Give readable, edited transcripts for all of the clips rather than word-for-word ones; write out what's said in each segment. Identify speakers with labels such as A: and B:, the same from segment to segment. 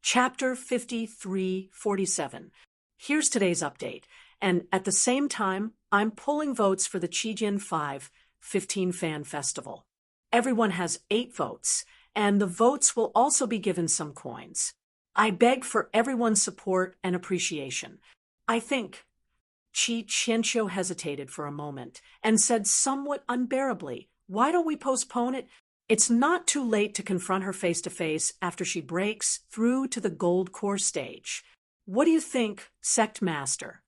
A: Chapter 5347. Here's today's update, and at the same time, I'm pulling votes for the Chijin 5 15 Fan Festival. Everyone has 8 votes, and the votes will also be given some coins. I beg for everyone's support and appreciation. I think. Chi Qianqiu hesitated for a moment and said somewhat unbearably, "Why don't we postpone it? It's not too late to confront her face-to-face after she breaks through to the gold core stage. What do you think, Sect Master?"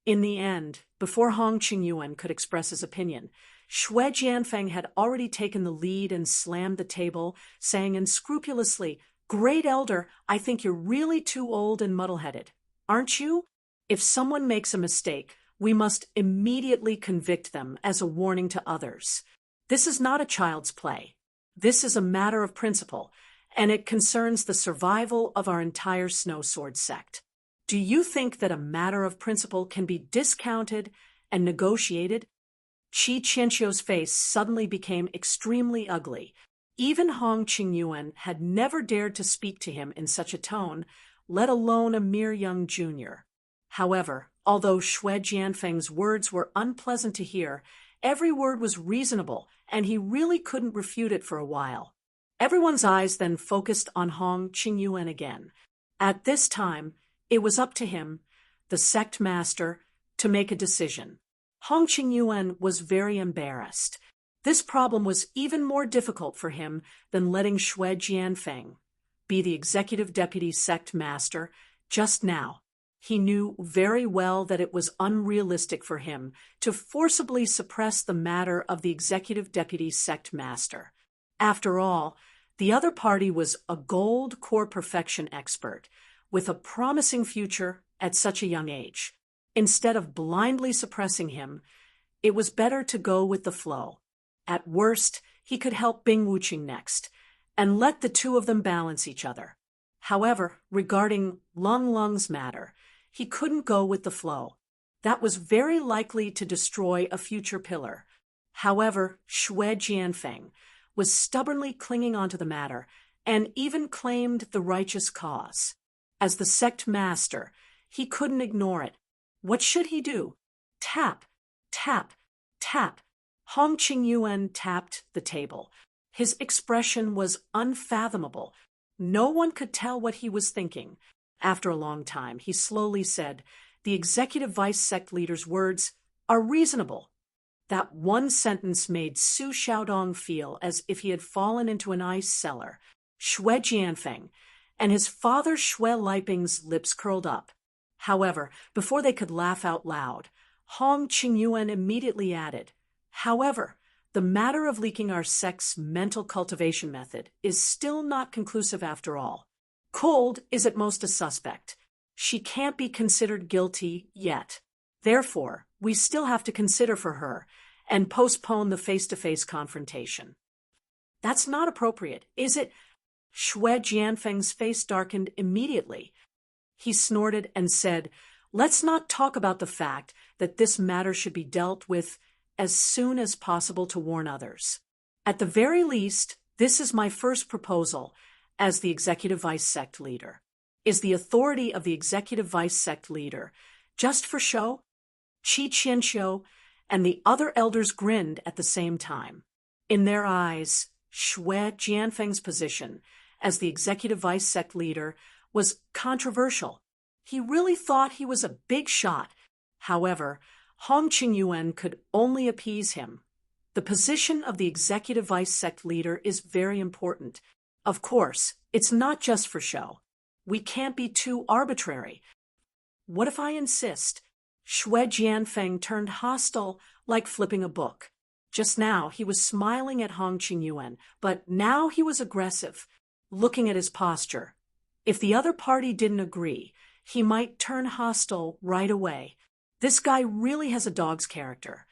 A: In the end, before Hong Qingyuan could express his opinion, Xue Jianfeng had already taken the lead and slammed the table, saying unscrupulously, "Great Elder, I think you're really too old and muddle-headed. Aren't you? If someone makes a mistake, we must immediately convict them as a warning to others. This is not a child's play. This is a matter of principle, and it concerns the survival of our entire Snow Sword sect. Do you think that a matter of principle can be discounted and negotiated?" Chi Qianqiu's face suddenly became extremely ugly. Even Hong Qingyuan had never dared to speak to him in such a tone, let alone a mere young junior. However, although Xue Jianfeng's words were unpleasant to hear, every word was reasonable, and he really couldn't refute it for a while. Everyone's eyes then focused on Hong Qingyuan again. At this time, it was up to him, the sect master, to make a decision. Hong Qingyuan was very embarrassed. This problem was even more difficult for him than letting Xue Jianfeng be the executive deputy sect master just now. He knew very well that it was unrealistic for him to forcibly suppress the matter of the executive deputy sect master. After all, the other party was a gold core perfection expert with a promising future at such a young age. Instead of blindly suppressing him, it was better to go with the flow. At worst, he could help Bing Wuqing next, and let the two of them balance each other. However, regarding Lung Lung's matter, he couldn't go with the flow. That was very likely to destroy a future pillar. However, Xue Jianfeng was stubbornly clinging onto the matter and even claimed the righteous cause. As the sect master, he couldn't ignore it. What should he do? Tap, tap, tap. Hong Qingyuan tapped the table. His expression was unfathomable. No one could tell what he was thinking. After a long time, he slowly said, "The executive vice sect leader's words are reasonable." That one sentence made Su Xiaodong feel as if he had fallen into an ice cellar. Xue Jianfeng and his father Xue Liping's lips curled up. However, before they could laugh out loud, Hong Qingyuan immediately added, "However, the matter of leaking our sect's mental cultivation method is still not conclusive after all. Cold is at most a suspect. She can't be considered guilty yet. Therefore, we still have to consider for her and postpone the face-to-face confrontation." "That's not appropriate, is it?" Xue Jianfeng's face darkened immediately. He snorted and said, "Let's not talk about the fact that this matter should be dealt with as soon as possible to warn others. At the very least, this is my first proposal as the executive vice sect leader. Is the authority of the executive vice sect leader just for show?" Chi Qianqiu and the other elders grinned at the same time. In their eyes, Xue Jianfeng's position as the executive vice sect leader was controversial. He really thought he was a big shot. However, Hong Qingyuan could only appease him. The position of the executive vice sect leader is very important. Of course, it's not just for show. We can't be too arbitrary. What if I insist? Xue Jianfeng turned hostile like flipping a book. Just now he was smiling at Hong Qingyuan, but now he was aggressive, looking at his posture. If the other party didn't agree, he might turn hostile right away. This guy really has a dog's character.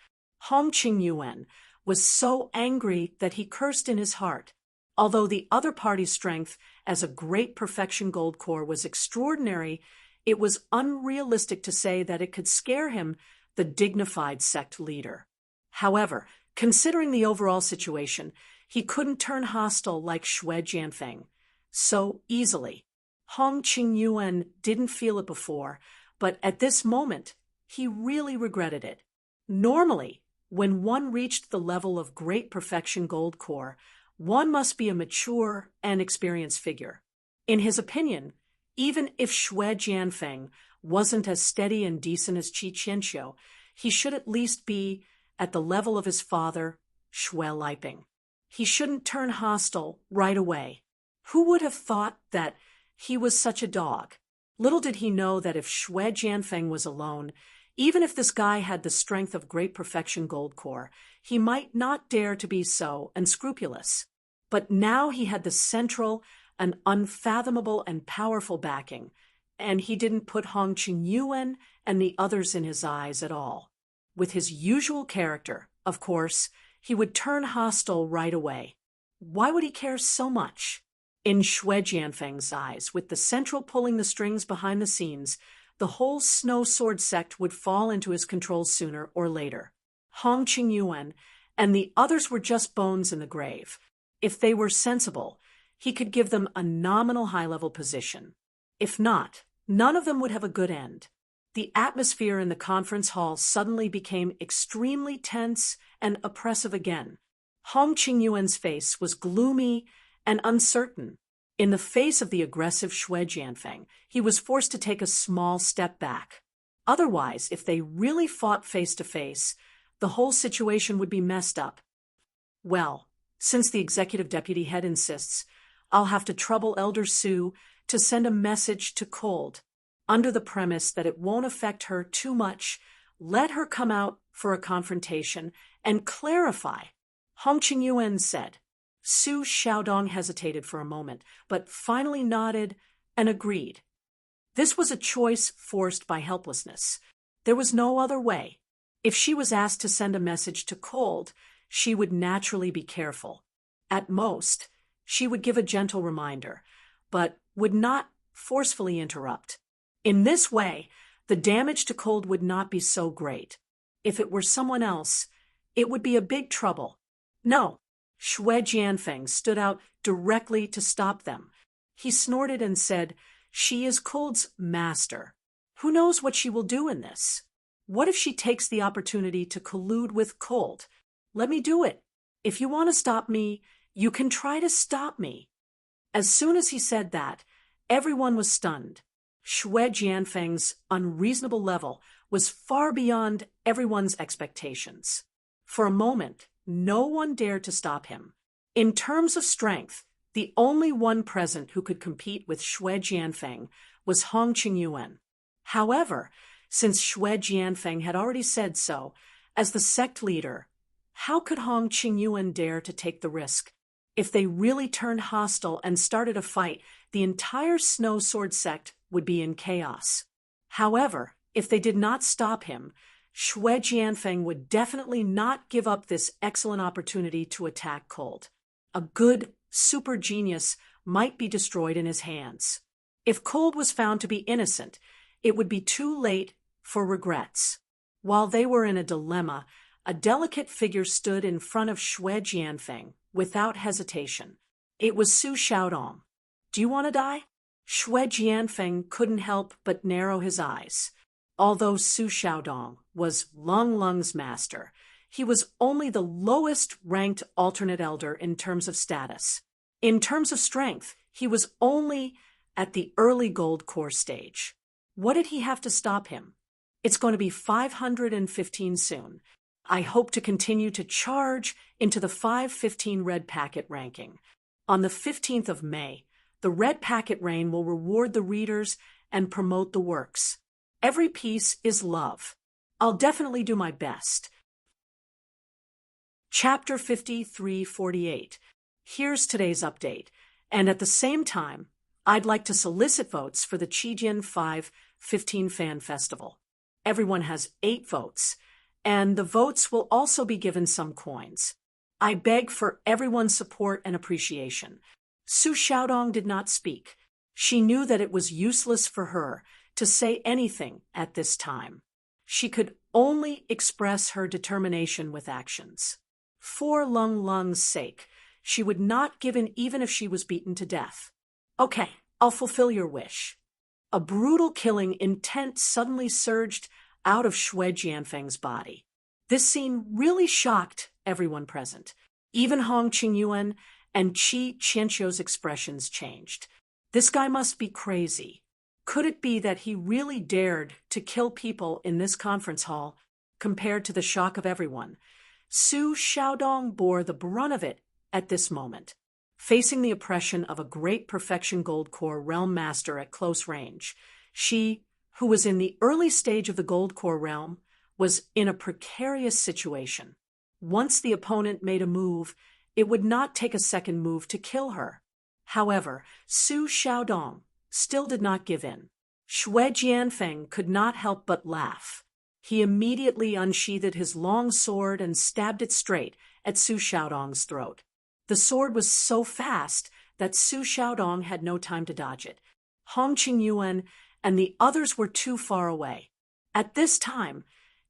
A: Hong Qingyuan was so angry that he cursed in his heart. Although the other party's strength as a great perfection gold core was extraordinary, it was unrealistic to say that it could scare him, the dignified sect leader. However, considering the overall situation, he couldn't turn hostile like Xue Jianfeng so easily. Hong Qingyuan didn't feel it before, but at this moment, he really regretted it. Normally, when one reached the level of great perfection gold core, one must be a mature and experienced figure. In his opinion, even if Xue Jianfeng wasn't as steady and decent as Qi Qianxiu, he should at least be at the level of his father, Xue Liping. He shouldn't turn hostile right away. Who would have thought that he was such a dog? Little did he know that if Xue Jianfeng was alone, even if this guy had the strength of great perfection gold core, he might not dare to be so unscrupulous. But now he had the central and unfathomable and powerful backing, and he didn't put Hong Qingyuan and the others in his eyes at all. With his usual character, of course, he would turn hostile right away. Why would he care so much? In Xue Jianfeng's eyes, with the central pulling the strings behind the scenes, the whole Snow Sword sect would fall into his control sooner or later. Hong Qingyuan and the others were just bones in the grave. If they were sensible, he could give them a nominal high-level position. If not, none of them would have a good end. The atmosphere in the conference hall suddenly became extremely tense and oppressive again. Hong Qingyuan's face was gloomy and uncertain. In the face of the aggressive Xue Jianfeng, he was forced to take a small step back. Otherwise, if they really fought face to face, the whole situation would be messed up. Well, since the executive deputy head insists, I'll have to trouble Elder Su to send a message to Cold. Under the premise that it won't affect her too much, let her come out for a confrontation and clarify. Hong Qingyuan said. Su Xiaodong hesitated for a moment, but finally nodded and agreed. This was a choice forced by helplessness. There was no other way. If she was asked to send a message to Cold, she would naturally be careful. At most, she would give a gentle reminder, but would not forcefully interrupt. In this way, the damage to Cold would not be so great. If it were someone else, it would be a big trouble. No. Xue Jianfeng stood out directly to stop them. He snorted and said, "She is Cold's master. Who knows what she will do in this? What if she takes the opportunity to collude with Cold? Let me do it. If you want to stop me, you can try to stop me." As soon as he said that, everyone was stunned. Xue Jianfeng's unreasonable level was far beyond everyone's expectations. For a moment, no one dared to stop him. In terms of strength, the only one present who could compete with Xue Jianfeng was Hong Qingyuan. However, since Xue Jianfeng had already said so, as the sect leader, how could Hong Qingyuan dare to take the risk? If they really turned hostile and started a fight, the entire Snow Sword sect would be in chaos. However, if they did not stop him, Xue Jianfeng would definitely not give up this excellent opportunity to attack Cold. A good super genius might be destroyed in his hands. If Cold was found to be innocent, it would be too late for regrets. While they were in a dilemma, a delicate figure stood in front of Xue Jianfeng without hesitation. It was Su Xiaodong. "Do you want to die?" Xue Jianfeng couldn't help but narrow his eyes. Although Su Xiaodong was Lung Lung's master, he was only the lowest-ranked alternate elder in terms of status. In terms of strength, he was only at the early gold core stage. What did he have to stop him? It's going to be 515 soon. I hope to continue to charge into the 515 red packet ranking. On the 15th of May, the red packet reign will reward the readers and promote the works. Every piece is love. I'll definitely do my best. Chapter 5348. Here's today's update. And at the same time, I'd like to solicit votes for the Qijian 515 Fan Festival. Everyone has 8 votes, and the votes will also be given some coins. I beg for everyone's support and appreciation. Su Xiaodong did not speak. She knew that it was useless for her to say anything at this time. She could only express her determination with actions. For Lung Lung's sake, she would not give in even if she was beaten to death. "Okay, I'll fulfill your wish. A brutal killing intent suddenly surged out of Xue Jianfeng's body. This scene really shocked everyone present. Even Hong Qingyuan and Qi Qianqiu's expressions changed. This guy must be crazy. Could it be that he really dared to kill people in this conference hall compared to the shock of everyone? Su Xiaodong bore the brunt of it at this moment, facing the oppression of a great perfection gold core realm master at close range. She, who was in the early stage of the gold core realm, was in a precarious situation. Once the opponent made a move, it would not take a second move to kill her. However, Su Xiaodong still did not give in. Xue Jianfeng could not help but laugh. He immediately unsheathed his long sword and stabbed it straight at Su Xiaodong's throat. The sword was so fast that Su Xiaodong had no time to dodge it. Hong Qingyuan and the others were too far away. At this time,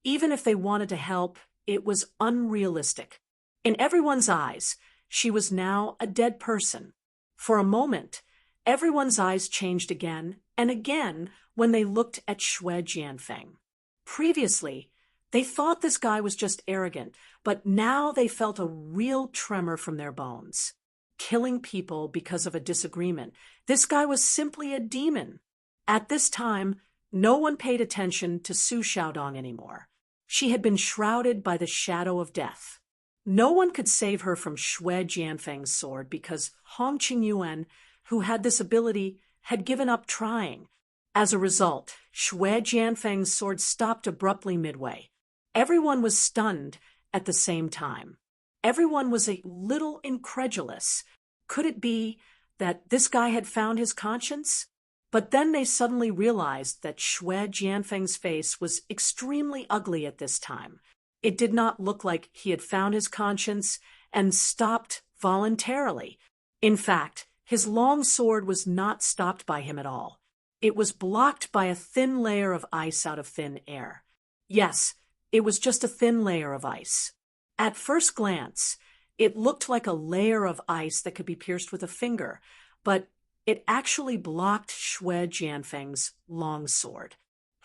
A: even if they wanted to help, it was unrealistic. In everyone's eyes, she was now a dead person. For a moment, everyone's eyes changed again and again when they looked at Xue Jianfeng. Previously, they thought this guy was just arrogant, but now they felt a real tremor from their bones. Killing people because of a disagreement. This guy was simply a demon. At this time, no one paid attention to Su Xiaodong anymore. She had been shrouded by the shadow of death. No one could save her from Xue Jianfeng's sword because Hong Qingyuan, who had this ability, had given up trying. As a result, Xue Jianfeng's sword stopped abruptly midway. Everyone was stunned at the same time. Everyone was a little incredulous. Could it be that this guy had found his conscience? But then they suddenly realized that Xue Jianfeng's face was extremely ugly at this time. It did not look like he had found his conscience and stopped voluntarily. In fact, his long sword was not stopped by him at all. It was blocked by a thin layer of ice out of thin air. Yes, it was just a thin layer of ice. At first glance, it looked like a layer of ice that could be pierced with a finger, but it actually blocked Xue Jianfeng's long sword.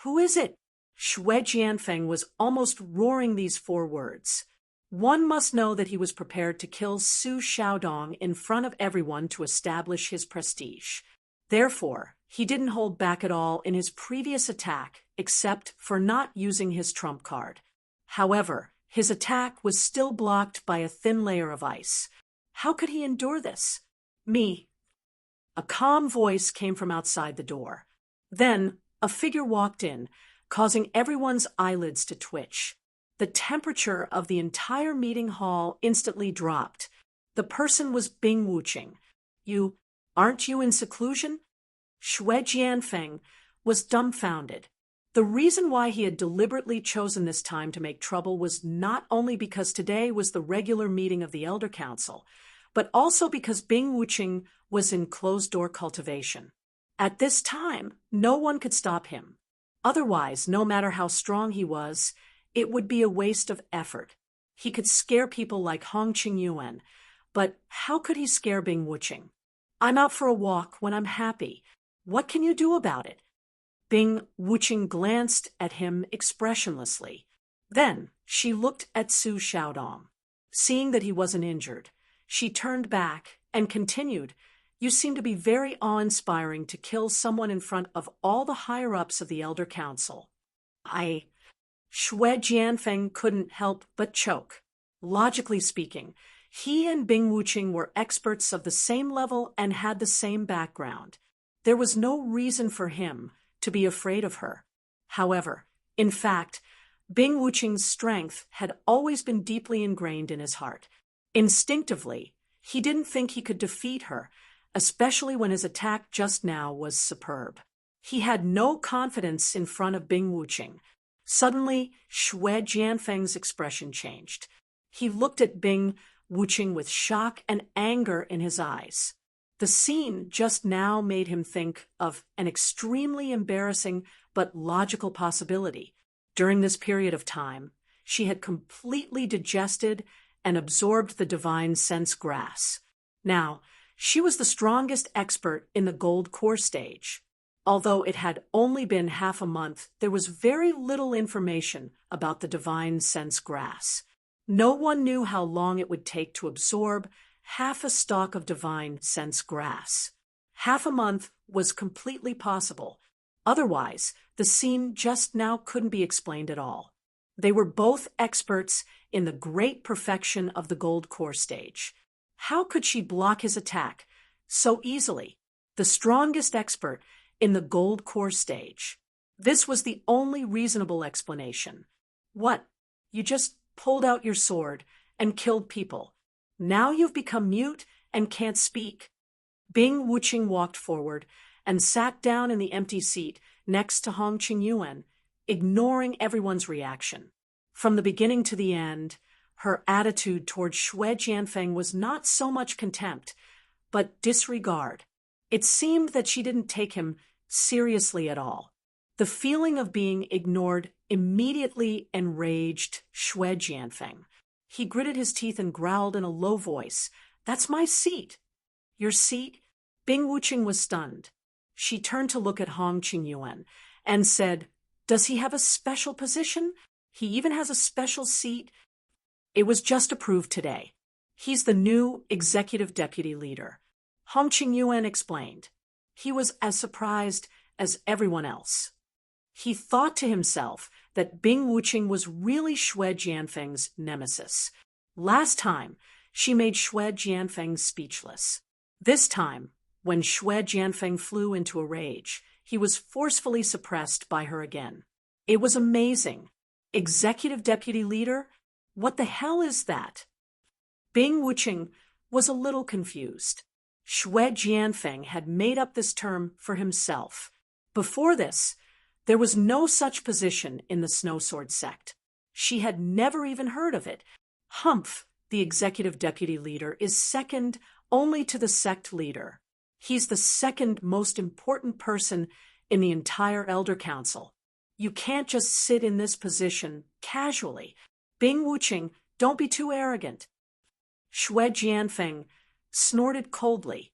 A: Who is it? Xue Jianfeng was almost roaring these 4 words. One must know that he was prepared to kill Su Xiaodong in front of everyone to establish his prestige. Therefore, he didn't hold back at all in his previous attack, except for not using his trump card. However, his attack was still blocked by a thin layer of ice. How could he endure this? Me. A calm voice came from outside the door. Then, a figure walked in, causing everyone's eyelids to twitch. The temperature of the entire meeting hall instantly dropped. The person was Bing Wuqing. Aren't you in seclusion? Xue Jianfeng was dumbfounded. The reason why he had deliberately chosen this time to make trouble was not only because today was the regular meeting of the Elder Council, but also because Bing Wuqing was in closed-door cultivation. At this time, no one could stop him. Otherwise, no matter how strong he was, it would be a waste of effort. He could scare people like Hong Qingyuan, but how could he scare Bing Wuqing? I'm out for a walk when I'm happy. What can you do about it? Bing Wuqing glanced at him expressionlessly. Then she looked at Su Xiaodong. Seeing that he wasn't injured, she turned back and continued, "You seem to be very awe-inspiring to kill someone in front of all the higher-ups of the Elder Council." Xue Jianfeng couldn't help but choke. Logically speaking, he and Bing Wuqing were experts of the same level and had the same background. There was no reason for him to be afraid of her. However, in fact, Bing Wuqing's strength had always been deeply ingrained in his heart. Instinctively, he didn't think he could defeat her, especially when his attack just now was superb. He had no confidence in front of Bing Wuqing. Suddenly, Xue Jianfeng's expression changed. He looked at Bing Wuqing with shock and anger in his eyes. The scene just now made him think of an extremely embarrassing but logical possibility. During this period of time, she had completely digested and absorbed the divine sense grass. Now, She was the strongest expert in the gold core stage. Although it had only been half a month, there was very little information about the divine sense grass. No one knew how long it would take to absorb half a stalk of divine sense grass. Half a month was completely possible. Otherwise, the scene just now couldn't be explained at all. They were both experts in the great perfection of the gold core stage. How could she block his attack so easily? The strongest expert in the gold core stage. This was the only reasonable explanation. What? You just pulled out your sword and killed people. Now you've become mute and can't speak. Bing Wuqing walked forward and sat down in the empty seat next to Hong Qingyuan, ignoring everyone's reaction. From the beginning to the end, her attitude toward Xue Jianfeng was not so much contempt, but disregard. It seemed that she didn't take him seriously at all. The feeling of being ignored immediately enraged Xue Jianfeng. He gritted his teeth and growled in a low voice, "That's my seat." "Your seat?" Bing Wuqing was stunned. She turned to look at Hong Qingyuan and said, "Does he have a special position? He even has a special seat?" "It was just approved today. He's the new executive deputy leader," Hong Qingyuan explained. He was as surprised as everyone else. He thought to himself that Bing Wuqing was really Xue Jianfeng's nemesis. Last time, she made Xue Jianfeng speechless. This time, when Xue Jianfeng flew into a rage, he was forcefully suppressed by her again. It was amazing. Executive deputy leader? What the hell is that? Bing Wuqing was a little confused. Xue Jianfeng had made up this term for himself. Before this, there was no such position in the Snowsword sect. She had never even heard of it. Humph, the executive deputy leader, is second only to the sect leader. He's the second most important person in the entire Elder Council. You can't just sit in this position casually. Bing Wuqing, don't be too arrogant. Xue Jianfeng snorted coldly.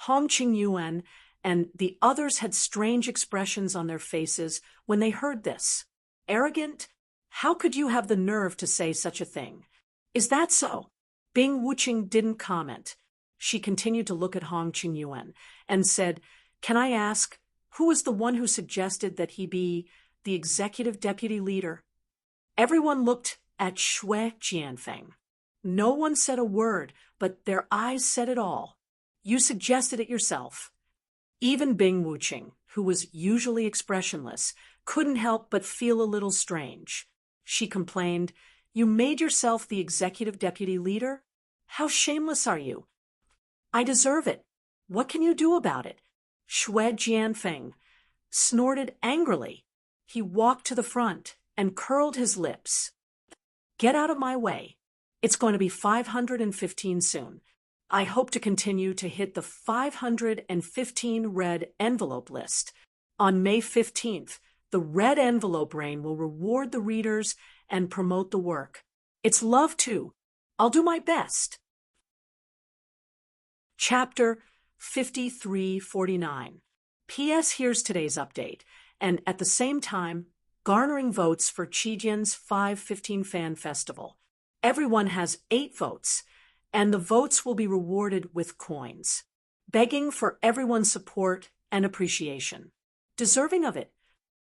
A: Hong Qingyuan and the others had strange expressions on their faces when they heard this. Arrogant? How could you have the nerve to say such a thing? Is that so? Bing Wuqing didn't comment. She continued to look at Hong Qingyuan and said, "Can I ask, who was the one who suggested that he be the executive deputy leader?" Everyone looked at Xue Jianfeng. No one said a word, but their eyes said it all. "You suggested it yourself." Even Bing Wuqing, who was usually expressionless, couldn't help but feel a little strange. She complained, "You made yourself the executive deputy leader? How shameless are you?" "I deserve it. What can you do about it?" Xue Jianfeng snorted angrily. He walked to the front and curled his lips. "Get out of my way. It's going to be 515 soon. I hope to continue to hit the 515 red envelope list. On May 15th, the red envelope reign will reward the readers and promote the work. It's love, too. I'll do my best." Chapter 5349. P.S. Here's today's update, and at the same time, garnering votes for Qijian's 515 Fan Festival. Everyone has 8 votes, and the votes will be rewarded with coins. Begging for everyone's support and appreciation. Deserving of it.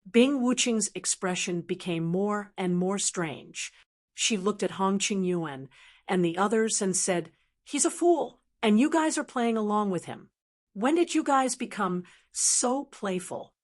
A: Bing Wuqing's expression became more and more strange. She looked at Hong Qingyuan and the others and said, "He's a fool, and you guys are playing along with him. When did you guys become so playful?"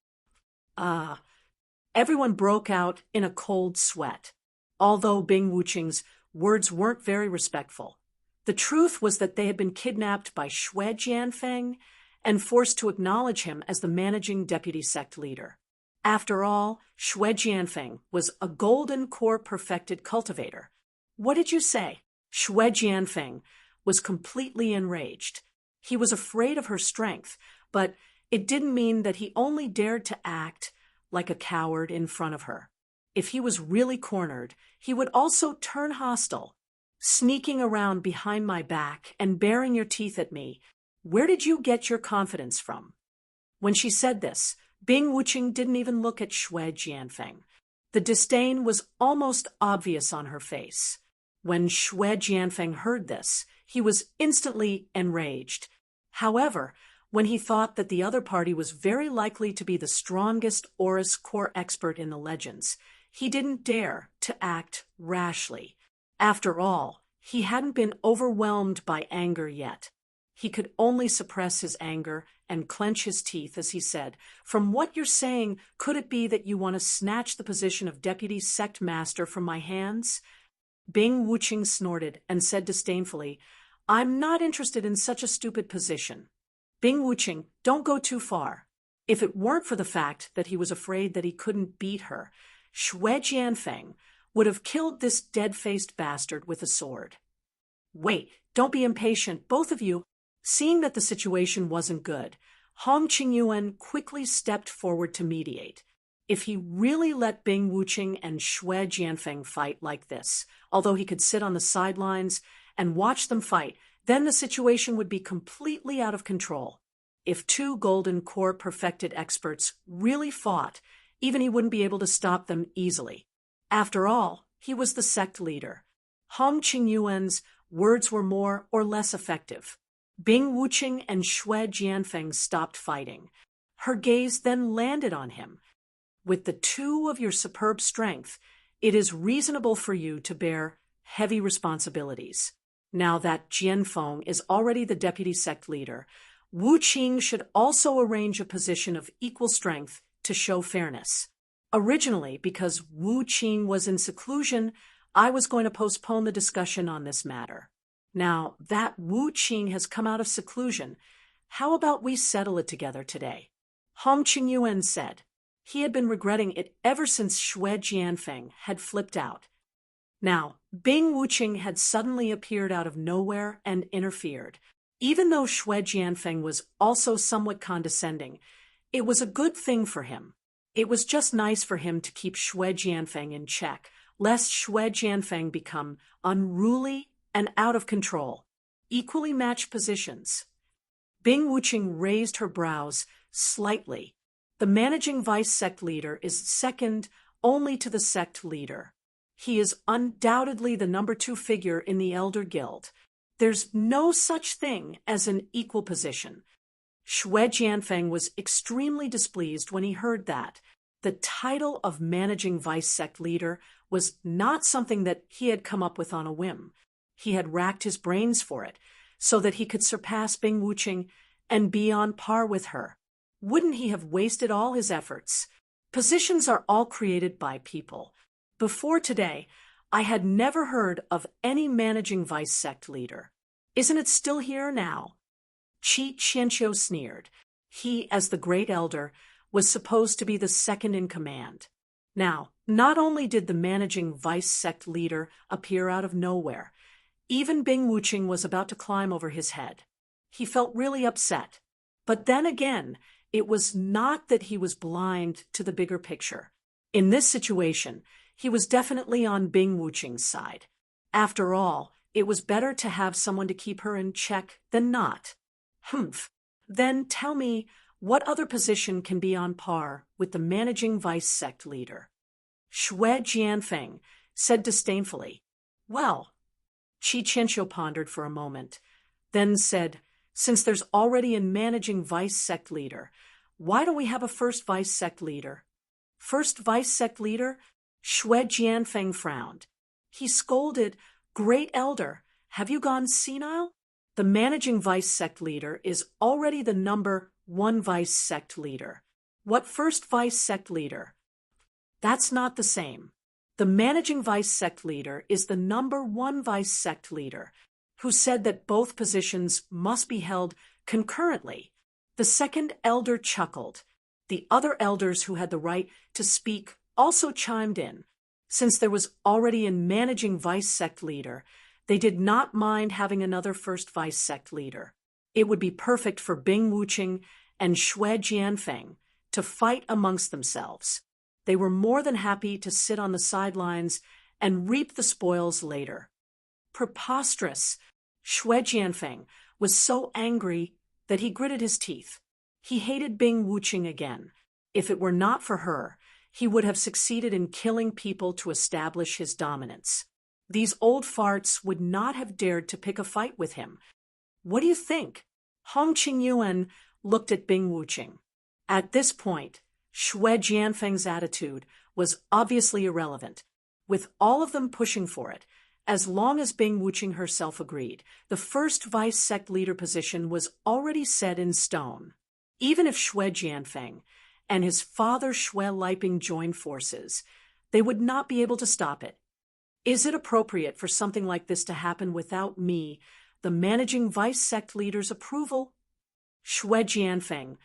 A: Everyone broke out in a cold sweat. Although Bing Wuqing's words weren't very respectful, the truth was that they had been kidnapped by Xue Jianfeng and forced to acknowledge him as the managing deputy sect leader. After all, Xue Jianfeng was a golden core perfected cultivator. "What did you say?" Xue Jianfeng was completely enraged. He was afraid of her strength, but it didn't mean that he only dared to act like a coward in front of her. If he was really cornered, he would also turn hostile. "Sneaking around behind my back and baring your teeth at me. Where did you get your confidence from?" When she said this, Bing Wuqing didn't even look at Xue Jianfeng. The disdain was almost obvious on her face. When Xue Jianfeng heard this, he was instantly enraged. However, when he thought that the other party was very likely to be the strongest Aurus core expert in the legends, he didn't dare to act rashly. After all, he hadn't been overwhelmed by anger yet. He could only suppress his anger and clench his teeth as he said, "From what you're saying, could it be that you want to snatch the position of deputy sect master from my hands?" Bing Wuqing snorted and said disdainfully, "I'm not interested in such a stupid position." Bing Wuqing, don't go too far. If it weren't for the fact that he was afraid that he couldn't beat her, Xue Jianfeng would have killed this dead-faced bastard with a sword. "Wait, don't be impatient, both of you." Seeing that the situation wasn't good, Hong Qingyuan quickly stepped forward to mediate. If he really let Bing Wuqing and Xue Jianfeng fight like this, although he could sit on the sidelines and watch them fight, then the situation would be completely out of control. If two Golden Core perfected experts really fought, even he wouldn't be able to stop them easily. After all, he was the sect leader. Hong Qingyuan's words were more or less effective. Bing Wuqing and Xue Jianfeng stopped fighting. Her gaze then landed on him. "With the two of your superb strength, it is reasonable for you to bear heavy responsibilities. Now that Jianfeng is already the deputy sect leader, Wu Qing should also arrange a position of equal strength to show fairness. Originally, because Wu Qing was in seclusion, I was going to postpone the discussion on this matter. Now that Wu Qing has come out of seclusion, how about we settle it together today?" Hong Qingyuan said. He had been regretting it ever since Xue Jianfeng had flipped out. Now, Bing Wuqing had suddenly appeared out of nowhere and interfered. Even though Xue Jianfeng was also somewhat condescending, it was a good thing for him. It was just nice for him to keep Xue Jianfeng in check, lest Xue Jianfeng become unruly and out of control. Equally matched positions. Bing Wuqing raised her brows slightly. The managing vice sect leader is second only to the sect leader. He is undoubtedly the number 2 figure in the Elder Guild. There's no such thing as an equal position. Xue Jianfeng was extremely displeased when he heard that. The title of managing vice sect leader was not something that he had come up with on a whim. He had racked his brains for it, so that he could surpass Bing Wuqing and be on par with her. Wouldn't he have wasted all his efforts? Positions are all created by people. Before today, I had never heard of any managing vice sect leader. Isn't it still here now? Qi Qianqiu sneered. He, as the great elder, was supposed to be the second in command. Now, not only did the managing vice sect leader appear out of nowhere, even Bing Wuqing was about to climb over his head. He felt really upset. But then again, it was not that he was blind to the bigger picture. In this situation, he was definitely on Bing Wuqing's side. After all, it was better to have someone to keep her in check than not. Humph. Then tell me, what other position can be on par with the managing vice sect leader? Xue Jianfeng said disdainfully. Well, Qi Qianqiu pondered for a moment, then said, since there's already a managing vice sect leader, why don't we have a first vice sect leader? First vice sect leader? Xue Jianfeng frowned. He scolded, Great Elder, have you gone senile? The managing vice sect leader is already the number 1 vice sect leader. What first vice sect leader? That's not the same. The managing vice sect leader is the number 1 vice sect leader, who said that both positions must be held concurrently. The second elder chuckled. The other elders who had the right to speak also chimed in. Since there was already a managing vice sect leader, they did not mind having another first vice sect leader. It would be perfect for Bing Wuqing and Xue Jianfeng to fight amongst themselves. They were more than happy to sit on the sidelines and reap the spoils later. Preposterous! Xue Jianfeng was so angry that he gritted his teeth. He hated Bing Wuching again. If it were not for her, he would have succeeded in killing people to establish his dominance. These old farts would not have dared to pick a fight with him. What do you think? Hong Qingyuan looked at Bing Wuching. At this point, Xue Jianfeng's attitude was obviously irrelevant. With all of them pushing for it, as long as Bing Wuching herself agreed, the first vice sect leader position was already set in stone. Even if Xue Jianfeng and his father Xue Liping joined forces, they would not be able to stop it. Is it appropriate for something like this to happen without me, the managing vice sect leader's approval? Xue Jianfeng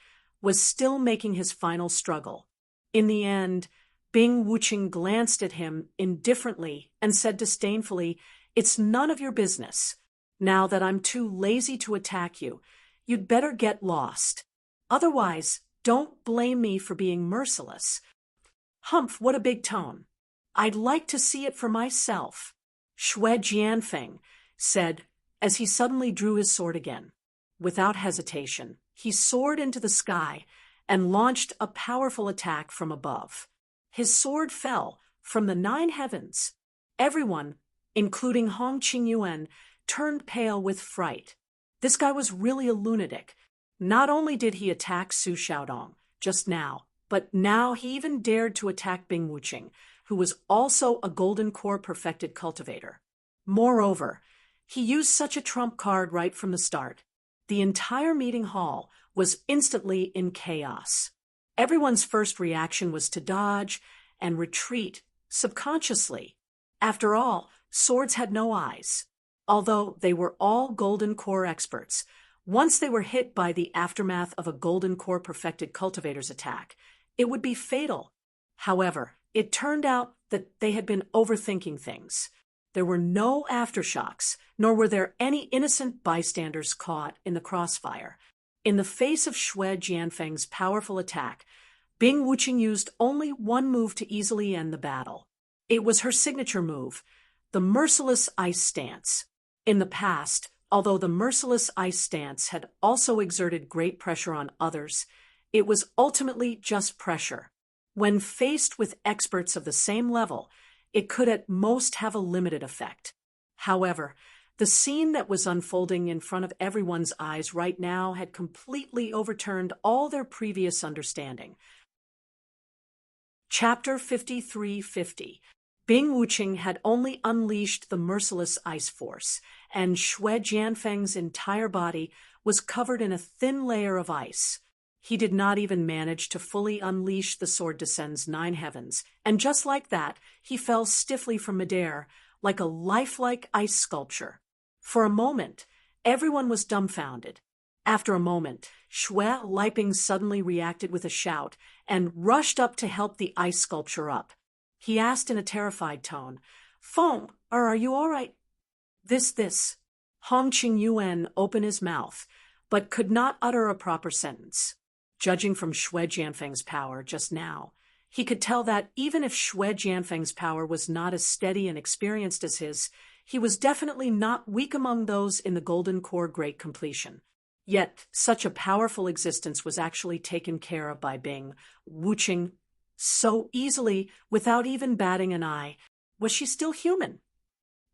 A: was still making his final struggle. In the end, Bing Wuching glanced at him indifferently and said disdainfully, "It's none of your business. Now that I'm too lazy to attack you, you'd better get lost. Otherwise, don't blame me for being merciless." Humph, what a big tone. I'd like to see it for myself, Xue Jianfeng said as he suddenly drew his sword again. Without hesitation, he soared into the sky and launched a powerful attack from above. His sword fell from the 9 heavens. Everyone, including Hong Qingyuan, turned pale with fright. This guy was really a lunatic. Not only did he attack Su Xiaodong just now, but now he even dared to attack Bing Wuching, who was also a golden core perfected cultivator. Moreover, he used such a trump card right from the start. The entire meeting hall was instantly in chaos. Everyone's first reaction was to dodge and retreat subconsciously. After all, swords had no eyes. Although they were all golden core experts, once they were hit by the aftermath of a golden core perfected cultivator's attack, it would be fatal. However, it turned out that they had been overthinking things. There were no aftershocks, nor were there any innocent bystanders caught in the crossfire. In the face of Xue Jianfeng's powerful attack, Bing Wuching used only one move to easily end the battle. It was her signature move, the merciless ice stance. In the past, although the merciless ice stance had also exerted great pressure on others, it was ultimately just pressure. When faced with experts of the same level, it could at most have a limited effect. However, the scene that was unfolding in front of everyone's eyes right now had completely overturned all their previous understanding. Chapter 5350. Bing Wuching had only unleashed the merciless ice force, and Xue Jianfeng's entire body was covered in a thin layer of ice. He did not even manage to fully unleash the sword descend's 9 heavens, and just like that, he fell stiffly from midair, like a lifelike ice sculpture. For a moment, everyone was dumbfounded. After a moment, Xue Liping suddenly reacted with a shout and rushed up to help the ice sculpture up. He asked in a terrified tone, "Feng, are you all right?" This. Hong Qingyuan opened his mouth, but could not utter a proper sentence. Judging from Xue Jianfeng's power just now, he could tell that even if Xue Jianfeng's power was not as steady and experienced as his, he was definitely not weak among those in the Golden Core Great Completion. Yet, such a powerful existence was actually taken care of by Bing Wuching so easily without even batting an eye. Was she still human?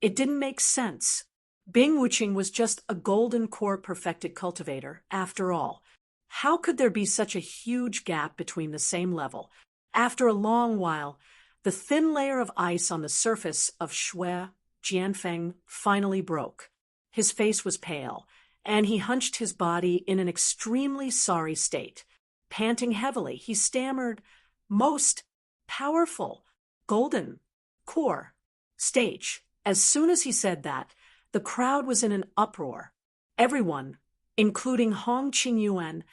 A: It didn't make sense. Bing Wuching was just a Golden Core perfected cultivator, after all. How could there be such a huge gap between the same level? After a long while, the thin layer of ice on the surface of Xue Jianfeng finally broke. His face was pale, and he hunched his body in an extremely sorry state. Panting heavily, he stammered, "Most powerful golden core stage." As soon as he said that, the crowd was in an uproar. Everyone, including Hong Qingyuan,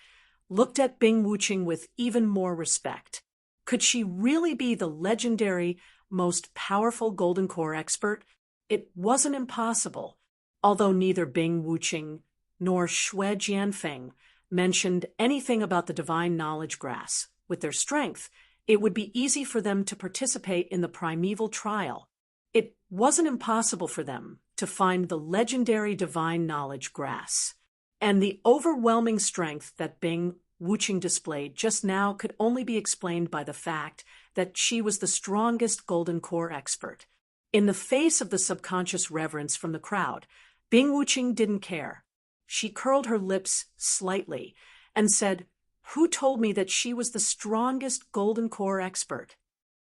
A: looked at Bing Wuching with even more respect. Could she really be the legendary, most powerful Golden Core expert? It wasn't impossible, although neither Bing Wuching nor Xue Jianfeng mentioned anything about the divine knowledge grass. With their strength, it would be easy for them to participate in the primeval trial. It wasn't impossible for them to find the legendary divine knowledge grass. And the overwhelming strength that Bing Wuching displayed just now could only be explained by the fact that she was the strongest golden core expert. In the face of the subconscious reverence from the crowd, Bing Wuching didn't care. She curled her lips slightly and said, "Who told me that she was the strongest golden core expert?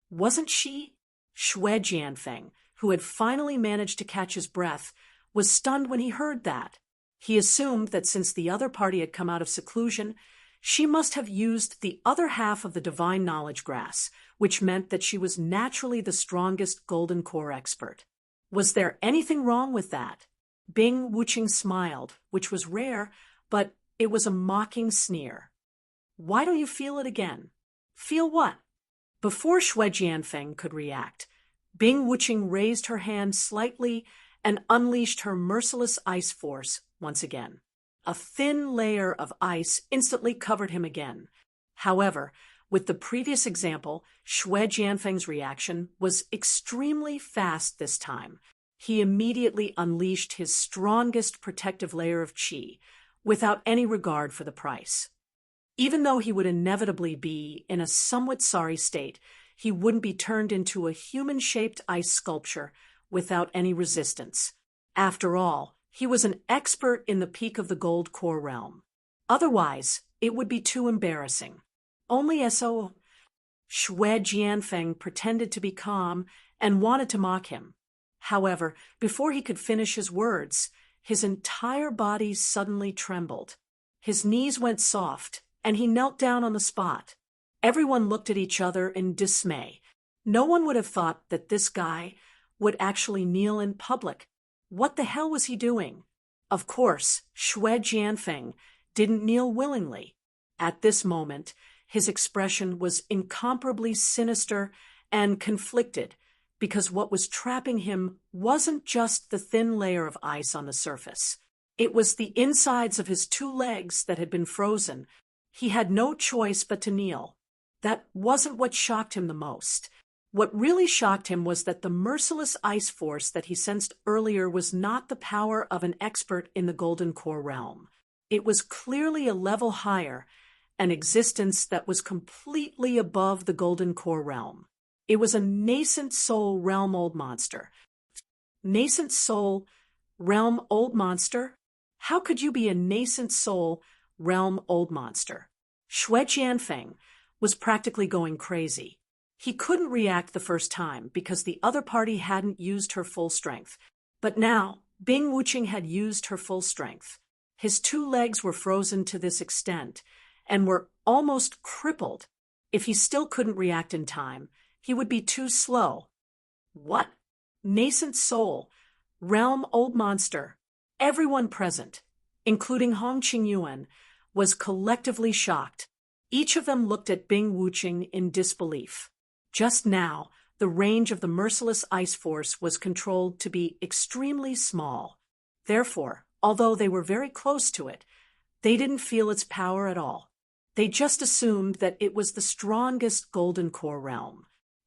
A: Wasn't she?" Xue Jianfeng, who had finally managed to catch his breath, was stunned when he heard that. He assumed that since the other party had come out of seclusion, she must have used the other half of the divine knowledge grass, which meant that she was naturally the strongest golden core expert. Was there anything wrong with that? Bing Wuching smiled, which was rare, but it was a mocking sneer. "Why don't you feel it again?" "Feel what?" Before Xue Jianfeng could react, Bing Wuching raised her hand slightly and unleashed her merciless ice force once again. A thin layer of ice instantly covered him again. However, with the previous example, Xue Jianfeng's reaction was extremely fast this time. He immediately unleashed his strongest protective layer of qi, without any regard for the price. Even though he would inevitably be in a somewhat sorry state, he wouldn't be turned into a human-shaped ice sculpture without any resistance. After all, he was an expert in the peak of the gold core realm. Otherwise, it would be too embarrassing. Only so. Xue Jianfeng pretended to be calm and wanted to mock him. However, before he could finish his words, his entire body suddenly trembled. His knees went soft, and he knelt down on the spot. Everyone looked at each other in dismay. No one would have thought that this guy would actually kneel in public. What the hell was he doing? Of course, Xue Jianfeng didn't kneel willingly. At this moment, his expression was incomparably sinister and conflicted, because what was trapping him wasn't just the thin layer of ice on the surface. It was the insides of his 2 legs that had been frozen. He had no choice but to kneel. That wasn't what shocked him the most. What really shocked him was that the merciless ice force that he sensed earlier was not the power of an expert in the Golden Core realm. It was clearly a level higher, an existence that was completely above the Golden Core realm. It was a nascent soul realm old monster. Nascent soul realm old monster? How could you be a nascent soul realm old monster? Xue Jianfeng was practically going crazy. He couldn't react the first time because the other party hadn't used her full strength. But now, Bing Wuching had used her full strength. His 2 legs were frozen to this extent and were almost crippled. If he still couldn't react in time, he would be too slow. What? Nascent soul, realm old monster. Everyone present, including Hong Qingyuan, was collectively shocked. Each of them looked at Bing Wuching in disbelief. Just now, the range of the merciless ice force was controlled to be extremely small. Therefore, although they were very close to it, they didn't feel its power at all. They just assumed that it was the strongest Golden Core realm.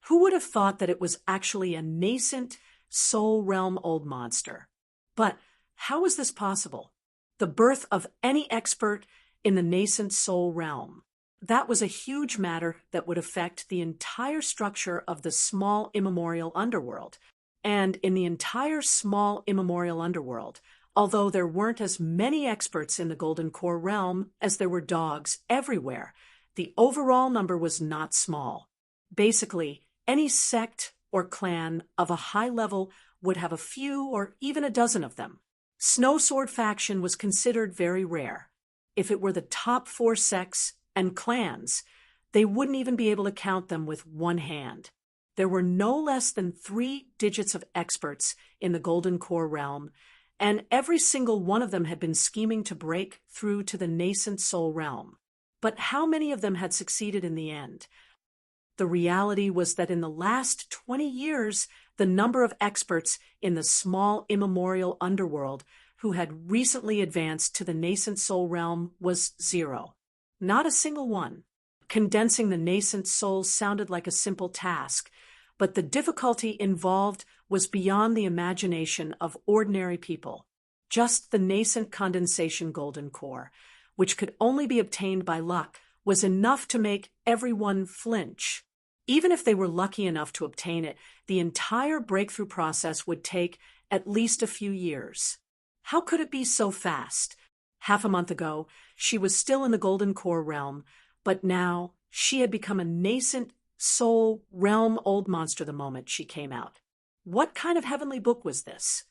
A: Who would have thought that it was actually a nascent soul realm old monster? But how was this possible? The birth of any expert in the nascent soul realm. That was a huge matter that would affect the entire structure of the small immemorial underworld. And in the entire small immemorial underworld, although there weren't as many experts in the Golden Core realm as there were dogs everywhere, the overall number was not small. Basically, any sect or clan of a high level would have a few or even a dozen of them. Snow Sword faction was considered very rare. If it were the top 4 sects and clans, they wouldn't even be able to count them with one hand. There were no less than 3 digits of experts in the Golden Core realm, and every single one of them had been scheming to break through to the nascent soul realm. But how many of them had succeeded in the end? The reality was that in the last 20 years, the number of experts in the small immemorial underworld who had recently advanced to the nascent soul realm was 0. Not a single one. Condensing the nascent soul sounded like a simple task, but the difficulty involved was beyond the imagination of ordinary people. Just the nascent condensation golden core, which could only be obtained by luck, was enough to make everyone flinch. Even if they were lucky enough to obtain it, the entire breakthrough process would take at least a few years. How could it be so fast? Half a month ago, she was still in the golden core realm, but now she had become a nascent soul realm old monster the moment she came out. What kind of heavenly book was this?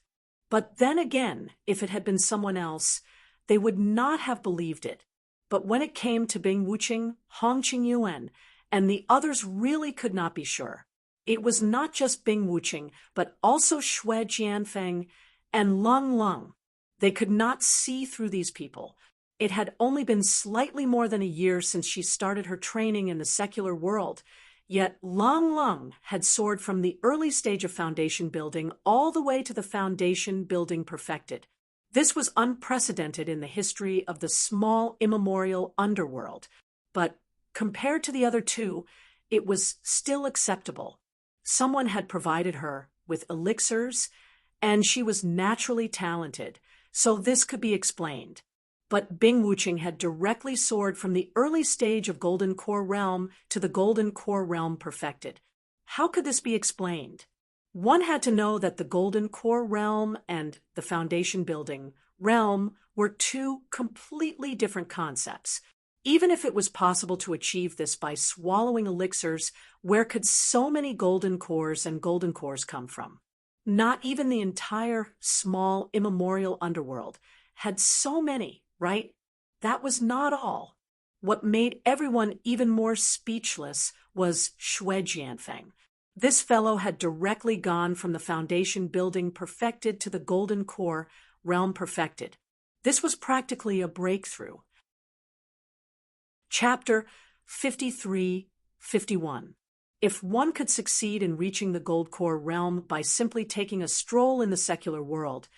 A: But then again, if it had been someone else, they would not have believed it. But when it came to Bing Wuqing, Hong Qingyuan, and the others really could not be sure. It was not just Bing Wuqing, but also Xue Jianfeng and Lung Lung. They could not see through these people. It had only been slightly more than a year since she started her training in the secular world, yet Lung Lung had soared from the early stage of foundation building all the way to the foundation building perfected. This was unprecedented in the history of the small immemorial underworld, but compared to the other two, it was still acceptable. Someone had provided her with elixirs, and she was naturally talented, so this could be explained. But Bing Wuqing had directly soared from the early stage of Golden Core Realm to the Golden Core Realm perfected. How could this be explained? One had to know that the Golden Core Realm and the Foundation Building Realm were two completely different concepts. Even if it was possible to achieve this by swallowing elixirs, where could so many golden cores and golden cores come from? Not even the entire small immemorial underworld had so many, right? That was not all. What made everyone even more speechless was Xue Jianfeng. This fellow had directly gone from the foundation building perfected to the golden core realm perfected. This was practically a breakthrough. Chapter 53-51. If one could succeed in reaching the gold core realm by simply taking a stroll in the secular world,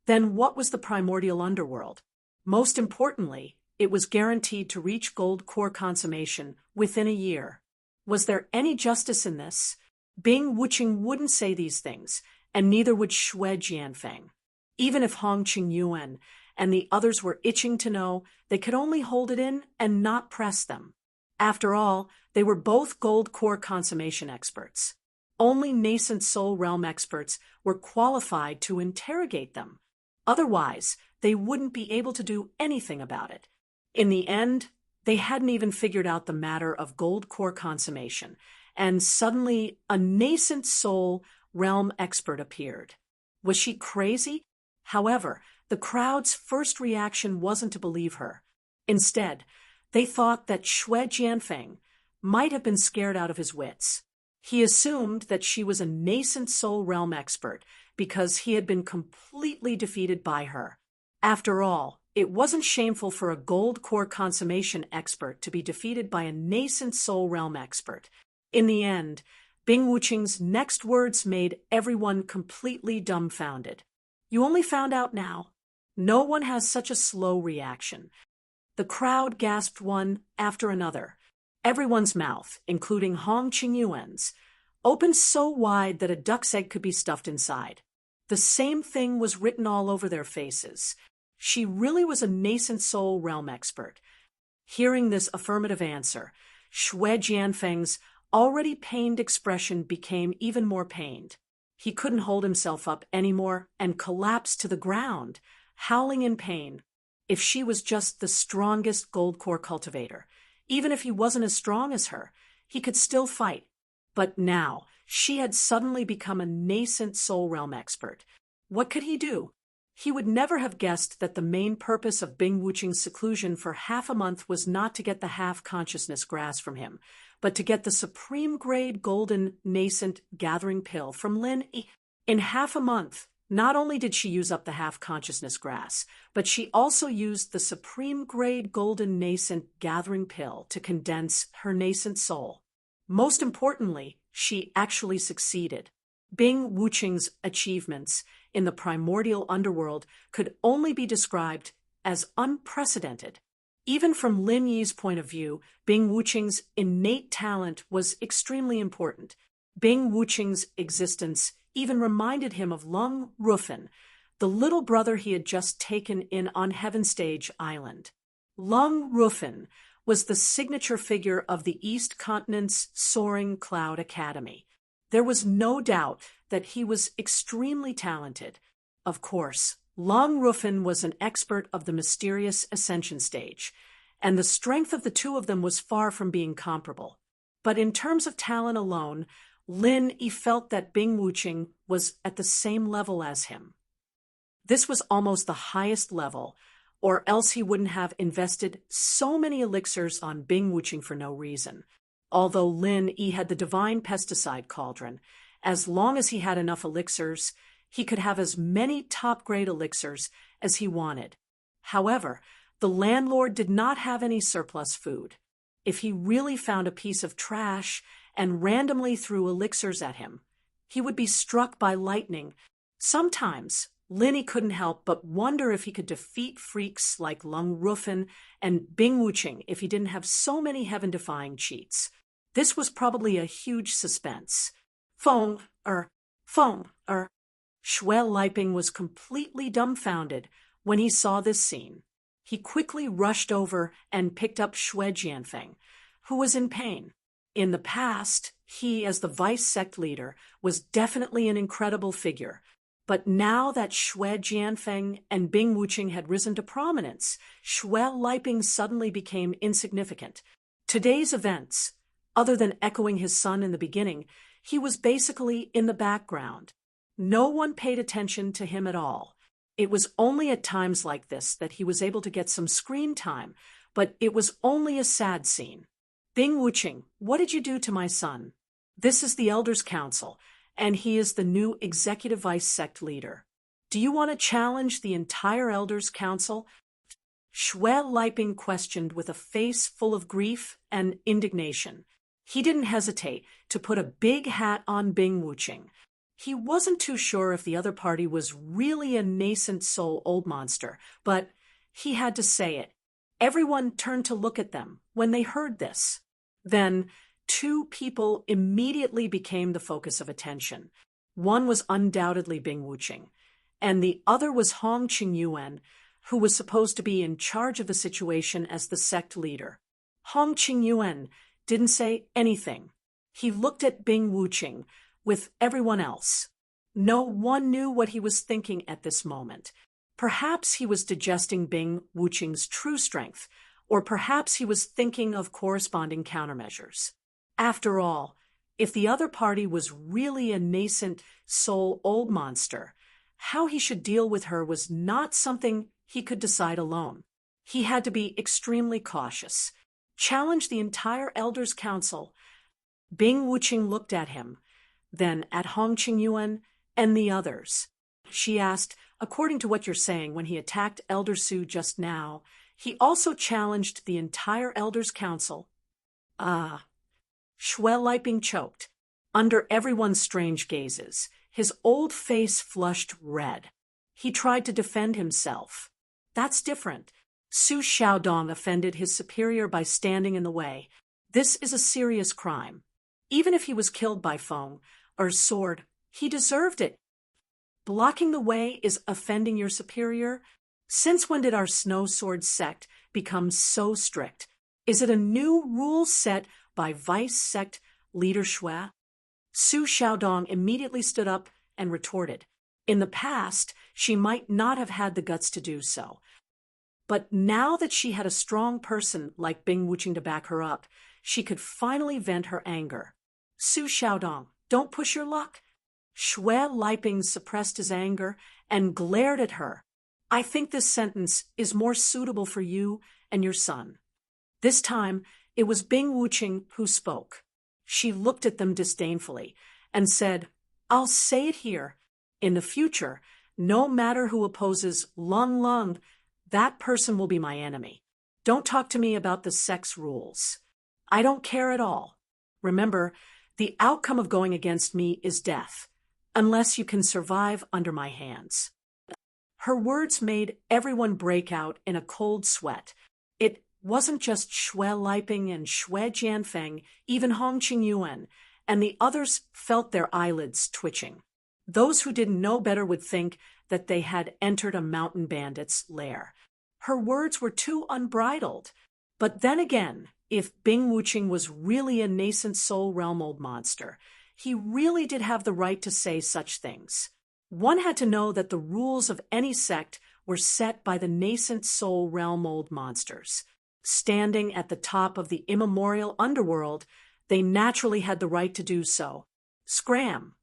A: then what was the primordial underworld? Most importantly, it was guaranteed to reach gold core consummation within a year. Was there any justice in this? Bing Wuqing wouldn't say these things, and neither would Xue Jianfeng. Even if Hong Qingyuan and the others were itching to know, they could only hold it in and not press them. After all, they were both gold core consummation experts. Only nascent soul realm experts were qualified to interrogate them. Otherwise, they wouldn't be able to do anything about it. In the end, they hadn't even figured out the matter of gold core consummation, and suddenly a nascent soul realm expert appeared. Was she crazy? However, the crowd's first reaction wasn't to believe her. Instead, they thought that Xue Jianfeng might have been scared out of his wits. He assumed that she was a nascent soul realm expert because he had been completely defeated by her. After all, it wasn't shameful for a gold core consummation expert to be defeated by a nascent soul realm expert. In the end, Bing Wuqing's next words made everyone completely dumbfounded. You only found out now. No one has such a slow reaction. The crowd gasped one after another. Everyone's mouth, including Hong Qingyuan's, opened so wide that a duck's egg could be stuffed inside. The same thing was written all over their faces. She really was a nascent soul realm expert. Hearing this affirmative answer, Xue Jianfeng's already pained expression became even more pained. He couldn't hold himself up anymore and collapsed to the ground, howling in pain. If she was just the strongest gold core cultivator, even if he wasn't as strong as her, he could still fight. But now, she had suddenly become a nascent soul realm expert. What could he do? He would never have guessed that the main purpose of Bing Wuqing's seclusion for half a month was not to get the half-consciousness grass from him, but to get the supreme-grade golden nascent gathering pill from Lin Yi. In half a month, not only did she use up the half-consciousness grass, but she also used the supreme-grade golden nascent gathering pill to condense her nascent soul. Most importantly, she actually succeeded. Bing Wuqing's achievements in the primordial underworld could only be described as unprecedented. Even from Lin Yi's point of view, Bing Wuqing's innate talent was extremely important. Bing Wuqing's existence even reminded him of Lung Rufin, the little brother he had just taken in on Heaven Stage Island. Lung Rufen was the signature figure of the East Continent's Soaring Cloud Academy. There was no doubt that he was extremely talented. Of course, Lung Rufen was an expert of the mysterious Ascension stage, and the strength of the two of them was far from being comparable. But in terms of talent alone, Lin Yi felt that Bing Wuqing was at the same level as him. This was almost the highest level, or else he wouldn't have invested so many elixirs on Bing Wuqing for no reason. Although Lin Yi had the divine pesticide cauldron, as long as he had enough elixirs, he could have as many top-grade elixirs as he wanted. However, the landlord did not have any surplus food. If he really found a piece of trash and randomly threw elixirs at him, he would be struck by lightning. Sometimes, Linny couldn't help but wonder if he could defeat freaks like Lung Rufen and Bing Wuqing if he didn't have so many heaven-defying cheats. This was probably a huge suspense. Feng, Xue Liping was completely dumbfounded when he saw this scene. He quickly rushed over and picked up Xue Jianfeng, who was in pain. In the past, he, as the vice sect leader, was definitely an incredible figure. But now that Xue Jianfeng and Bing Wuqing had risen to prominence, Xue Liping suddenly became insignificant. Today's events, other than echoing his son in the beginning, he was basically in the background. No one paid attention to him at all. It was only at times like this that he was able to get some screen time, but it was only a sad scene. Bing Wuqing, what did you do to my son? This is the Elders' Council, and he is the new executive vice sect leader. Do you want to challenge the entire Elders' Council? Xue Liping questioned with a face full of grief and indignation. He didn't hesitate to put a big hat on Bing Wuqing. He wasn't too sure if the other party was really a nascent soul old monster, but he had to say it. Everyone turned to look at them when they heard this. Then, two people immediately became the focus of attention. One was undoubtedly Bing Wuqing, and the other was Hong Qingyuan, who was supposed to be in charge of the situation as the sect leader. Hong Qingyuan didn't say anything. He looked at Bing Wuqing with everyone else. No one knew what he was thinking at this moment. Perhaps he was digesting Bing Wuqing's true strength, or perhaps he was thinking of corresponding countermeasures. After all, if the other party was really a nascent soul old monster, how he should deal with her was not something he could decide alone. He had to be extremely cautious. Challenge the entire Elders' Council. Bing Wuqing looked at him, then at Hong Qingyuan and the others. She asked, according to what you're saying, when he attacked Elder Su just now, he also challenged the entire Elders' Council. Ah. Xue Liping choked. Under everyone's strange gazes, his old face flushed red. He tried to defend himself. That's different. Su Xiaodong offended his superior by standing in the way. This is a serious crime. Even if he was killed by Feng or sword, he deserved it. Blocking the way is offending your superior? Since when did our Snow Sword sect become so strict? Is it a new rule set by vice sect leader Xue? Su Xiaodong immediately stood up and retorted. In the past, she might not have had the guts to do so. But now that she had a strong person like Bing Wuqing to back her up, she could finally vent her anger. Su Xiaodong, don't push your luck. Xue Liping suppressed his anger and glared at her. I think this sentence is more suitable for you and your son. This time, it was Bing Wuqing who spoke. She looked at them disdainfully and said, I'll say it here. In the future, no matter who opposes Lung, that person will be my enemy. Don't talk to me about the sex rules. I don't care at all. Remember, the outcome of going against me is death, unless you can survive under my hands. Her words made everyone break out in a cold sweat. It wasn't just Xue Liping and Xue Jianfeng, even Hong Qingyuan, and the others felt their eyelids twitching. Those who didn't know better would think that they had entered a mountain bandit's lair. Her words were too unbridled. But then again, if Bing Wuching was really a nascent soul realm old monster, he really did have the right to say such things. One had to know that the rules of any sect were set by the nascent soul realm old monsters. Standing at the top of the immemorial underworld, they naturally had the right to do so. Scram!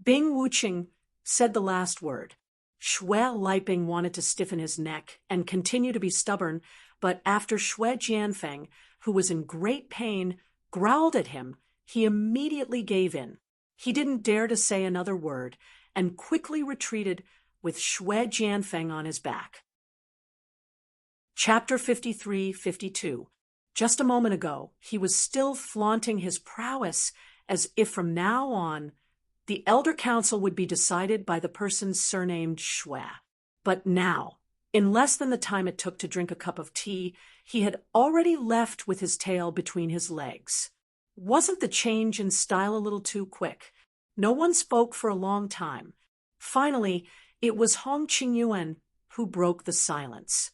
A: Bing Wuching said the last word. Xue Liping wanted to stiffen his neck and continue to be stubborn, but after Xue Jianfeng, who was in great pain, growled at him, he immediately gave in. He didn't dare to say another word and quickly retreated with Xue Jianfeng on his back. Chapter 53-52. Just a moment ago, he was still flaunting his prowess as if from now on, the Elder Council would be decided by the person surnamed Xue. But now, in less than the time it took to drink a cup of tea, he had already left with his tail between his legs. Wasn't the change in style a little too quick? No one spoke for a long time. Finally, it was Hong Qingyuan who broke the silence.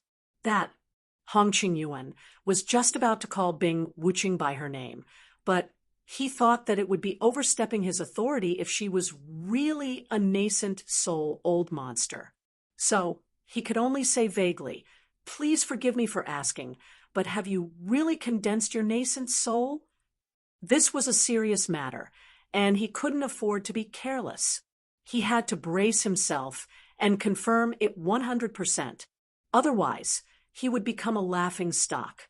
A: Hong Qingyuan was just about to call Bing Wuching by her name, but he thought that it would be overstepping his authority if she was really a nascent soul old monster. So he could only say vaguely, "Please forgive me for asking, but have you really condensed your nascent soul?" This was a serious matter, and he couldn't afford to be careless. He had to brace himself and confirm it 100%. Otherwise, he would become a laughing stock.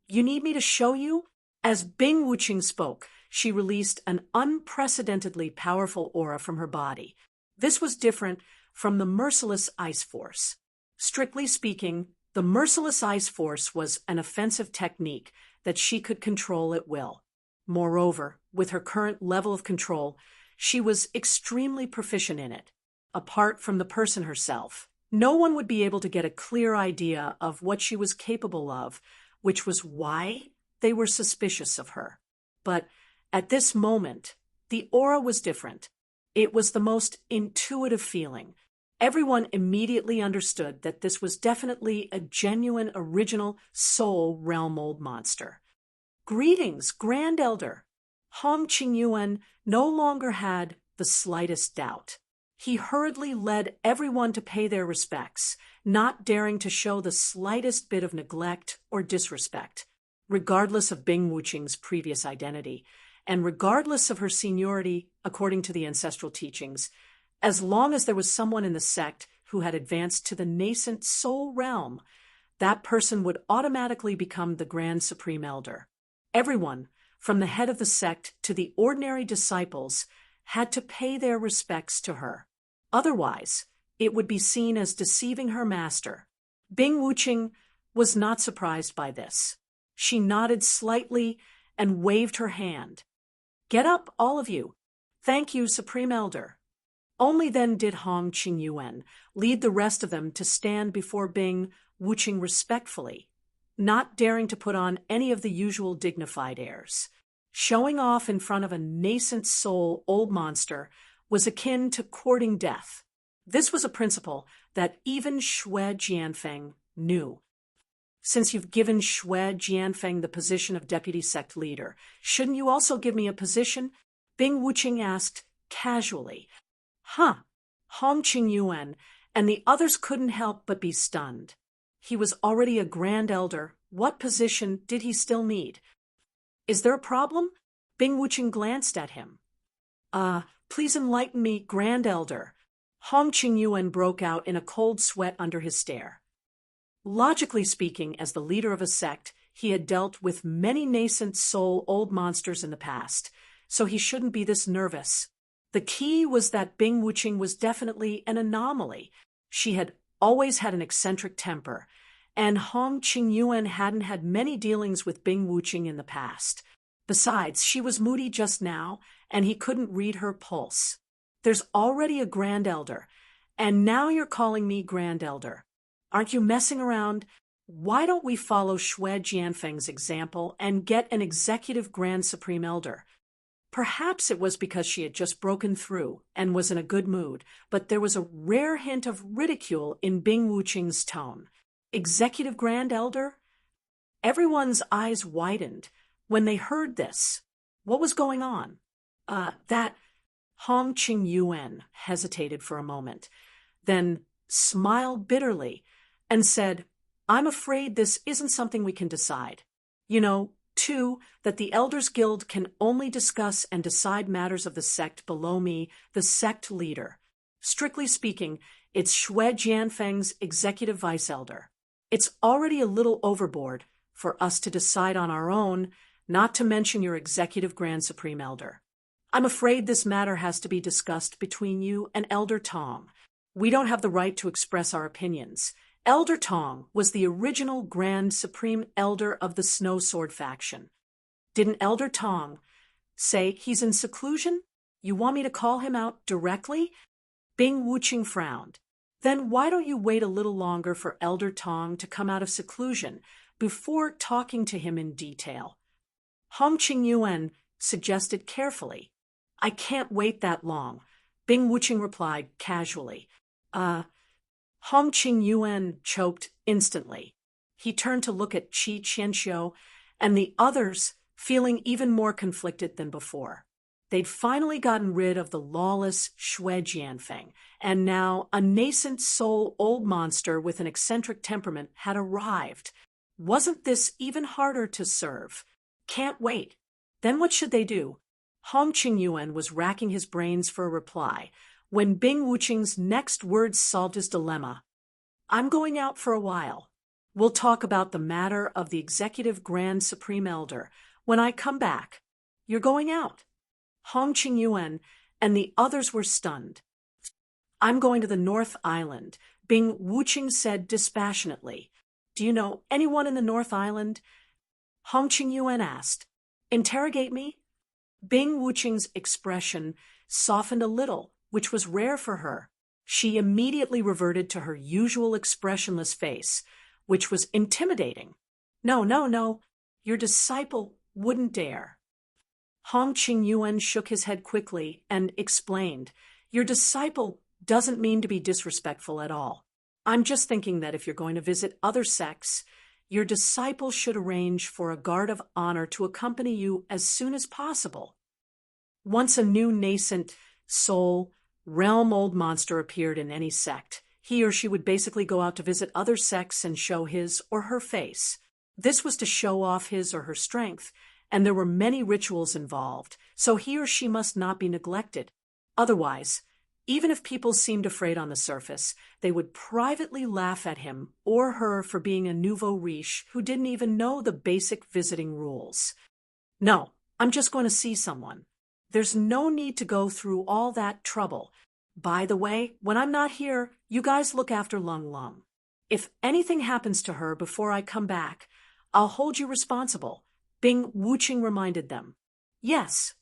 A: "You need me to show you?" As Bing Wuching spoke, she released an unprecedentedly powerful aura from her body. This was different from the merciless ice force. Strictly speaking, the merciless ice force was an offensive technique that she could control at will. Moreover, with her current level of control, she was extremely proficient in it. Apart from the person herself, no one would be able to get a clear idea of what she was capable of, which was why they were suspicious of her. But at this moment, the aura was different. It was the most intuitive feeling. Everyone immediately understood that this was definitely a genuine, original soul realm old monster. "Greetings, Grand Elder." Hong Qingyuan no longer had the slightest doubt. He hurriedly led everyone to pay their respects, not daring to show the slightest bit of neglect or disrespect. Regardless of Bing Wuching's previous identity, and regardless of her seniority according to the ancestral teachings, as long as there was someone in the sect who had advanced to the nascent soul realm, that person would automatically become the Grand Supreme Elder. Everyone, from the head of the sect to the ordinary disciples, had to pay their respects to her. Otherwise, it would be seen as deceiving her master. Bing Wuching was not surprised by this. She nodded slightly and waved her hand. "Get up, all of you. Thank you, Supreme Elder." Only then did Hong Qingyuan lead the rest of them to stand before Bing Wuching respectfully, not daring to put on any of the usual dignified airs. Showing off in front of a nascent soul old monster was akin to courting death. This was a principle that even Xue Jianfeng knew. "Since you've given Xue Jianfeng the position of deputy sect leader, shouldn't you also give me a position?" Bing Wuching asked casually. Hong Qingyuan and the others couldn't help but be stunned. He was already a Grand Elder. What position did he still need? "Is there a problem?" Bing Wuching glanced at him. Please enlighten me, Grand Elder." Hong Qingyuan broke out in a cold sweat under his stare. Logically speaking, as the leader of a sect, he had dealt with many nascent soul old monsters in the past, so he shouldn't be this nervous. The key was that Bing Wuching was definitely an anomaly. She had always had an eccentric temper, and Hong Qingyuan hadn't had many dealings with Bing Wuching in the past. Besides, she was moody just now, and he couldn't read her pulse. "There's already a Grand Elder, and now you're calling me Grand Elder. Aren't you messing around? Why don't we follow Xue Jianfeng's example and get an executive Grand Supreme Elder?" Perhaps it was because she had just broken through and was in a good mood, but there was a rare hint of ridicule in Bing Wuqing's tone. Executive Grand Elder? Everyone's eyes widened when they heard this. What was going on? That Hong Qing Yuan hesitated for a moment, then smiled bitterly and said, I'm afraid this isn't something we can decide. You know, too, that the Elders Guild can only discuss and decide matters of the sect below me, the sect leader. Strictly speaking, it's Xue Jianfeng's executive vice elder. It's already a little overboard for us to decide on our own, not to mention your executive grand supreme elder. I'm afraid this matter has to be discussed between you and Elder Tong. We don't have the right to express our opinions. Elder Tong was the original Grand Supreme Elder of the Snow Sword faction. Didn't Elder Tong say he's in seclusion? You want me to call him out directly? Bing Wuqing frowned. Then why don't you wait a little longer for Elder Tong to come out of seclusion before talking to him in detail? Hong Qing Yuan suggested carefully. I can't wait that long, Bing Wuqing replied casually. Hong Qing Yuan choked instantly. He turned to look at Qi Qianxiu and the others, feeling even more conflicted than before. They'd finally gotten rid of the lawless Xue Jianfeng, and now a nascent soul old monster with an eccentric temperament had arrived. Wasn't this even harder to serve? Can't wait. Then what should they do? Hong Qing Yuan was racking his brains for a reply when Bing Wuqing's next words solved his dilemma. I'm going out for a while. We'll talk about the matter of the Executive Grand Supreme Elder when I come back. You're going out. Hong Qing Yuan and the others were stunned. I'm going to the North Island, Bing Wuqing said dispassionately. Do you know anyone in the North Island? Hong Qing Yuan asked. Interrogate me? Bing Wuqing's expression softened a little, which was rare for her. She immediately reverted to her usual expressionless face, which was intimidating. No, your disciple wouldn't dare. Hong Qing Yuan shook his head quickly and explained, Your disciple doesn't mean to be disrespectful at all. I'm just thinking that if you're going to visit other sects, your disciple should arrange for a guard of honor to accompany you as soon as possible. Once a new nascent soul, realm old monster appeared in any sect, he or she would basically go out to visit other sects and show his or her face. This was to show off his or her strength, and there were many rituals involved, so he or she must not be neglected. Otherwise, even if people seemed afraid on the surface, they would privately laugh at him or her for being a nouveau riche who didn't even know the basic visiting rules. No, I'm just going to see someone. There's no need to go through all that trouble. By the way, when I'm not here, you guys look after Lung Lung. If anything happens to her before I come back, I'll hold you responsible, Bing Wuqing reminded them. Yes.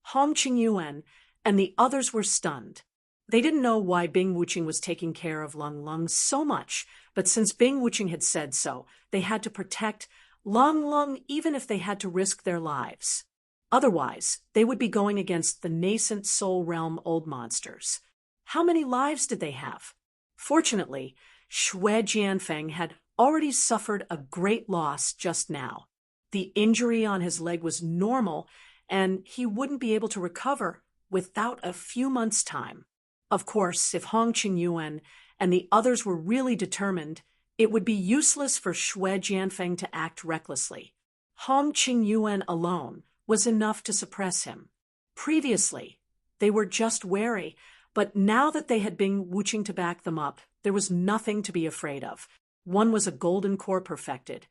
A: Hong Qing Yuan and the others were stunned. They didn't know why Bing Wuqing was taking care of Lung Lung so much, but since Bing Wuqing had said so, they had to protect Lung Lung even if they had to risk their lives. Otherwise, they would be going against the nascent soul realm old monsters. How many lives did they have? Fortunately, Xue Jianfeng had already suffered a great loss just now. The injury on his leg was normal, and he wouldn't be able to recover without a few months' time. Of course, if Hong Qing Yuan and the others were really determined, it would be useless for Xue Jianfeng to act recklessly. Hong Qing Yuan alone was enough to suppress him. Previously, they were just wary, but now that they had Bing Wuqing to back them up, there was nothing to be afraid of. One was a golden core perfected,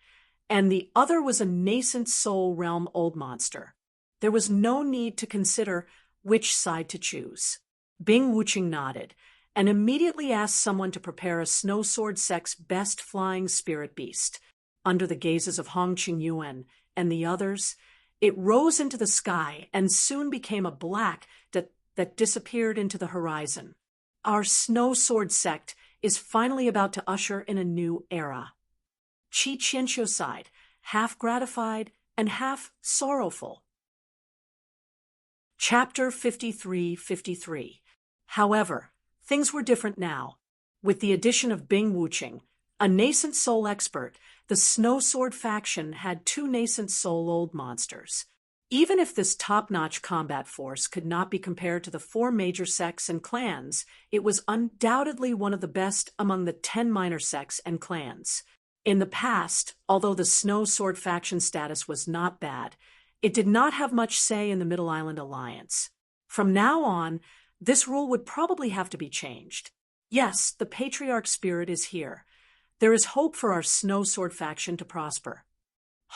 A: and the other was a nascent soul realm old monster. There was no need to consider which side to choose. Bing Wuqing nodded and immediately asked someone to prepare a snow sword sect's best flying spirit beast. Under the gazes of Hong Qing Yuan and the others, it rose into the sky and soon became a black that disappeared into the horizon. Our snow sword sect is finally about to usher in a new era. Qi Qianxiu sighed, half gratified and half sorrowful. Chapter 53:53. However, things were different now. With the addition of Bing Wuching, a nascent soul expert, the Snow Sword faction had two nascent soul old monsters. Even if this top-notch combat force could not be compared to the four major sects and clans, it was undoubtedly one of the best among the 10 minor sects and clans. In the past, although the Snow Sword faction status was not bad, it did not have much say in the Middle Island Alliance. From now on, this rule would probably have to be changed. Yes, the patriarch spirit is here. There is hope for our Snow Sword faction to prosper.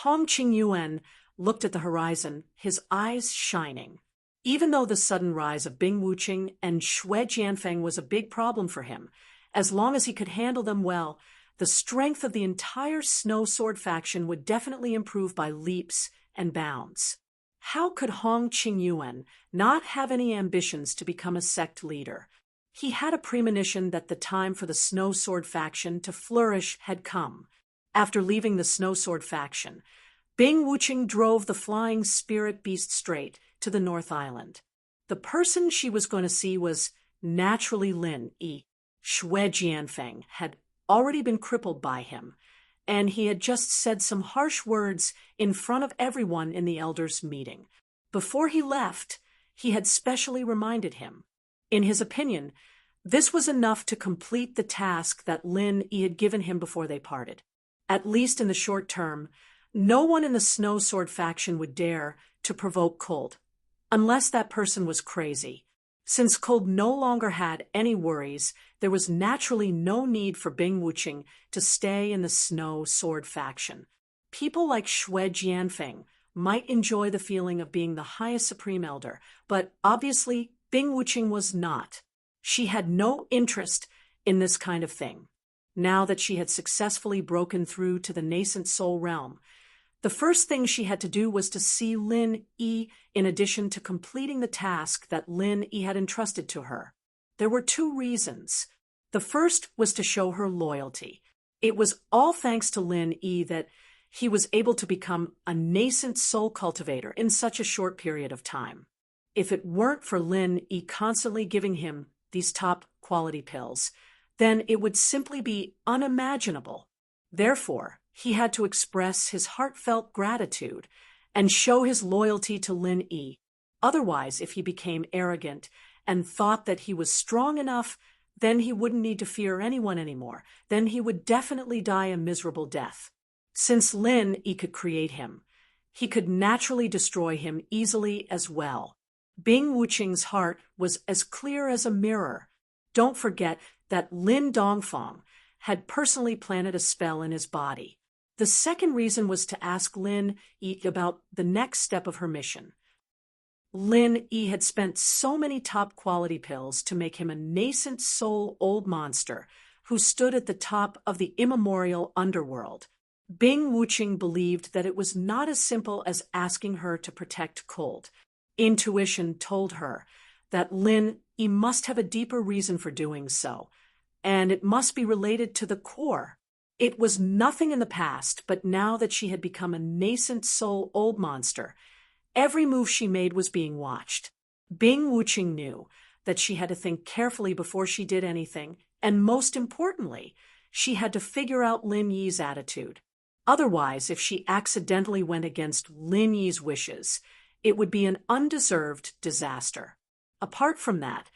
A: Hong Qingyuan looked at the horizon, his eyes shining. Even though the sudden rise of Bing Wuching and Xue Jianfeng was a big problem for him, as long as he could handle them well, the strength of the entire Snow Sword faction would definitely improve by leaps and bounds. How could Hong Qingyuan not have any ambitions to become a sect leader? He had a premonition that the time for the Snow Sword faction to flourish had come. After leaving the Snow Sword faction, Bing Wuching drove the flying spirit beast straight to the North Island. The person she was going to see was naturally Lin Yi. Xue Jianfeng had already been crippled by him, and he had just said some harsh words in front of everyone in the elders' meeting. Before he left, he had specially reminded him. In his opinion, this was enough to complete the task that Lin Yi had given him before they parted. At least in the short term, no one in the Snow Sword faction would dare to provoke Cold, unless that person was crazy. Since Cold no longer had any worries, there was naturally no need for Bing Wuching to stay in the Snow Sword faction. People like Xue Jianfeng might enjoy the feeling of being the highest supreme elder, but obviously Bing Wuching was not. She had no interest in this kind of thing. Now that she had successfully broken through to the nascent soul realm, the first thing she had to do was to see Lin Yi in addition to completing the task that Lin Yi had entrusted to her. There were two reasons. The first was to show her loyalty. It was all thanks to Lin Yi that he was able to become a nascent soul cultivator in such a short period of time. If it weren't for Lin Yi constantly giving him these top quality pills, then it would simply be unimaginable. Therefore, he had to express his heartfelt gratitude and show his loyalty to Lin Yi. Otherwise, if he became arrogant and thought that he was strong enough, then he wouldn't need to fear anyone anymore. Then he would definitely die a miserable death. Since Lin Yi could create him, he could naturally destroy him easily as well. Bing Wuching's heart was as clear as a mirror. Don't forget that Lin Dongfang had personally planted a spell in his body. The second reason was to ask Lin Yi about the next step of her mission. Lin Yi had spent so many top-quality pills to make him a nascent soul old monster who stood at the top of the immemorial underworld. Bing Wuching believed that it was not as simple as asking her to protect Cold. Intuition told her that Lin Yi must have a deeper reason for doing so, and it must be related to the core. It was nothing in the past, but now that she had become a nascent soul old monster, every move she made was being watched. Bing Wuching knew that she had to think carefully before she did anything, and most importantly, she had to figure out Lin Yi's attitude. Otherwise, if she accidentally went against Lin Yi's wishes, it would be an undeserved disaster. Apart from that,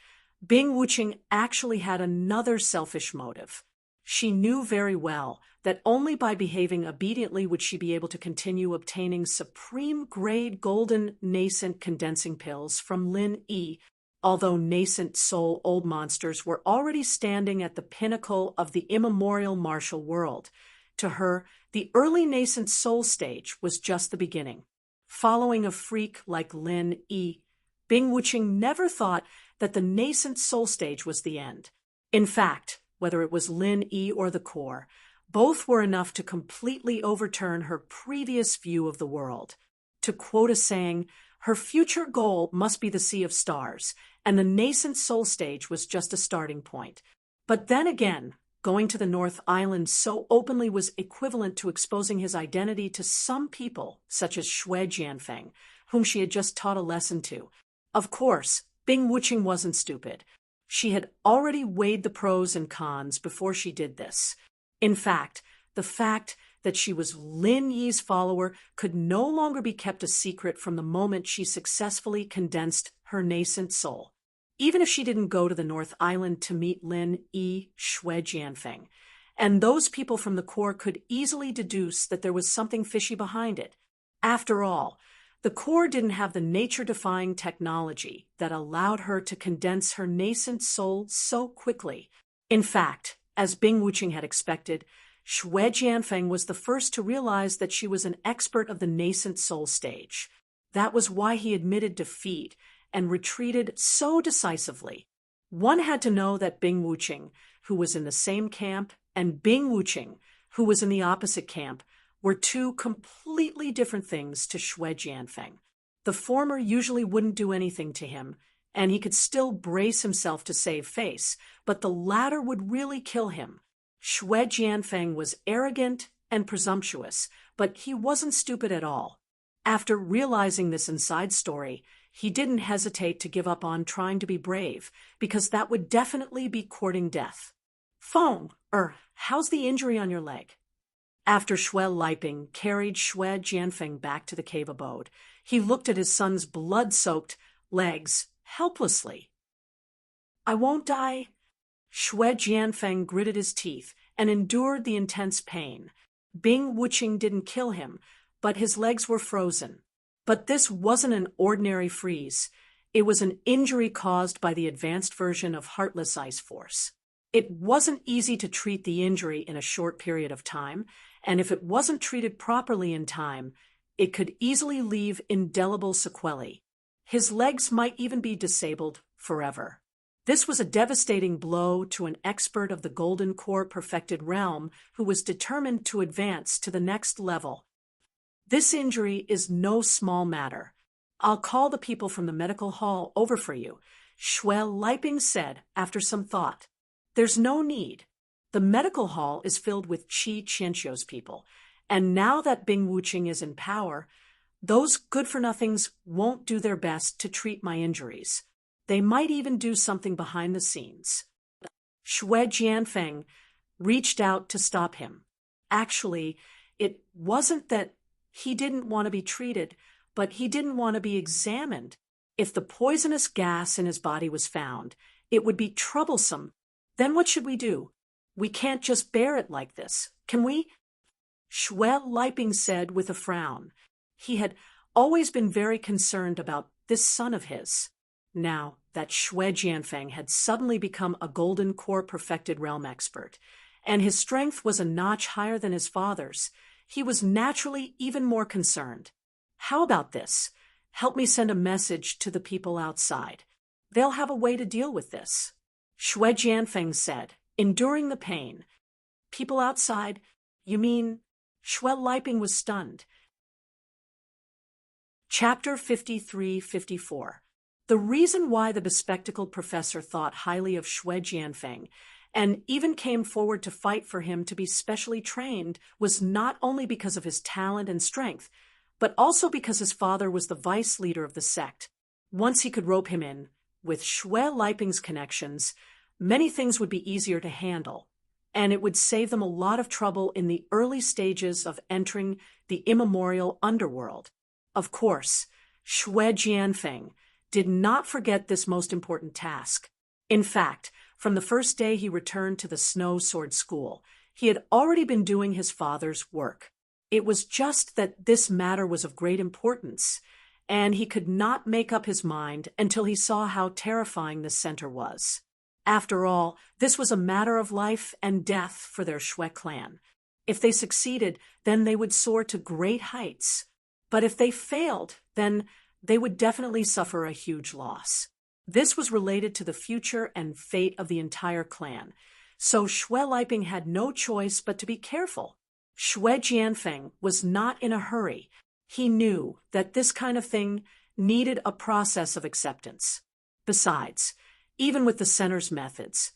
A: Bing Wuching actually had another selfish motive. She knew very well that only by behaving obediently would she be able to continue obtaining supreme-grade golden nascent condensing pills from Lin Yi, although nascent soul old monsters were already standing at the pinnacle of the immemorial martial world. To her, the early nascent soul stage was just the beginning. Following a freak like Lin Yi, Bing Wuching never thought that the nascent soul stage was the end. In fact, whether it was Lin Yi or the core, both were enough to completely overturn her previous view of the world. To quote a saying, her future goal must be the sea of stars, and the nascent soul stage was just a starting point. But then again, going to the North Island so openly was equivalent to exposing his identity to some people, such as Xue Jianfeng, whom she had just taught a lesson to. Of course, Bing Wuching wasn't stupid. She had already weighed the pros and cons before she did this. In fact, the fact that she was Lin Yi's follower could no longer be kept a secret from the moment she successfully condensed her nascent soul. Even if she didn't go to the North Island to meet Lin Yi Shui Jianfeng, and those people from the core could easily deduce that there was something fishy behind it. After all, the core didn't have the nature-defying technology that allowed her to condense her nascent soul so quickly. In fact, as Bing Wuching had expected, Shui Jianfeng was the first to realize that she was an expert of the nascent soul stage. That was why he admitted defeat and retreated so decisively. One had to know that Bing Wuching, who was in the same camp, and Bing Wuching, who was in the opposite camp, were two completely different things to Shui Jianfeng. The former usually wouldn't do anything to him, and he could still brace himself to save face, but the latter would really kill him. Shui Jianfeng was arrogant and presumptuous, but he wasn't stupid at all. After realizing this inside story, he didn't hesitate to give up on trying to be brave, because that would definitely be courting death. Feng, how's the injury on your leg? After Shui Liping carried Shui Jianfeng back to the cave abode, he looked at his son's blood-soaked legs helplessly. I won't die. Shui Jianfeng gritted his teeth and endured the intense pain. Bing Wuching didn't kill him, but his legs were frozen. But this wasn't an ordinary freeze. It was an injury caused by the advanced version of Heartless Ice Force. It wasn't easy to treat the injury in a short period of time, and if it wasn't treated properly in time, it could easily leave indelible sequelae. His legs might even be disabled forever. This was a devastating blow to an expert of the Golden Core Perfected Realm who was determined to advance to the next level. This injury is no small matter. I'll call the people from the medical hall over for you, Shui Liping said after some thought. There's no need. The medical hall is filled with Qi Qianqiu's people, and now that Bing Wuching is in power, those good-for-nothings won't do their best to treat my injuries. They might even do something behind the scenes. Shui Jianfeng reached out to stop him. Actually, it wasn't that he didn't want to be treated, but he didn't want to be examined. If the poisonous gas in his body was found, it would be troublesome. Then what should we do? We can't just bear it like this, can we? Shui Liping said with a frown. He had always been very concerned about this son of his. Now that Shui Jianfeng had suddenly become a Golden Core Perfected Realm expert, and his strength was a notch higher than his father's, he was naturally even more concerned. How about this? Help me send a message to the people outside. They'll have a way to deal with this. Shui Jianfeng said, enduring the pain. People outside? You mean? Shui Liping was stunned. Chapter 53-54. The reason why the bespectacled professor thought highly of Shui Jianfeng and even came forward to fight for him to be specially trained was not only because of his talent and strength, but also because his father was the vice leader of the sect. Once he could rope him in, with Shui Liping's connections, many things would be easier to handle, and it would save them a lot of trouble in the early stages of entering the immemorial underworld. Of course, Shui Jianfeng did not forget this most important task. In fact, from the first day he returned to the Snow Sword School, he had already been doing his father's work. It was just that this matter was of great importance, and he could not make up his mind until he saw how terrifying the center was. After all, this was a matter of life and death for their Shui clan. If they succeeded, then they would soar to great heights. But if they failed, then they would definitely suffer a huge loss. This was related to the future and fate of the entire clan, so Shui Liping had no choice but to be careful. Shui Jianfeng was not in a hurry. He knew that this kind of thing needed a process of acceptance. Besides, even with the center's methods,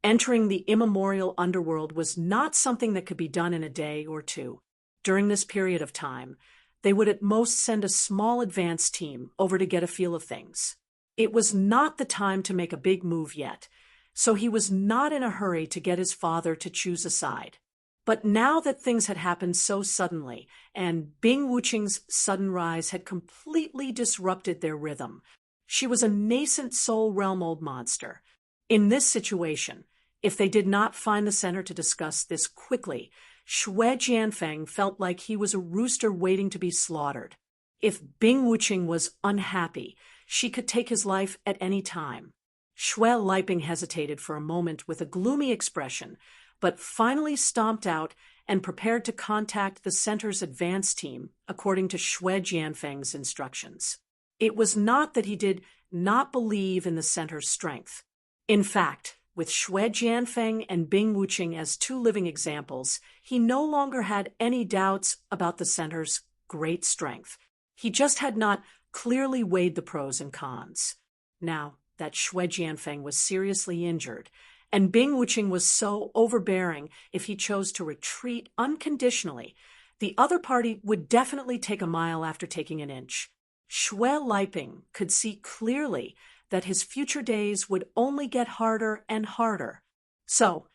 A: entering the immemorial underworld was not something that could be done in a day or two. During this period of time, they would at most send a small advance team over to get a feel of things. It was not the time to make a big move yet, so he was not in a hurry to get his father to choose a side. But now that things had happened so suddenly, and Bing Wuqing's sudden rise had completely disrupted their rhythm, she was a nascent soul realm old monster. In this situation, if they did not find the center to discuss this quickly, Xue Jianfeng felt like he was a rooster waiting to be slaughtered. If Bing Wuqing was unhappy, she could take his life at any time. Xue Liping hesitated for a moment with a gloomy expression, but finally stomped out and prepared to contact the center's advance team according to Xue Jianfeng's instructions. It was not that he did not believe in the center's strength. In fact, with Xue Jianfeng and Bing Wuqing as two living examples, he no longer had any doubts about the center's great strength. He just had not clearly weighed the pros and cons. Now that Xue Jianfeng was seriously injured, and Bing Wuqing was so overbearing if he chose to retreat unconditionally, the other party would definitely take a mile after taking an inch. Xue Liping could see clearly that his future days would only get harder and harder. So,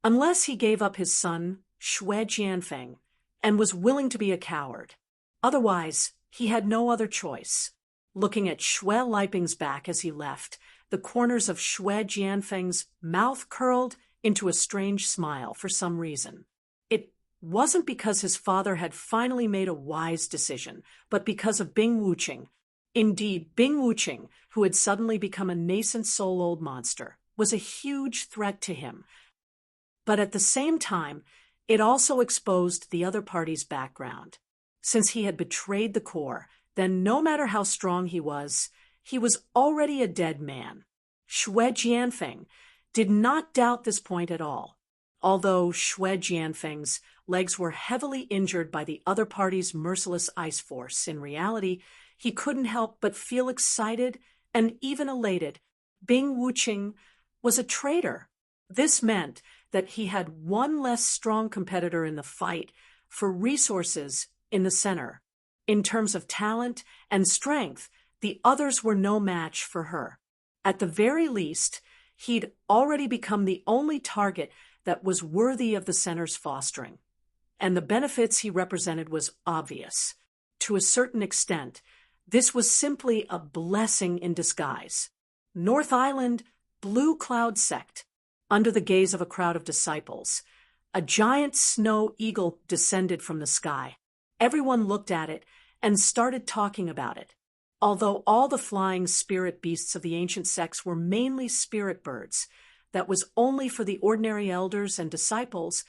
A: unless he gave up his son, Xue Jianfeng, and was willing to be a coward, otherwise he had no other choice. Looking at Xue Liping's back as he left, the corners of Xue Jianfeng's mouth curled into a strange smile for some reason. It wasn't because his father had finally made a wise decision, but because of Bing Wuqing. Indeed, Bing Wuqing, who had suddenly become a nascent soul old monster, was a huge threat to him. But at the same time, it also exposed the other party's background. Since he had betrayed the core, then no matter how strong he was already a dead man. Xue Jianfeng did not doubt this point at all. Although Xue Jianfeng's legs were heavily injured by the other party's merciless ice force, in reality, he couldn't help but feel excited and even elated. Bing Wuqing was a traitor. This meant that he had one less strong competitor in the fight for resources in the center. In terms of talent and strength, the others were no match for her. At the very least, he'd already become the only target that was worthy of the center's fostering. And the benefits he represented was obvious. To a certain extent, this was simply a blessing in disguise. North Island, Blue Cloud Sect. Under the gaze of a crowd of disciples, a giant snow eagle descended from the sky. Everyone looked at it and started talking about it. Although all the flying spirit beasts of the ancient sects were mainly spirit birds, that was only for the ordinary elders and disciples,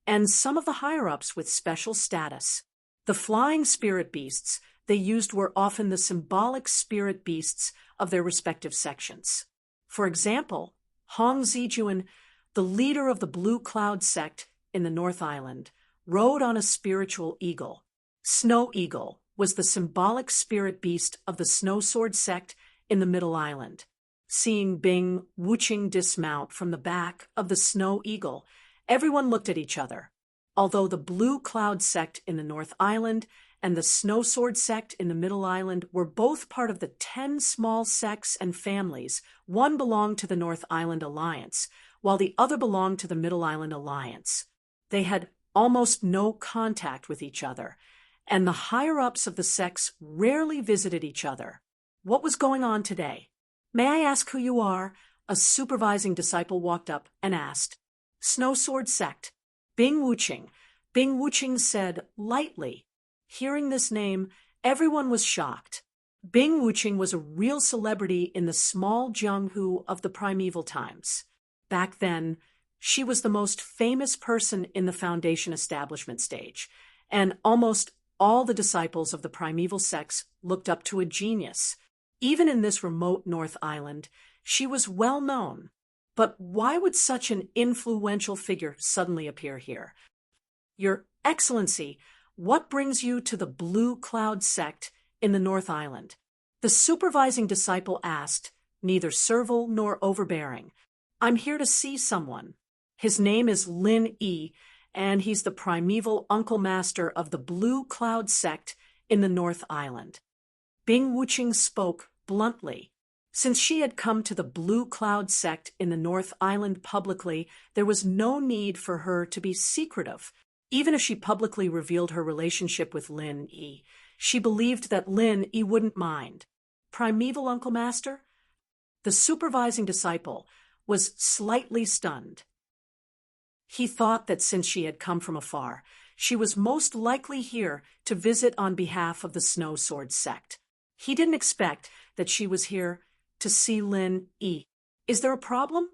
A: and some of the higher-ups with special status. The flying spirit beasts they used were often the symbolic spirit beasts of their respective sections. For example, Hong Zijuan, the leader of the Blue Cloud sect in the North Island, rode on a spiritual eagle. Snow Eagle was the symbolic spirit beast of the Snow Sword sect in the Middle Island. Seeing Bing Wuqing dismount from the back of the Snow Eagle, everyone looked at each other. Although the Blue Cloud sect in the North Island and the Snow Sword sect in the Middle Island were both part of the 10 small sects and families, one belonged to the North Island Alliance, while the other belonged to the Middle Island Alliance. They had almost no contact with each other, and the higher-ups of the sects rarely visited each other. What was going on today? "May I ask who you are?" a supervising disciple walked up and asked. "Snow Sword Sect. Bing Wuqing." Bing Wuqing said lightly. Hearing this name, everyone was shocked. Bing Wuqing was a real celebrity in the small Jianghu of the primeval times. Back then, she was the most famous person in the Foundation establishment stage, and almost all the disciples of the primeval sects looked up to a genius. Even in this remote North Island, she was well known. But why would such an influential figure suddenly appear here? "Your Excellency, what brings you to the Blue Cloud sect in the North Island?" The supervising disciple asked, neither servile nor overbearing. "I'm here to see someone. His name is Lin Yi, and he's the primeval uncle master of the Blue Cloud sect in the North Island." Bing Wuqing spoke bluntly. Since she had come to the Blue Cloud sect in the North Island publicly, there was no need for her to be secretive. Even if she publicly revealed her relationship with Lin Yi, she believed that Lin Yi wouldn't mind. Primeval Uncle Master? The supervising disciple was slightly stunned. He thought that since she had come from afar, she was most likely here to visit on behalf of the Snow Sword sect. He didn't expect that she was here to see Lin Yi. Is there a problem?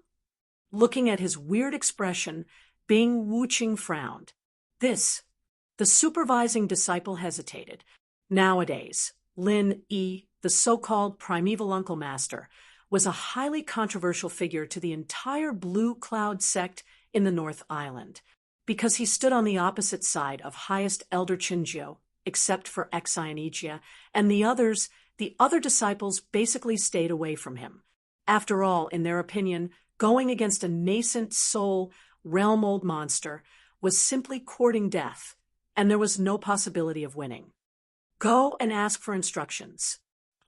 A: Looking at his weird expression, Bing Wuqing frowned. The supervising disciple hesitated. Nowadays, Lin Yi, the so-called primeval Uncle Master, was a highly controversial figure to the entire Blue Cloud sect in the North Island, because he stood on the opposite side of highest Elder Qinjiu, except for Xian and the other disciples basically stayed away from him. After all, in their opinion, going against a nascent soul, realm-old monster was simply courting death, and there was no possibility of winning. Go and ask for instructions.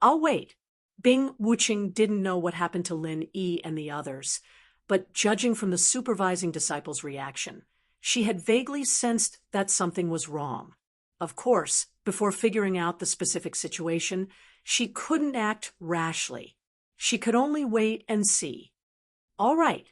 A: I'll wait. Bing Wuqing didn't know what happened to Lin Yi and the others, but judging from the supervising disciple's reaction, she had vaguely sensed that something was wrong. Of course, before figuring out the specific situation, she couldn't act rashly. She could only wait and see. All right.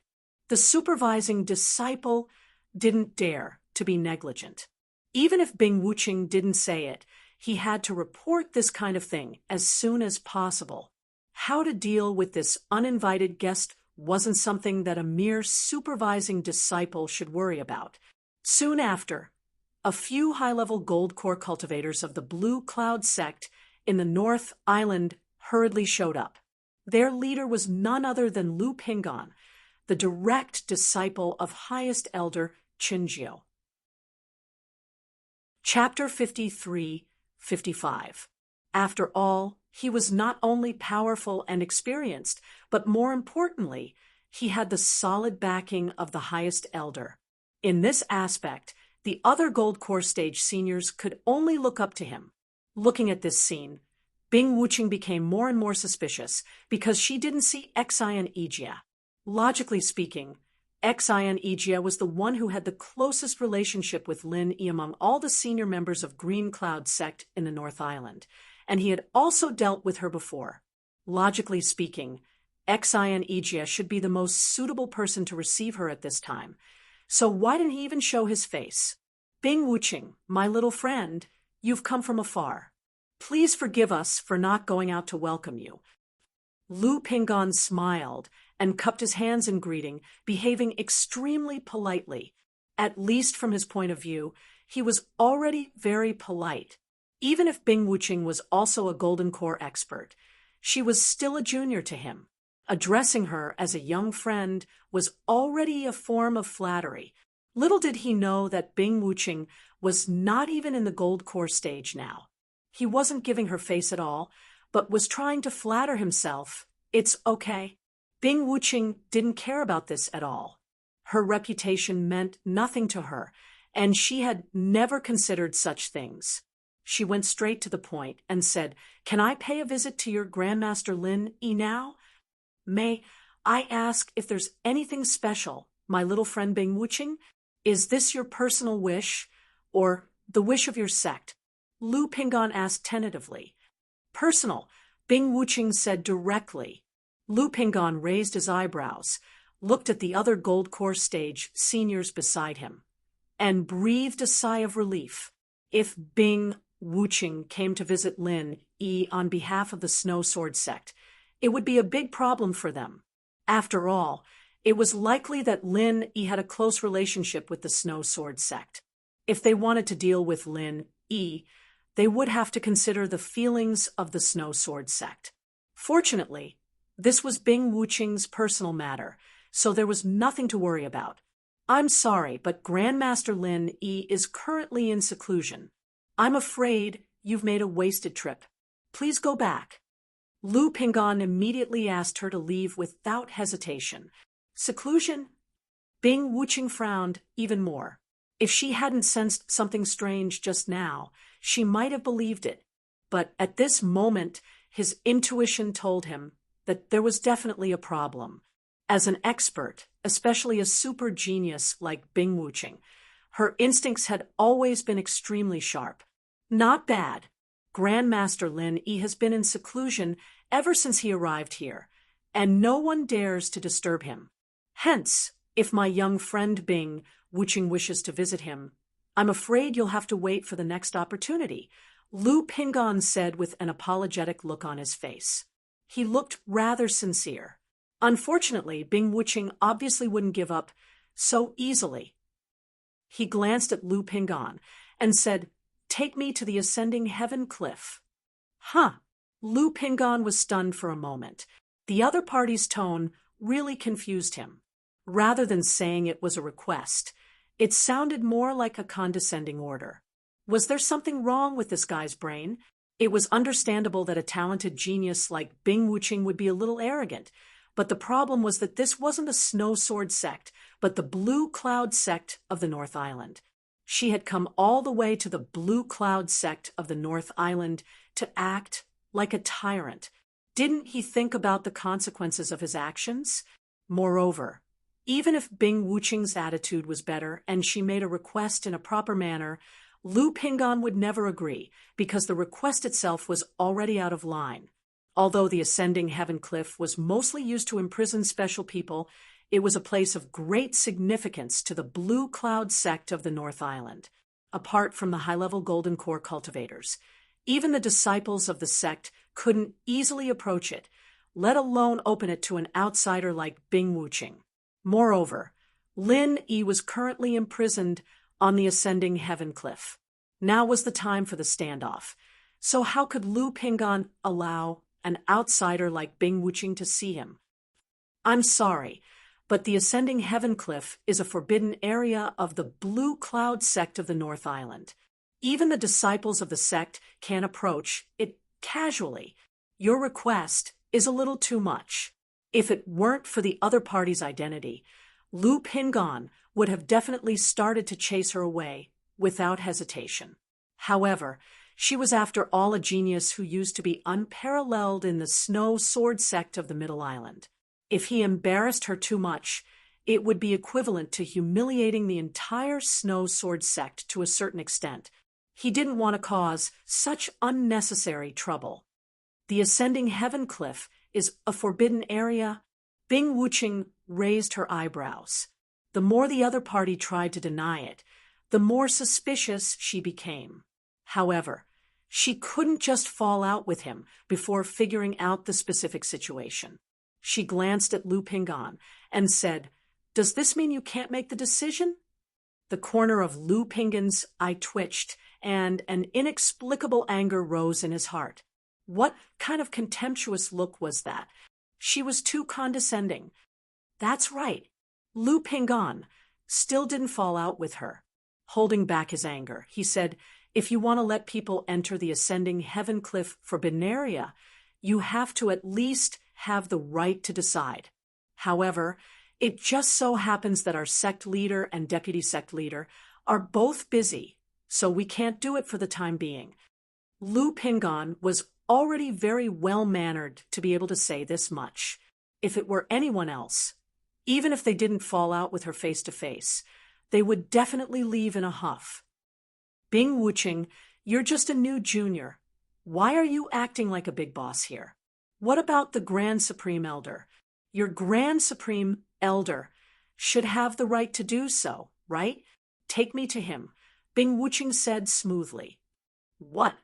A: The supervising disciple didn't dare to be negligent. Even if Bing Wuqing didn't say it, he had to report this kind of thing as soon as possible. How to deal with this uninvited guest wasn't something that a mere supervising disciple should worry about. Soon after, a few high-level gold core cultivators of the Blue Cloud sect in the North Island hurriedly showed up. Their leader was none other than Lu Pingon, the direct disciple of highest elder Qinjiu. Chapter 53-55. After all, he was not only powerful and experienced, but more importantly, he had the solid backing of the highest elder. In this aspect, the other Gold Core Stage seniors could only look up to him. Looking at this scene, Bing Wuqing became more and more suspicious because she didn't see Xian. Logically speaking, Xian was the one who had the closest relationship with Lin Yi among all the senior members of Green Cloud sect in the North Island, and he had also dealt with her before. Logically speaking, Xian should be the most suitable person to receive her at this time. So why didn't he even show his face? Bing Wuqing, my little friend, you've come from afar. Please forgive us for not going out to welcome you. Lu Pingon smiled and cupped his hands in greeting, behaving extremely politely. At least from his point of view, he was already very polite. Even if Bing Wuqing was also a Golden Core expert, she was still a junior to him. Addressing her as a young friend was already a form of flattery. Little did he know that Bing Wuqing was not even in the Gold Core stage now. He wasn't giving her face at all, but was trying to flatter himself. It's okay. Bing Wuqing didn't care about this at all. Her reputation meant nothing to her, and she had never considered such things. She went straight to the point and said, "Can I pay a visit to your Grandmaster Lin Yi now? May I ask if there's anything special, my little friend Bing Wuqing? Is this your personal wish, or the wish of your sect?" Lu Pingon asked tentatively. "Personal," Bing Wuqing said directly. Lu Pingon raised his eyebrows, looked at the other Gold Core Stage seniors beside him, and breathed a sigh of relief. If Bing Wuqing came to visit Lin Yi on behalf of the Snow Sword sect, it would be a big problem for them. After all, it was likely that Lin Yi had a close relationship with the Snow Sword sect. If they wanted to deal with Lin Yi, they would have to consider the feelings of the Snow Sword sect. Fortunately, this was Bing Wuqing's personal matter, so there was nothing to worry about. "I'm sorry, but Grandmaster Lin Yi is currently in seclusion. I'm afraid you've made a wasted trip. Please go back." Lu Pingon immediately asked her to leave without hesitation. Seclusion? Bing Wuqing frowned even more. If she hadn't sensed something strange just now, she might have believed it. But at this moment, his intuition told him that there was definitely a problem. As an expert, especially a super genius like Bing Wuching, her instincts had always been extremely sharp. Not bad. Grandmaster Lin Yi has been in seclusion ever since he arrived here, and no one dares to disturb him. Hence, if my young friend Bing Wuching wishes to visit him, I'm afraid you'll have to wait for the next opportunity, Lu Pingon said with an apologetic look on his face. He looked rather sincere. Unfortunately, Bing Wuching obviously wouldn't give up so easily. He glanced at Lu Pingon and said, "Take me to the ascending heaven cliff." Huh. Lu Pingon was stunned for a moment. The other party's tone really confused him. Rather than saying it was a request, it sounded more like a condescending order. Was there something wrong with this guy's brain? It was understandable that a talented genius like Bing Wuching would be a little arrogant, but the problem was that this wasn't a snow sword sect, but the Blue Cloud sect of the North Island. She had come all the way to the Blue Cloud sect of the North Island to act like a tyrant. Didn't he think about the consequences of his actions? Moreover, even if Bing Wuching's attitude was better and she made a request in a proper manner, Lu Pingon would never agree because the request itself was already out of line. Although the ascending heaven cliff was mostly used to imprison special people, it was a place of great significance to the Blue Cloud sect of the North Island. Apart from the high-level golden core cultivators, even the disciples of the sect couldn't easily approach it, let alone open it to an outsider like Bing Wuching. Moreover, Lin Yi was currently imprisoned on the ascending heaven cliff. Now was the time for the standoff. So how could Lu Pingon allow an outsider like Bing Wuching to see him? I'm sorry, but the ascending heaven cliff is a forbidden area of the Blue Cloud sect of the North Island. Even the disciples of the sect can't approach it casually. Your request is a little too much. If it weren't for the other party's identity, Lu Pingon would have definitely started to chase her away without hesitation. However, she was after all a genius who used to be unparalleled in the snow sword sect of the Middle Island. If he embarrassed her too much, it would be equivalent to humiliating the entire snow sword sect to a certain extent. He didn't want to cause such unnecessary trouble. The ascending heaven cliff is a forbidden area. Bing Wuching raised her eyebrows. The more the other party tried to deny it, the more suspicious she became. However, she couldn't just fall out with him before figuring out the specific situation. She glanced at Lu Pingon and said, "Does this mean you can't make the decision?" The corner of Lu Pingon's eye twitched, and an inexplicable anger rose in his heart. What kind of contemptuous look was that? She was too condescending. That's right. Lu Pingon still didn't fall out with her. Holding back his anger, he said, "If you want to let people enter the ascending heaven cliff forbidden area, you have to at least have the right to decide. However, it just so happens that our sect leader and deputy sect leader are both busy, so we can't do it for the time being." Lu Pingon was already very well-mannered to be able to say this much. If it were anyone else, even if they didn't fall out with her face-to-face, they would definitely leave in a huff. "Bing Wuching, you're just a new junior. Why are you acting like a big boss here? What about the Grand Supreme Elder? Your Grand Supreme Elder should have the right to do so, right? Take me to him," Bing Wuching said smoothly. "What?"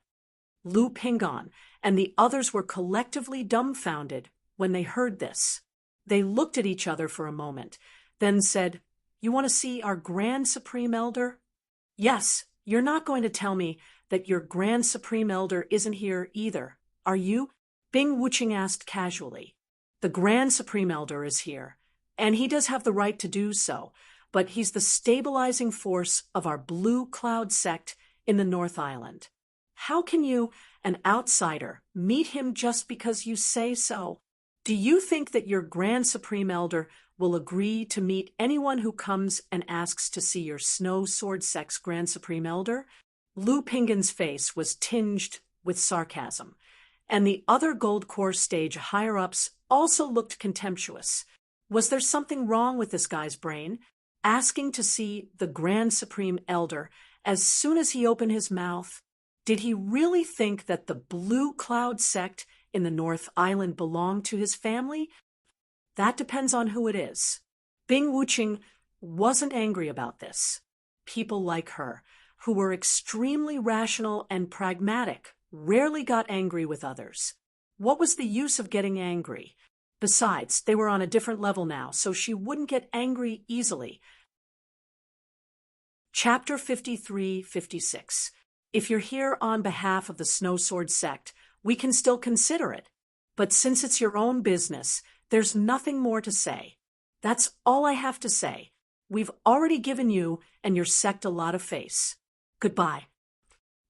A: Lu Pingon and the others were collectively dumbfounded when they heard this. They looked at each other for a moment, then said, "You want to see our Grand Supreme Elder?" "Yes, you're not going to tell me that your Grand Supreme Elder isn't here either, are you?" Bing Wuching asked casually. "The Grand Supreme Elder is here, and he does have the right to do so, but he's the stabilizing force of our Blue Cloud sect in the North Island. How can you, an outsider, meet him just because you say so? Do you think that your Grand Supreme Elder will agree to meet anyone who comes and asks to see your Snow Sword Sect's Grand Supreme Elder?" Lu Pingon's face was tinged with sarcasm, and the other Gold Core stage higher-ups also looked contemptuous. Was there something wrong with this guy's brain? Asking to see the Grand Supreme Elder as soon as he opened his mouth? Did he really think that the Blue Cloud sect in the North Island belonged to his family? That depends on who it is. Bing Wuching wasn't angry about this. People like her, who were extremely rational and pragmatic, rarely got angry with others. What was the use of getting angry? Besides, they were on a different level now, so she wouldn't get angry easily. Chapter 53-56. If you're here on behalf of the Snowsword sect, we can still consider it. But since it's your own business, there's nothing more to say. That's all I have to say. We've already given you and your sect a lot of face. Goodbye.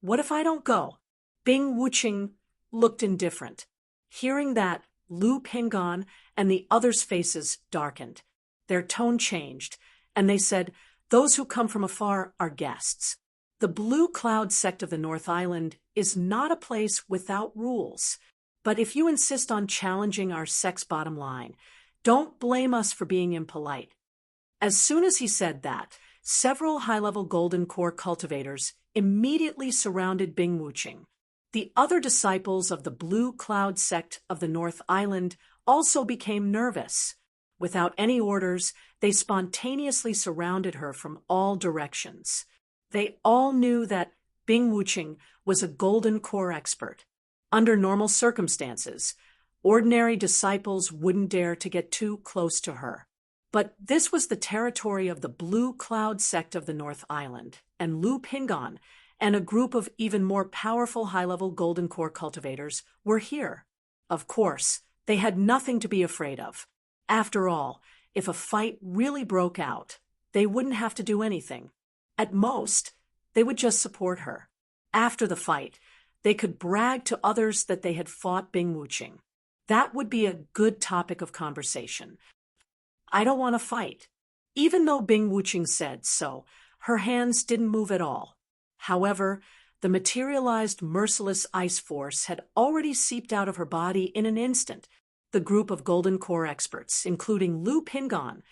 A: What if I don't go? Bing Wuching looked indifferent. Hearing that, Lu Pingon and the others' faces darkened. Their tone changed, and they said, "Those who come from afar are guests. The Blue Cloud sect of the North Island is not a place without rules. But if you insist on challenging our sect's bottom line, don't blame us for being impolite." As soon as he said that, several high-level Golden Core cultivators immediately surrounded Bing Wuching. The other disciples of the Blue Cloud sect of the North Island also became nervous. Without any orders, they spontaneously surrounded her from all directions. They all knew that Bing Wuching was a Golden Core expert. Under normal circumstances, ordinary disciples wouldn't dare to get too close to her. But this was the territory of the Blue Cloud sect of the North Island, and Lu Pingon and a group of even more powerful high-level Golden Core cultivators were here. Of course, they had nothing to be afraid of. After all, if a fight really broke out, they wouldn't have to do anything. At most, they would just support her. After the fight, they could brag to others that they had fought Bing Wuching. That would be a good topic of conversation. I don't want to fight. Even though Bing Wuching said so, her hands didn't move at all. However, the materialized merciless ice force had already seeped out of her body in an instant. The group of Golden Core experts, including Lu Pingon,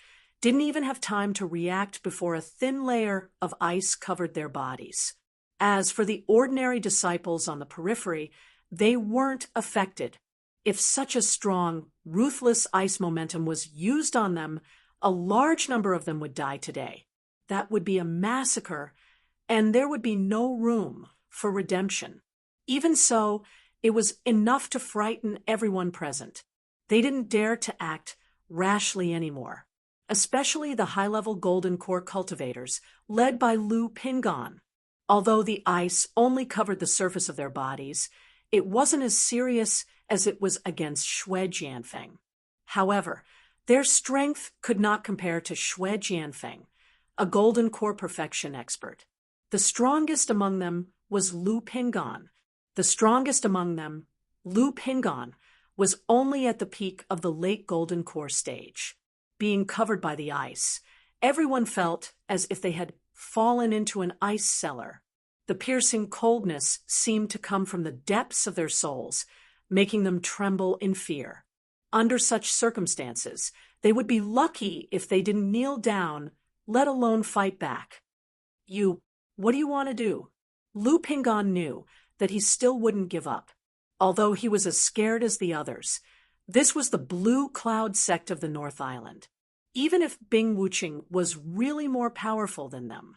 A: didn't even have time to react before a thin layer of ice covered their bodies. As for the ordinary disciples on the periphery, they weren't affected. If such a strong, ruthless ice momentum was used on them, a large number of them would die today. That would be a massacre, and there would be no room for redemption. Even so, it was enough to frighten everyone present. They didn't dare to act rashly anymore, especially the high-level Golden Core cultivators, led by Lu Pingon. Although the ice only covered the surface of their bodies, it wasn't as serious as it was against Xue Jianfeng. However, their strength could not compare to Xue Jianfeng, a Golden Core perfection expert. The strongest among them was Lu Pingon. The strongest among them, Lu Pingon, was only at the peak of the late Golden Core stage. Being covered by the ice, everyone felt as if they had fallen into an ice cellar. The piercing coldness seemed to come from the depths of their souls, making them tremble in fear. Under such circumstances, they would be lucky if they didn't kneel down, let alone fight back. What do you want to do? Lu Pingon knew that he still wouldn't give up. Although he was as scared as the others, this was the Blue Cloud sect of the North Island. Even if Bing Wuching was really more powerful than them,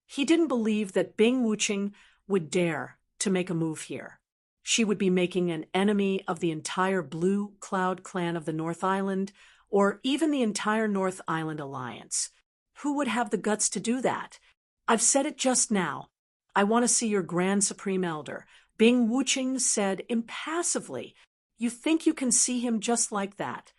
A: he didn't believe that Bing Wuching would dare to make a move here. She would be making an enemy of the entire Blue Cloud clan of the North Island, or even the entire North Island Alliance. Who would have the guts to do that? I've said it just now. I want to see your Grand Supreme Elder, Bing Wuching said impassively. You think you can see him just like that?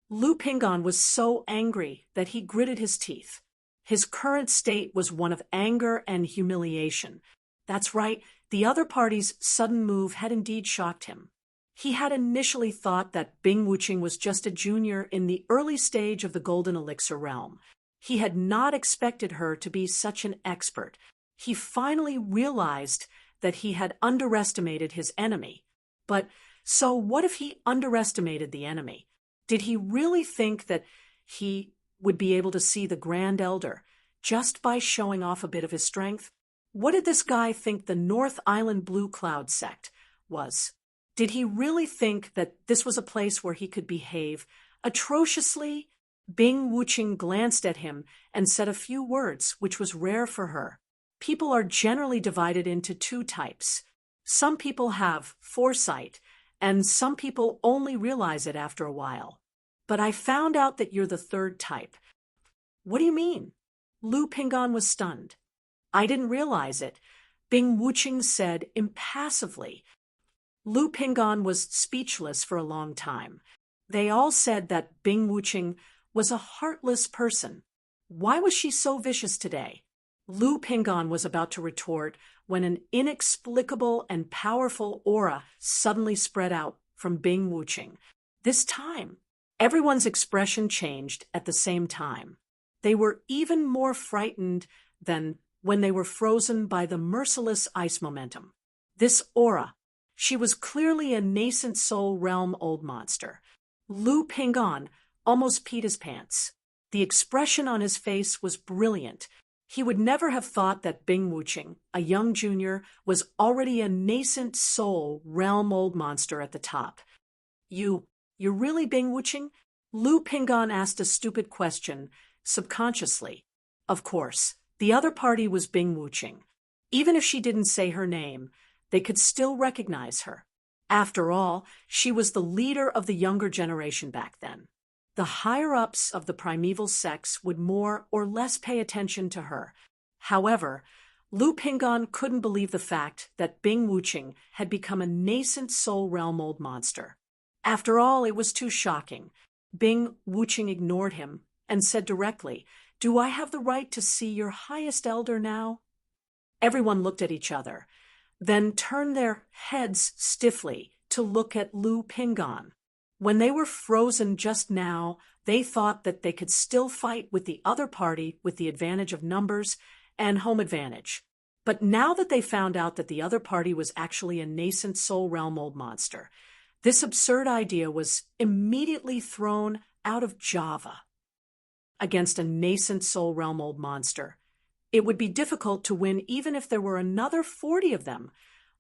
A: Lu Pingon was so angry that he gritted his teeth. His current state was one of anger and humiliation. That's right, the other party's sudden move had indeed shocked him. He had initially thought that Bing Wuching was just a junior in the early stage of the Golden Elixir realm. He had not expected her to be such an expert. He finally realized that he had underestimated his enemy. But So what if he underestimated the enemy? Did he really think that he would be able to see the Grand Elder just by showing off a bit of his strength? What did this guy think the North Island Blue Cloud sect was? Did he really think that this was a place where he could behave atrociously? Bing Wuching glanced at him and said a few words, which was rare for her. People are generally divided into two types. Some people have foresight, and some people only realize it after a while. But I found out that you're the third type. What do you mean? Lu Pingon was stunned. I didn't realize it, Bing Wuching said impassively. Lu Pingon was speechless for a long time. They all said that Bing Wuching was a heartless person. Why was she so vicious today? Lu Pingon was about to retort when an inexplicable and powerful aura suddenly spread out from Bing Wuching. This time, everyone's expression changed at the same time. They were even more frightened than when they were frozen by the merciless ice momentum. This aura, she was clearly a nascent soul realm old monster. Lu Pingon almost peed his pants. The expression on his face was brilliant. He would never have thought that Bing Wuching, a young junior, was already a nascent soul realm old monster at the top. You're really Bing Wuching? Lu Pingon asked a stupid question, subconsciously. Of course, the other party was Bing Wuching. Even if she didn't say her name, they could still recognize her. After all, she was the leader of the younger generation back then. The higher-ups of the primeval sects would more or less pay attention to her. However, Lu Pingon couldn't believe the fact that Bing Wuching had become a nascent soul realm old monster. After all, it was too shocking. Bing Wuching ignored him and said directly, "Do I have the right to see your highest elder now?" Everyone looked at each other, then turned their heads stiffly to look at Lu Pingon. When they were frozen just now, they thought that they could still fight with the other party with the advantage of numbers and home advantage. But now that they found out that the other party was actually a nascent soul realm old monster, this absurd idea was immediately thrown out of Java. Against a nascent soul realm old monster, it would be difficult to win even if there were another 40 of them,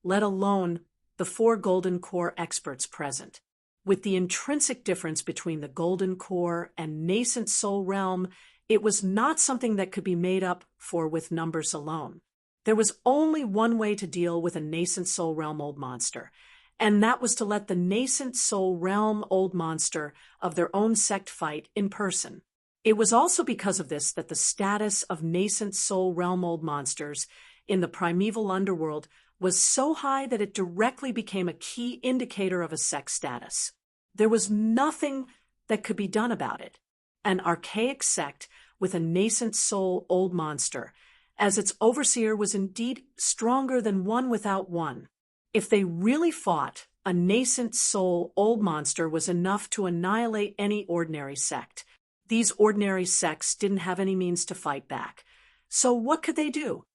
A: let alone the 4 Golden Core experts present. With the intrinsic difference between the Golden Core and nascent soul realm, it was not something that could be made up for with numbers alone. There was only one way to deal with a nascent soul realm old monster, and that was to let the nascent soul realm old monster of their own sect fight in person. It was also because of this that the status of nascent soul realm old monsters in the primeval underworld was so high that it directly became a key indicator of a sect status. There was nothing that could be done about it. An archaic sect with a nascent soul old monster, as its overseer was indeed stronger than one without one. If they really fought, a nascent soul old monster was enough to annihilate any ordinary sect. These ordinary sects didn't have any means to fight back. So what could they do?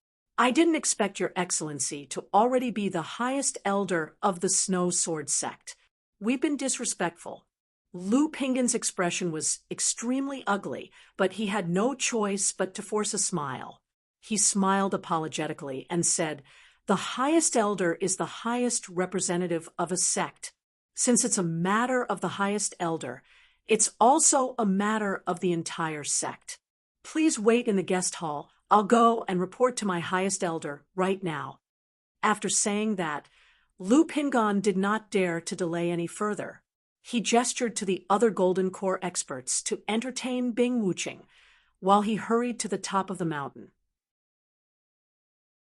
A: I didn't expect your excellency to already be the highest elder of the Snow Sword sect. We've been disrespectful. Lu Pingon's expression was extremely ugly, but he had no choice but to force a smile. He smiled apologetically and said, "The highest elder is the highest representative of a sect. Since it's a matter of the highest elder, it's also a matter of the entire sect. Please wait in the guest hall. I'll go and report to my highest elder right now." After saying that, Lu Pingon did not dare to delay any further. He gestured to the other Golden Core experts to entertain Bing Wuching while he hurried to the top of the mountain.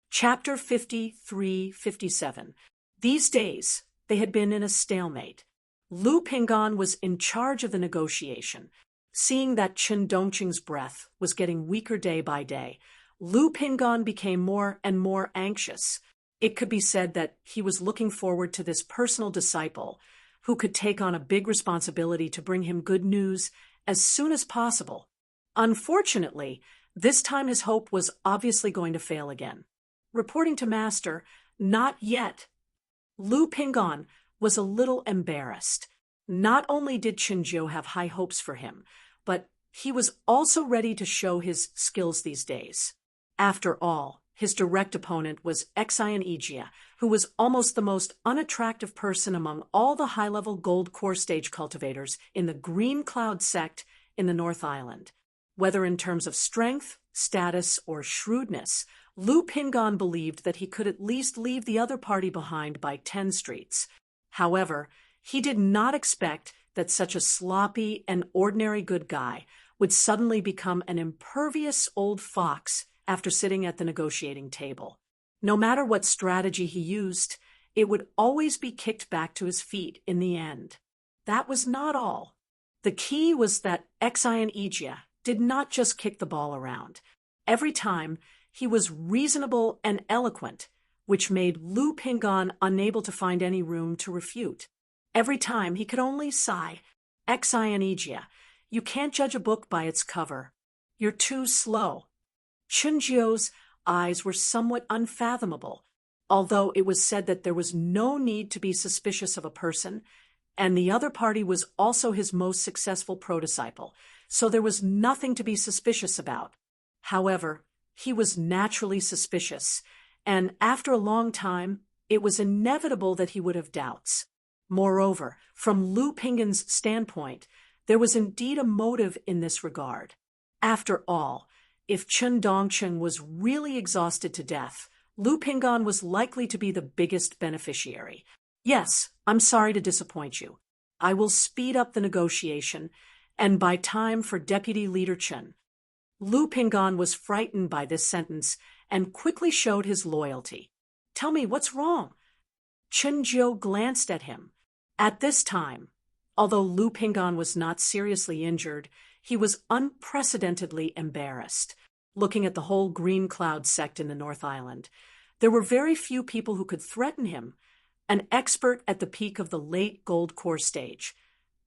A: Chapter 53-57. These days, they had been in a stalemate. Lu Pingon was in charge of the negotiation. Seeing that Chen Dongqing's breath was getting weaker day by day, Lu Pingon became more and more anxious. It could be said that he was looking forward to this personal disciple who could take on a big responsibility to bring him good news as soon as possible. Unfortunately, this time his hope was obviously going to fail again. Reporting to Master, "Not yet." Lu Pingon was a little embarrassed. Not only did Chinjiu have high hopes for him, but he was also ready to show his skills these days. After all, his direct opponent was Xian Igia, who was almost the most unattractive person among all the high-level gold core stage cultivators in the Green Cloud sect in the North Island. Whether in terms of strength, status, or shrewdness, Lu Pingon believed that he could at least leave the other party behind by 10 streets. However, he did not expect that such a sloppy and ordinary good guy would suddenly become an impervious old fox after sitting at the negotiating table. No matter what strategy he used, it would always be kicked back to his feet in the end. That was not all. The key was that Xian Igia did not just kick the ball around. Every time, he was reasonable and eloquent, which made Lu Pingon unable to find any room to refute. Every time, he could only sigh, Xian Igia, you can't judge a book by its cover. You're too slow. Chinjiu's eyes were somewhat unfathomable, although it was said that there was no need to be suspicious of a person, and the other party was also his most successful prodisciple, so there was nothing to be suspicious about. However, he was naturally suspicious, and after a long time, it was inevitable that he would have doubts. Moreover, from Lu Pingon's standpoint, there was indeed a motive in this regard. After all, if Chen Dongcheng was really exhausted to death, Lu Pingon was likely to be the biggest beneficiary. Yes, I'm sorry to disappoint you. I will speed up the negotiation and buy time for Deputy Leader Chen. Lu Pingon was frightened by this sentence and quickly showed his loyalty. Tell me, what's wrong? Chen Jiu glanced at him. At this time, although Lu Pingon was not seriously injured, he was unprecedentedly embarrassed. Looking at the whole Green Cloud sect in the North Island, there were very few people who could threaten him, an expert at the peak of the late Gold Core stage,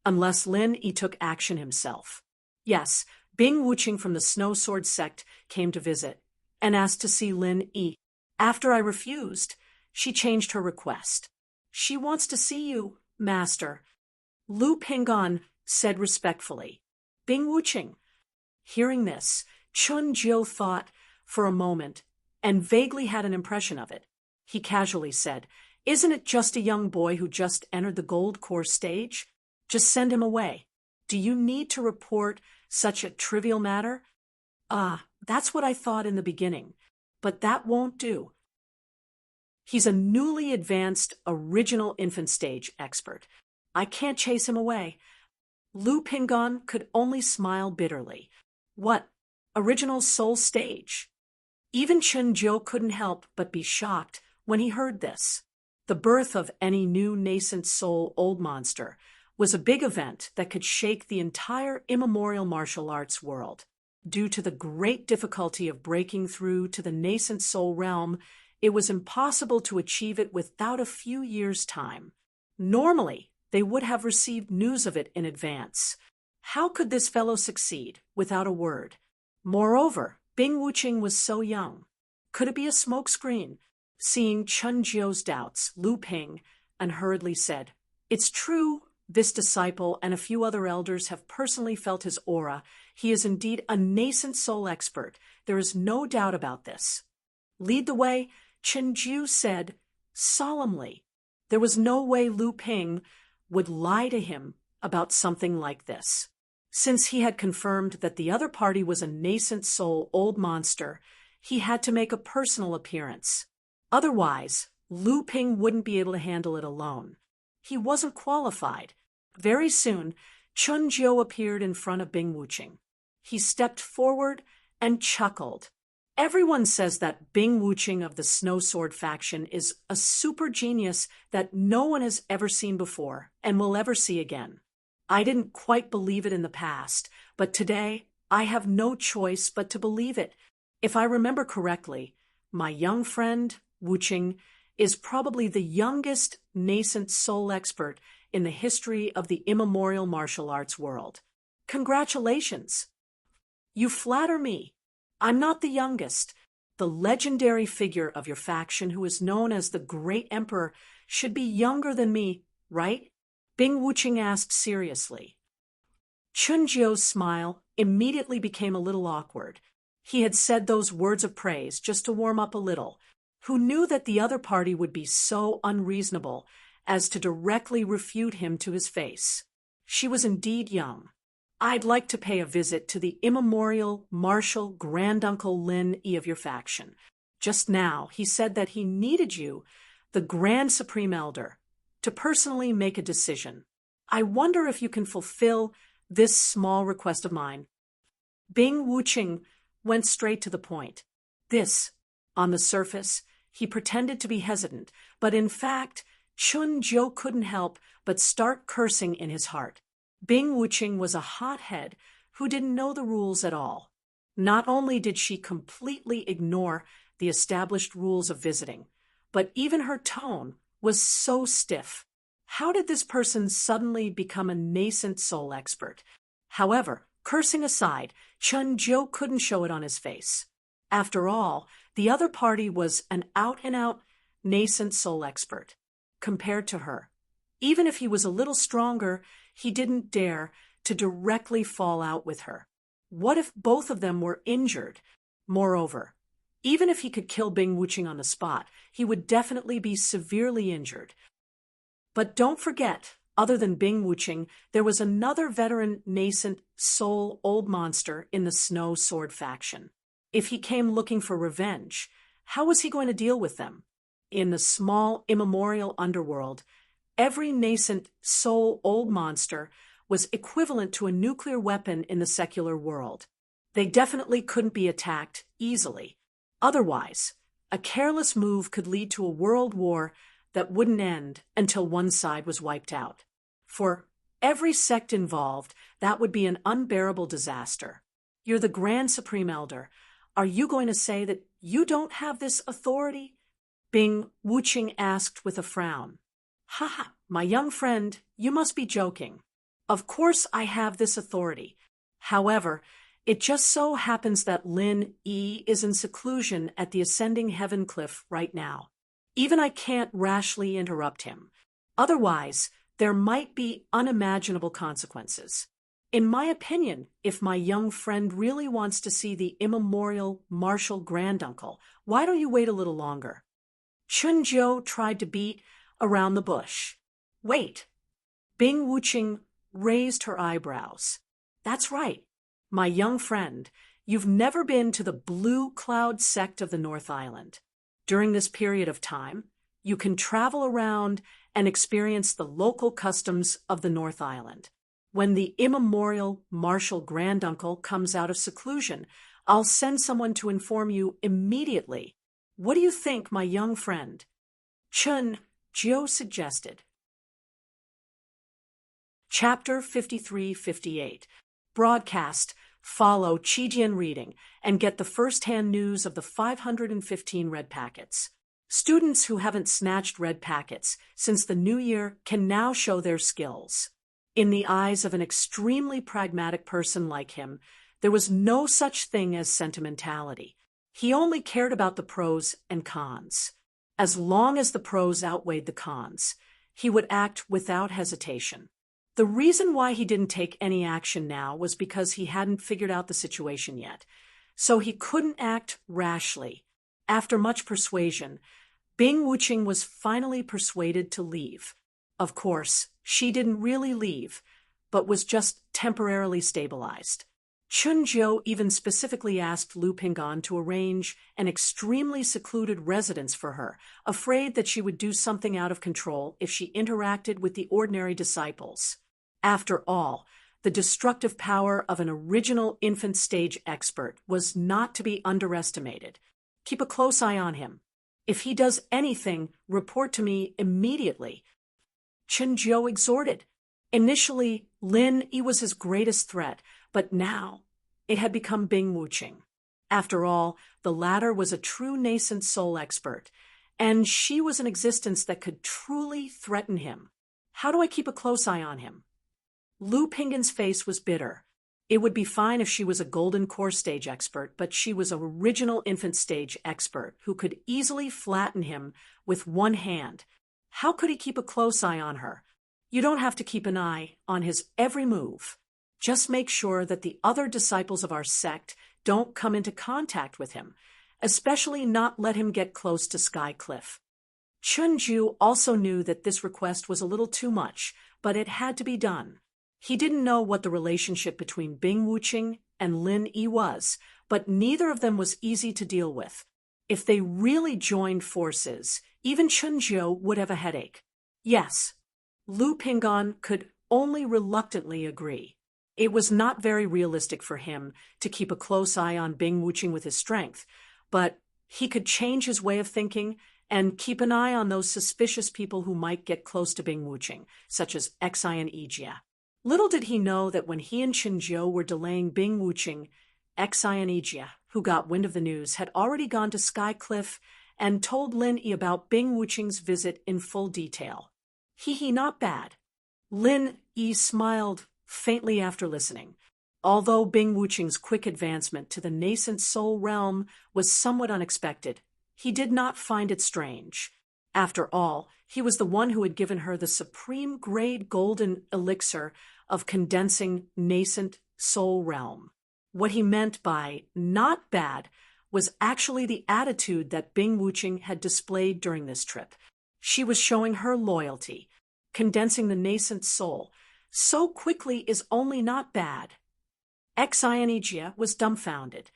A: unless Lin Yi took action himself. Yes, Bing Wuqing from the Snow Sword sect came to visit and asked to see Lin Yi. After I refused, she changed her request. She wants to see you, Master, Lu Pingon said respectfully. Bing Wuqing. Hearing this, Chun Jiu thought for a moment and vaguely had an impression of it. He casually said, Isn't it just a young boy who just entered the Gold Core stage? Just send him away. Do you need to report such a trivial matter? That's what I thought in the beginning, but that won't do. He's a newly advanced original infant stage expert. I can't chase him away. Lu Pingon could only smile bitterly. What? Original soul stage? Even Chen Jiu couldn't help but be shocked when he heard this. The birth of any new nascent soul old monster was a big event that could shake the entire immemorial martial arts world. Due to the great difficulty of breaking through to the nascent soul realm, it was impossible to achieve it without a few years' time. Normally, they would have received news of it in advance. How could this fellow succeed without a word? Moreover, Bing Wuqing was so young. Could it be a smokescreen? Seeing Chun Jiu's doubts, Lu Ping unhurriedly said, It's true, this disciple and a few other elders have personally felt his aura. He is indeed a nascent soul expert. There is no doubt about this. Lead the way, Chen Jiu said solemnly. There was no way Lu Ping would lie to him about something like this. Since he had confirmed that the other party was a nascent soul old monster, he had to make a personal appearance. Otherwise, Lu Ping wouldn't be able to handle it alone. He wasn't qualified. Very soon, Chun Jiu appeared in front of Bing Wuqing. He stepped forward and chuckled. Everyone says that Bing Wuqing of the Snow Sword faction is a super genius that no one has ever seen before and will ever see again. I didn't quite believe it in the past, but today I have no choice but to believe it. If I remember correctly, my young friend, Wuqing, is probably the youngest nascent soul expert in the history of the immemorial martial arts world. Congratulations! You flatter me. I'm not the youngest. The legendary figure of your faction who is known as the Great Emperor should be younger than me right? Bing Wuching asked seriously. Chunjiu's smile immediately became a little awkward. He had said those words of praise just to warm up a little. Who knew that the other party would be so unreasonable as to directly refute him to his face? She was indeed young. I'd like to pay a visit to the immemorial martial granduncle Lin E of your faction. Just now, he said that he needed you, the Grand Supreme Elder, to personally make a decision. I wonder if you can fulfill this small request of mine. Bing Wuching went straight to the point. On the surface, he pretended to be hesitant, but in fact, Chun Zhou couldn't help but start cursing in his heart. Bing Wuching was a hothead who didn't know the rules at all. Not only did she completely ignore the established rules of visiting, but even her tone was so stiff. How did this person suddenly become a nascent soul expert? However, cursing aside, Chun Zhou couldn't show it on his face. After all, the other party was an out-and-out nascent soul expert. Compared to her, even if he was a little stronger, he didn't dare to directly fall out with her. What if both of them were injured? Moreover, even if he could kill Bing Wuching on the spot, he would definitely be severely injured. But don't forget, other than Bing Wuching, there was another veteran nascent soul old monster in the Snow Sword faction. If he came looking for revenge, how was he going to deal with them? In the small, immemorial underworld, every nascent soul old monster was equivalent to a nuclear weapon in the secular world. They definitely couldn't be attacked easily. Otherwise, a careless move could lead to a world war that wouldn't end until one side was wiped out. For every sect involved, that would be an unbearable disaster. You're the Grand Supreme Elder. Are you going to say that you don't have this authority? Bing Wuching asked with a frown. Ha, my young friend, you must be joking. Of course I have this authority. However, it just so happens that Lin E is in seclusion at the Ascending Heaven Cliff right now. Even I can't rashly interrupt him. Otherwise, there might be unimaginable consequences. In my opinion, if my young friend really wants to see the immemorial martial granduncle, why don't you wait a little longer? Chun Zhou tried to beat around the bush. Wait. Bing Wuching raised her eyebrows. That's right. My young friend, you've never been to the Blue Cloud sect of the North Island. During this period of time, you can travel around and experience the local customs of the North Island. When the immemorial martial granduncle comes out of seclusion, I'll send someone to inform you immediately. What do you think, my young friend? Chun Zhou suggested. Chapter 53-58. Broadcast. Follow Qijian Reading and get the first-hand news of the 515 red packets. Students who haven't snatched red packets since the new year can now show their skills. In the eyes of an extremely pragmatic person like him, there was no such thing as sentimentality. He only cared about the pros and cons. As long as the pros outweighed the cons, he would act without hesitation. The reason why he didn't take any action now was because he hadn't figured out the situation yet, so he couldn't act rashly. After much persuasion, Bing Wuching was finally persuaded to leave. Of course, she didn't really leave, but was just temporarily stabilized. Chun Zhou even specifically asked Lu Pingan to arrange an extremely secluded residence for her, afraid that she would do something out of control if she interacted with the ordinary disciples. After all, the destructive power of an original infant stage expert was not to be underestimated. Keep a close eye on him. If he does anything, report to me immediately. Chun Zhou exhorted. Initially, Lin Yi was his greatest threat, but now it had become Bing Wuching. After all, the latter was a true nascent soul expert, and she was an existence that could truly threaten him. How do I keep a close eye on him? Lu Pingan's face was bitter. It would be fine if she was a golden core stage expert, but she was an original infant stage expert who could easily flatten him with one hand. How could he keep a close eye on her? You don't have to keep an eye on his every move. Just make sure that the other disciples of our sect don't come into contact with him, especially not let him get close to Skycliff. Chunju also knew that this request was a little too much, but it had to be done. He didn't know what the relationship between Bing Wuqing and Lin Yi was, but neither of them was easy to deal with. If they really joined forces, even Chunju would have a headache. Yes, Lu Pingon could only reluctantly agree. It was not very realistic for him to keep a close eye on Bing Wuqing with his strength, but he could change his way of thinking and keep an eye on those suspicious people who might get close to Bing Wuqing, such as Xi and Ijia. Little did he know that when he and Chinzhou were delaying Bing Wuqing, Xi and Ijia, who got wind of the news, had already gone to Skycliff and told Lin Yi about Bing Wuqing's visit in full detail. He, not bad. Lin Yi smiled faintly after listening. Although Bing Wuqing's quick advancement to the nascent soul realm was somewhat unexpected, he did not find it strange. After all, he was the one who had given her the supreme grade golden elixir of condensing nascent soul realm. What he meant by not bad was actually the attitude that Bing Wuqing had displayed during this trip. She was showing her loyalty. Condensing the nascent soul so quickly is only not bad. Xi and Ijia was dumbfounded.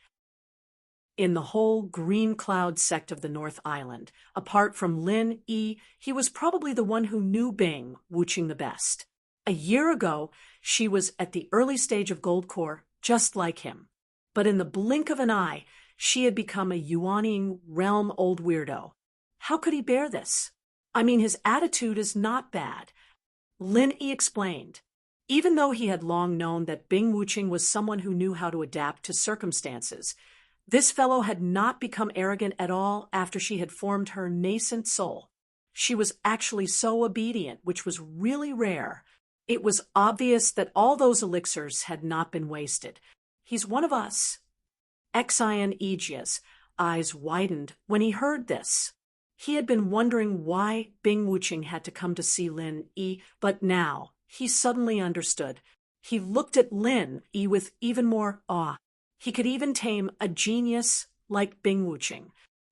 A: In the whole Green Cloud sect of the North Island, apart from Lin Yi, he was probably the one who knew Bing Wuqing the best. A year ago, she was at the early stage of Gold Core, just like him. But in the blink of an eye, she had become a Yuaning realm old weirdo. How could he bear this? I mean, his attitude is not bad. Lin Yi explained. Even though he had long known that Bing Wuqing was someone who knew how to adapt to circumstances, this fellow had not become arrogant at all after she had formed her nascent soul. She was actually so obedient, which was really rare. It was obvious that all those elixirs had not been wasted. He's one of us. Xi and Ijia's eyes widened when he heard this. He had been wondering why Bing Wuqing had to come to see Lin Yi, but now he suddenly understood. He looked at Lin Yi with even more awe. He could even tame a genius like Bing Wuqing.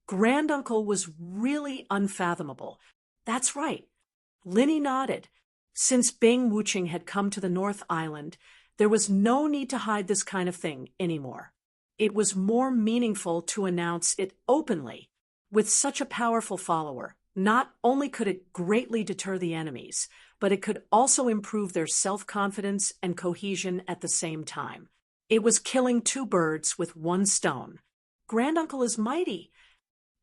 A: Granduncle was really unfathomable. That's right. Lin Yi nodded. Since Bing Wuqing had come to the North Island, there was no need to hide this kind of thing anymore. It was more meaningful to announce it openly. With such a powerful follower, not only could it greatly deter the enemies, but it could also improve their self-confidence and cohesion at the same time. It was killing two birds with one stone. Granduncle is mighty.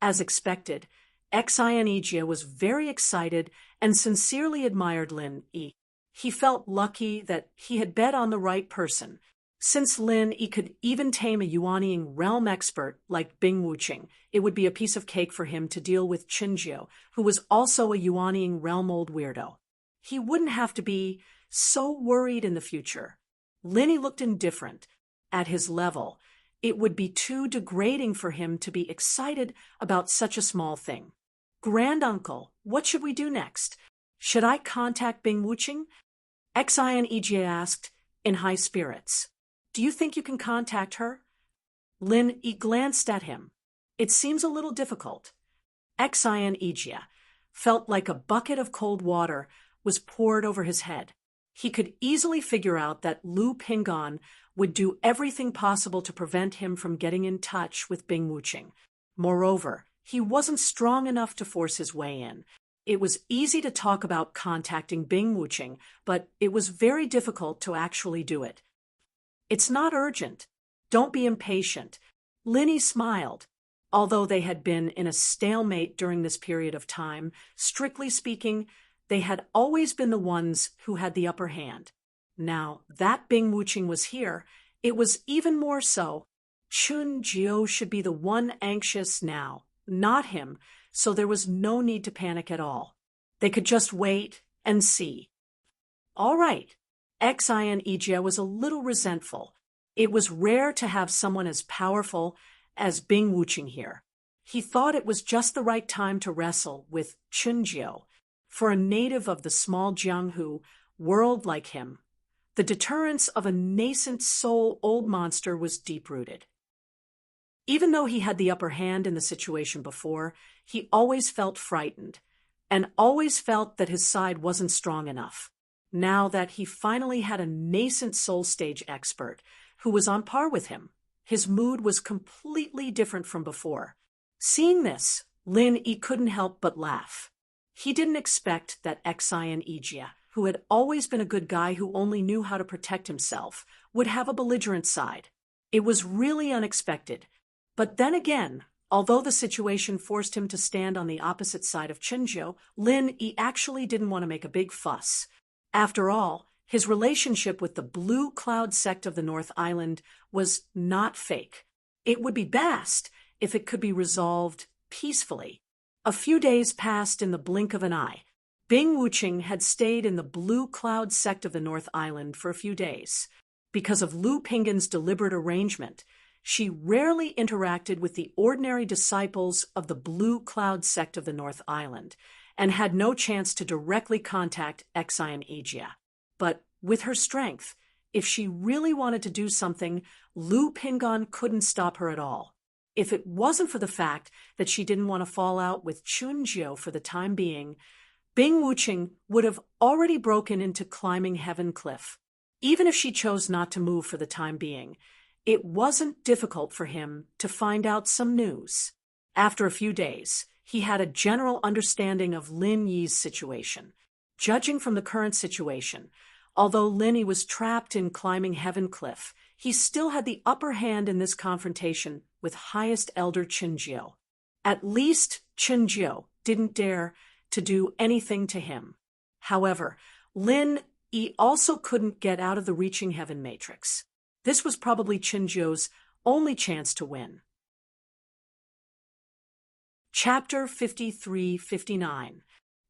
A: As expected, Xi and Ijia was very excited and sincerely admired Lin Yi. He felt lucky that he had bet on the right person. Since Lin Yi could even tame a Yuaniing realm expert like Bing Wuqing, it would be a piece of cake for him to deal with Chinzhou, who was also a Yuaniing realm old weirdo. He wouldn't have to be so worried in the future. Lin Yi looked indifferent. At his level, it would be too degrading for him to be excited about such a small thing. Granduncle, what should we do next? Should I contact Bing Wuqing? Xi and Ijia asked, in high spirits. Do you think you can contact her? Lin Yi glanced at him. It seems a little difficult. Xi and Ijia felt like a bucket of cold water was poured over his head. He could easily figure out that Lu Pingon would do everything possible to prevent him from getting in touch with Bing Wuqing. Moreover, he wasn't strong enough to force his way in. It was easy to talk about contacting Bing Wuqing, but it was very difficult to actually do it. It's not urgent. Don't be impatient. Lin Yi smiled. Although they had been in a stalemate during this period of time, strictly speaking, they had always been the ones who had the upper hand. Now that Bing Wuqing was here, it was even more so. Chunzhou should be the one anxious now, not him, so there was no need to panic at all. They could just wait and see. All right. Xi and Ijia was a little resentful. It was rare to have someone as powerful as Bing Wuqing here. He thought it was just the right time to wrestle with Chunzhou. For a native of the small Jianghu world like him, the deterrence of a nascent soul old monster was deep-rooted. Even though he had the upper hand in the situation before, he always felt frightened, and always felt that his side wasn't strong enough. Now that he finally had a nascent soul stage expert who was on par with him, his mood was completely different from before. Seeing this, Lin Yi couldn't help but laugh. He didn't expect that Xian Ijia, who had always been a good guy who only knew how to protect himself, would have a belligerent side. It was really unexpected. But then again, although the situation forced him to stand on the opposite side of Chenjiu, Lin Yi actually didn't want to make a big fuss. After all, his relationship with the Blue Cloud sect of the North Island was not fake. It would be best if it could be resolved peacefully. A few days passed in the blink of an eye. Bing Wuqing had stayed in the Blue Cloud sect of the North Island for a few days. Because of Lu Pingan's deliberate arrangement, she rarely interacted with the ordinary disciples of the Blue Cloud sect of the North Island, and had no chance to directly contact Xian Ijia. But with her strength, if she really wanted to do something, Lu Pingan couldn't stop her at all. If it wasn't for the fact that she didn't want to fall out with Chunjiu for the time being, Bing Wuqing would have already broken into climbing Heaven Cliff. Even if she chose not to move for the time being, it wasn't difficult for him to find out some news. After a few days, he had a general understanding of Lin Yi's situation. Judging from the current situation, although Lin Yi was trapped in climbing Heaven Cliff, he still had the upper hand in this confrontation with Highest Elder Chenjiu. At least Chenjiu didn't dare to do anything to him. However, Lin Yi also couldn't get out of the Reaching Heaven matrix. This was probably Chenjiu's only chance to win. Chapter 53-59.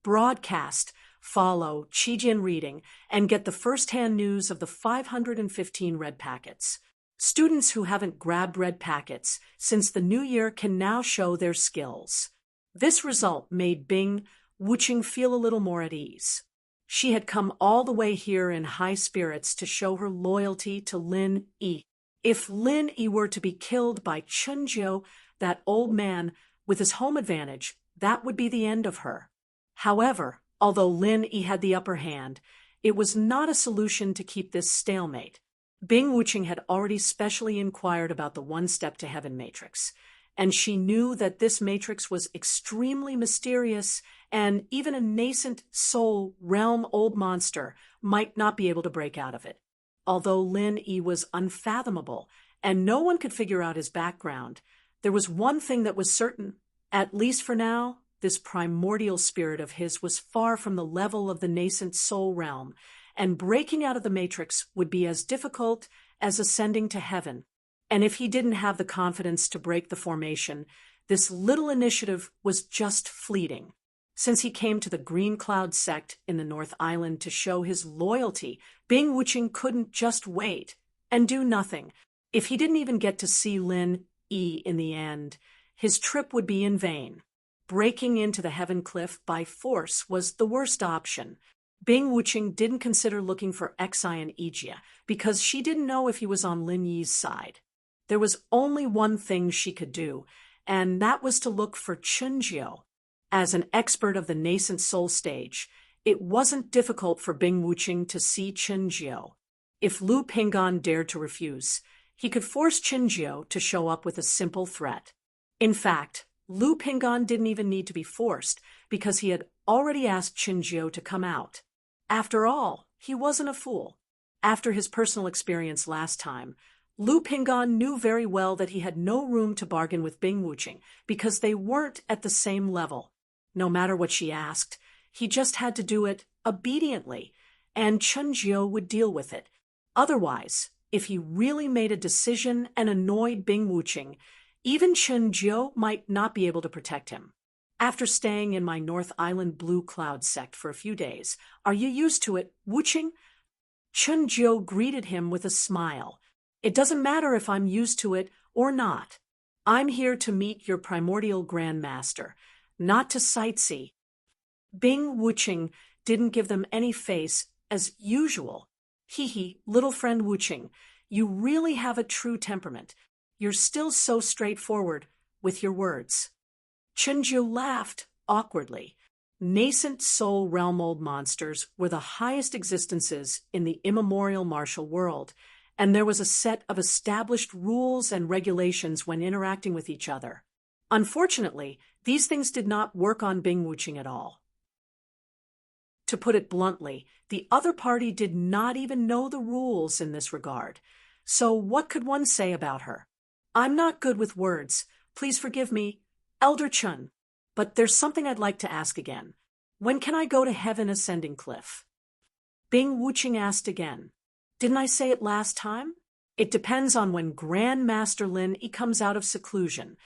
A: Broadcast. Follow Qijin Reading and get the first-hand news of the 515 red packets. Students who haven't grabbed red packets since the new year can now show their skills. This result made Bing Wuqing feel a little more at ease. She had come all the way here in high spirits to show her loyalty to Lin Yi. If Lin Yi were to be killed by Chenjiu, that old man, with his home advantage, that would be the end of her. However, although Lin Yi had the upper hand, it was not a solution to keep this stalemate. Bing Wuqing had already specially inquired about the One Step to Heaven matrix, and she knew that this matrix was extremely mysterious, and even a nascent soul realm old monster might not be able to break out of it. Although Lin Yi was unfathomable, and no one could figure out his background, there was one thing that was certain, at least for now. This primordial spirit of his was far from the level of the nascent soul realm, and breaking out of the matrix would be as difficult as ascending to heaven. And if he didn't have the confidence to break the formation, this little initiative was just fleeting. Since he came to the Green Cloud sect in the North Island to show his loyalty, Bing Wuqing couldn't just wait and do nothing. If he didn't even get to see Lin Yi in the end, his trip would be in vain. Breaking into the Heaven Cliff by force was the worst option. Bing Wuqing didn't consider looking for Xian Ijia because she didn't know if he was on Lin Yi's side. There was only one thing she could do, and that was to look for Chenjiu. As an expert of the nascent soul stage, it wasn't difficult for Bing Wuqing to see Chenjiu. If Lu Pingan dared to refuse, he could force Chenjiu to show up with a simple threat. In fact, Lu Pingan didn't even need to be forced because he had already asked Chenjiu to come out. After all, he wasn't a fool. After his personal experience last time, Lu Pingan knew very well that he had no room to bargain with Bing Wuqing because they weren't at the same level. No matter what she asked, he just had to do it obediently, and Chenjiu would deal with it. Otherwise, if he really made a decision and annoyed Bing Wuqing, even Chenjiu might not be able to protect him. After staying in my North Island Blue Cloud sect for a few days, are you used to it, Wuqing? Chenjiu greeted him with a smile. It doesn't matter if I'm used to it or not. I'm here to meet your primordial Grand Master, not to sightsee. Bing Wuching didn't give them any face, as usual. Hee hee, little friend Wuching, you really have a true temperament. You're still so straightforward with your words. Chunju laughed awkwardly. Nascent soul realm old monsters were the highest existences in the immemorial martial world, and there was a set of established rules and regulations when interacting with each other. Unfortunately, these things did not work on Bing Wuching at all. To put it bluntly, the other party did not even know the rules in this regard. So what could one say about her? I'm not good with words. Please forgive me, Elder Chun. But there's something I'd like to ask again. When can I go to Heaven Ascending Cliff? Bing Wuching asked again. Didn't I say it last time? It depends on when Grand Master Lin Yi comes out of seclusion.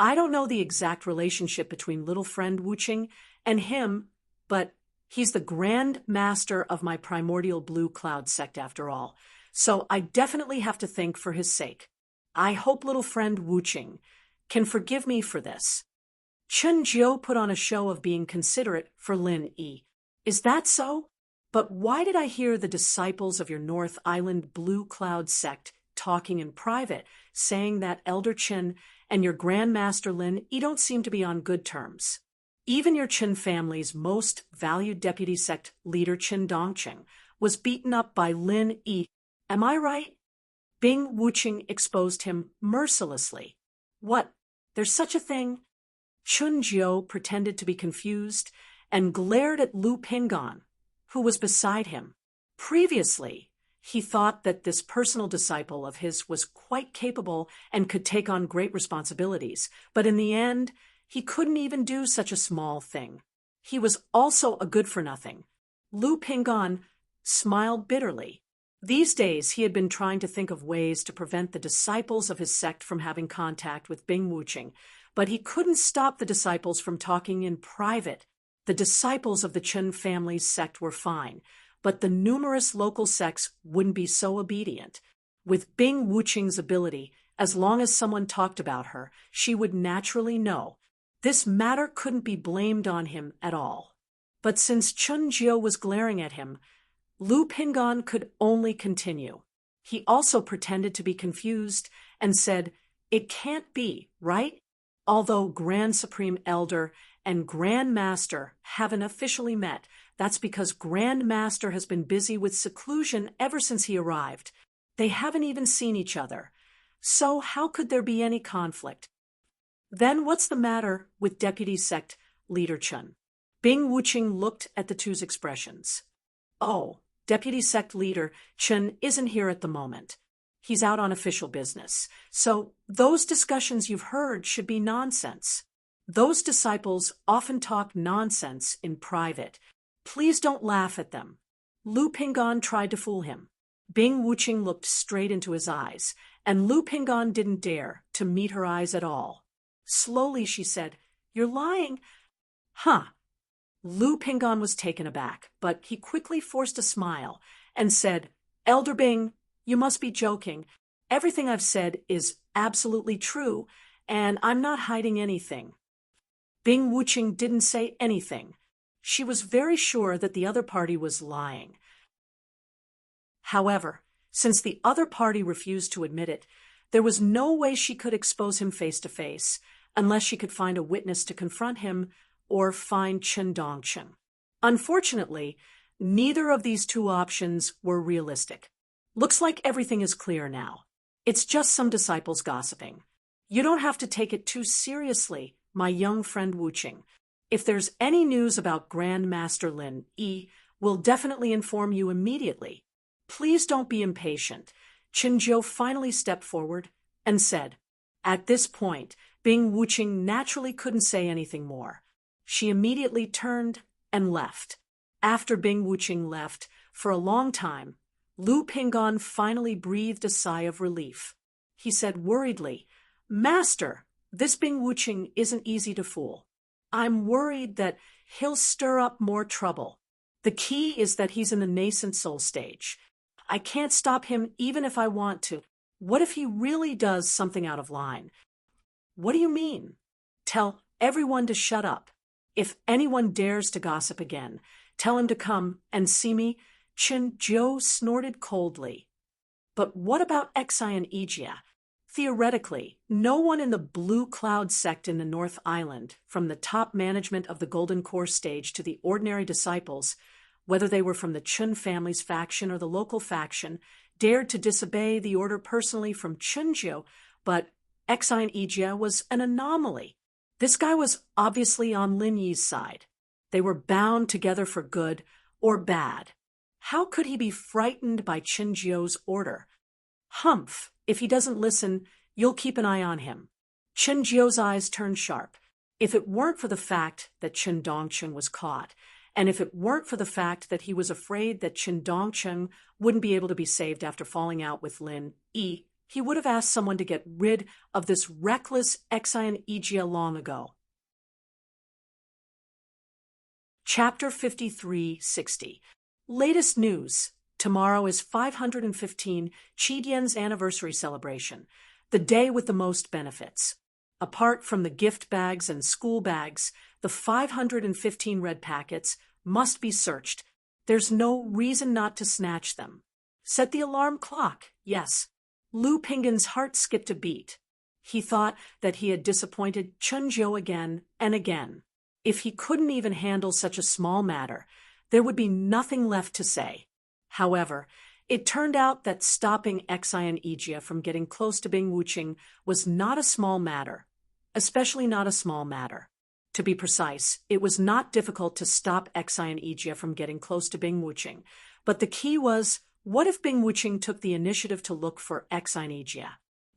A: I don't know the exact relationship between little friend Wuching and him, but he's the Grand Master of my primordial blue cloud sect after all. So I definitely have to think for his sake. I hope little friend Wuching can forgive me for this. Chen Jiu put on a show of being considerate for Lin Yi. Is that so? But why did I hear the disciples of your North Island Blue Cloud sect talking in private, saying that Elder Chen and your Grand Master Lin Yi don't seem to be on good terms? Even your Chen family's most valued deputy sect leader Chen Dongqing was beaten up by Lin Yi. Am I right? Bing Wuching exposed him mercilessly. What? There's such a thing? Chun Jiu pretended to be confused and glared at Lu Pingon, who was beside him. Previously, he thought that this personal disciple of his was quite capable and could take on great responsibilities, but in the end, he couldn't even do such a small thing. He was also a good-for-nothing. Lu Pingon smiled bitterly. These days, he had been trying to think of ways to prevent the disciples of his sect from having contact with Bing Wuching, but he couldn't stop the disciples from talking in private. The disciples of the Chen family's sect were fine, but the numerous local sects wouldn't be so obedient. With Bing Wuching's ability, as long as someone talked about her, she would naturally know. This matter couldn't be blamed on him at all. But since Chun Jiu was glaring at him, Lu Pingon could only continue. He also pretended to be confused and said, "It can't be, right? Although Grand Supreme Elder and Grand Master haven't officially met, that's because Grand Master has been busy with seclusion ever since he arrived. They haven't even seen each other. So how could there be any conflict? Then what's the matter with Deputy Sect Leader Chun?" Bing Wuching looked at the two's expressions. "Oh, Deputy Sect Leader Chun isn't here at the moment. He's out on official business. So those discussions you've heard should be nonsense. Those disciples often talk nonsense in private. Please don't laugh at them." Lu Pingon tried to fool him. Bing Wuching looked straight into his eyes, and Lu Pingon didn't dare to meet her eyes at all. Slowly she said, "You're lying." "Huh." Lu Pingon was taken aback, but he quickly forced a smile and said, "Elder Bing, you must be joking. Everything I've said is absolutely true, and I'm not hiding anything." Bing Wuching didn't say anything. She was very sure that the other party was lying. However, since the other party refused to admit it, there was no way she could expose him face to face, unless she could find a witness to confront him or find Chen Dongqing. Unfortunately, neither of these two options were realistic. Looks like everything is clear now. It's just some disciples gossiping. You don't have to take it too seriously, my young friend Wuching. If there's any news about Grand Master Lin Yi, we'll definitely inform you immediately. Please don't be impatient. Chen Jiu finally stepped forward and said. At this point, Bing Wuching naturally couldn't say anything more. She immediately turned and left. After Bing Wuching left, for a long time, Lu Pingon finally breathed a sigh of relief. He said worriedly, "Master, this Bing Wuching isn't easy to fool. I'm worried that he'll stir up more trouble. The key is that he's in the nascent soul stage. I can't stop him even if I want to. What if he really does something out of line?" "What do you mean?" "Tell everyone to shut up. If anyone dares to gossip again, tell him to come and see me. Chen Jiu snorted coldly. But what about Exai and Aegea? Theoretically, no one in the Blue Cloud sect in the North Island, from the top management of the Golden Core stage to the ordinary disciples, whether they were from the Chun family's faction or the local faction, dared to disobey the order personally from Chunjiu, but Exai and Aegea was an anomaly. This guy was obviously on Lin Yi's side. They were bound together for good or bad. How could he be frightened by Chunjiu's order? Humph, if he doesn't listen, you'll keep an eye on him. Chunjiu's eyes turned sharp. If it weren't for the fact that Chen Dongcheng was caught, and if it weren't for the fact that he was afraid that Chen Dongcheng wouldn't be able to be saved after falling out with Lin Yi, he would have asked someone to get rid of this reckless Exai and Aegea long ago. Chapter 5360. Latest news. Tomorrow is 515 Qidian's anniversary celebration, the day with the most benefits. Apart from the gift bags and school bags, the 515 red packets must be searched. There's no reason not to snatch them. Set the alarm clock, yes. Lu Pingan's heart skipped a beat. He thought that he had disappointed Chunjiu again and again. If he couldn't even handle such a small matter, there would be nothing left to say. However, it turned out that stopping Exai and Aegea from getting close to Bing Wuqing was not a small matter, especially not a small matter. To be precise, it was not difficult to stop Exai and Aegea from getting close to Bing Wuqing, but the key was, what if Bing Wuqing took the initiative to look for Exai and Aegea?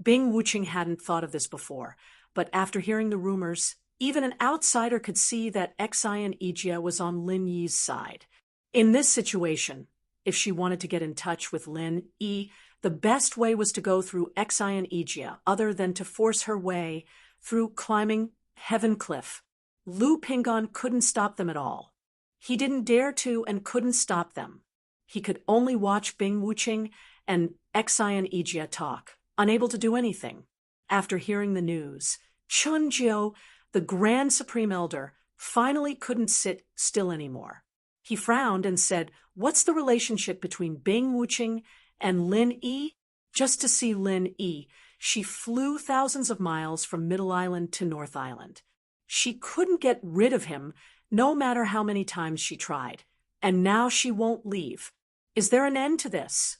A: Bing Wuqing hadn't thought of this before, but after hearing the rumors, even an outsider could see that Exai and Aegea was on Lin Yi's side. In this situation, if she wanted to get in touch with Lin Yi, the best way was to go through Exai and Aegea, other than to force her way through climbing Heaven Cliff. Lu Pingan couldn't stop them at all. He didn't dare to and couldn't stop them. He could only watch Bing Wuqing and Exai and Aegea talk, unable to do anything. After hearing the news, Chunjiu, the Grand Supreme Elder, finally couldn't sit still anymore. He frowned and said, "What's the relationship between Bing Wuqing and Lin Yi?" Just to see Lin Yi, she flew thousands of miles from Middle Island to North Island. She couldn't get rid of him, no matter how many times she tried. And now she won't leave. Is there an end to this?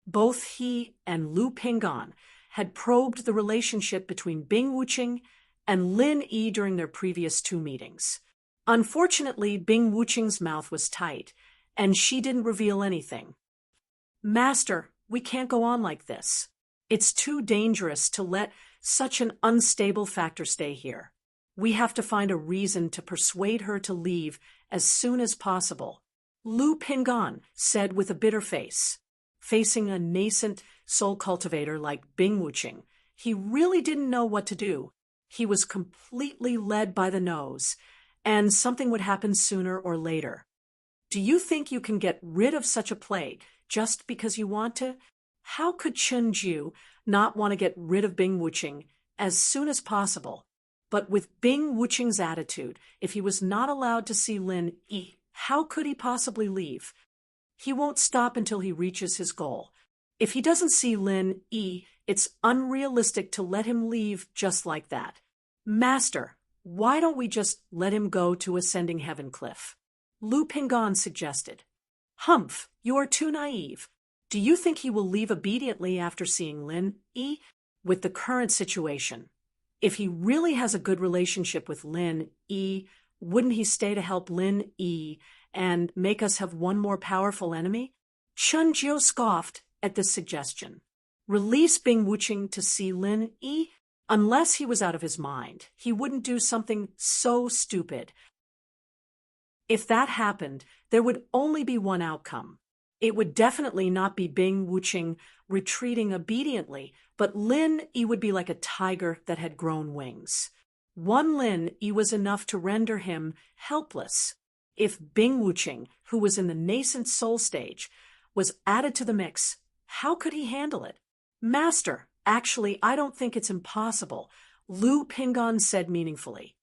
A: Both he and Lu Pingan had probed the relationship between Bing Wuqing and Lin Yi during their previous 2 meetings. Unfortunately, Bing Wuqing's mouth was tight, and she didn't reveal anything. "Master, we can't go on like this. It's too dangerous to let such an unstable factor stay here. We have to find a reason to persuade her to leave as soon as possible," Lu Pingan said with a bitter face. Facing a nascent soul cultivator like Bing Wuqing, he really didn't know what to do. He was completely led by the nose, and something would happen sooner or later. Do you think you can get rid of such a plague just because you want to? How could Chunjiu not want to get rid of Bing Wuqing as soon as possible? But with Bing Wuqing's attitude, if he was not allowed to see Lin Yi, how could he possibly leave? He won't stop until he reaches his goal. If he doesn't see Lin Yi, it's unrealistic to let him leave just like that. "Master, why don't we just let him go to Ascending Heaven Cliff?" Lu Pingan suggested. "Humph, you are too naive. Do you think he will leave obediently after seeing Lin Yi? With the current situation, if he really has a good relationship with Lin Yi, wouldn't he stay to help Lin Yi and make us have one more powerful enemy?" Chunjiu scoffed at this suggestion. Release Bing Wuqing to see Lin Yi? Unless he was out of his mind, he wouldn't do something so stupid. If that happened, there would only be one outcome. It would definitely not be Bing Wuqing retreating obediently, but Lin Yi would be like a tiger that had grown wings. One Lin Yi was enough to render him helpless. If Bing Wuqing, who was in the nascent soul stage, was added to the mix, how could he handle it? "Master, actually, I don't think it's impossible," Lu Pingan said meaningfully.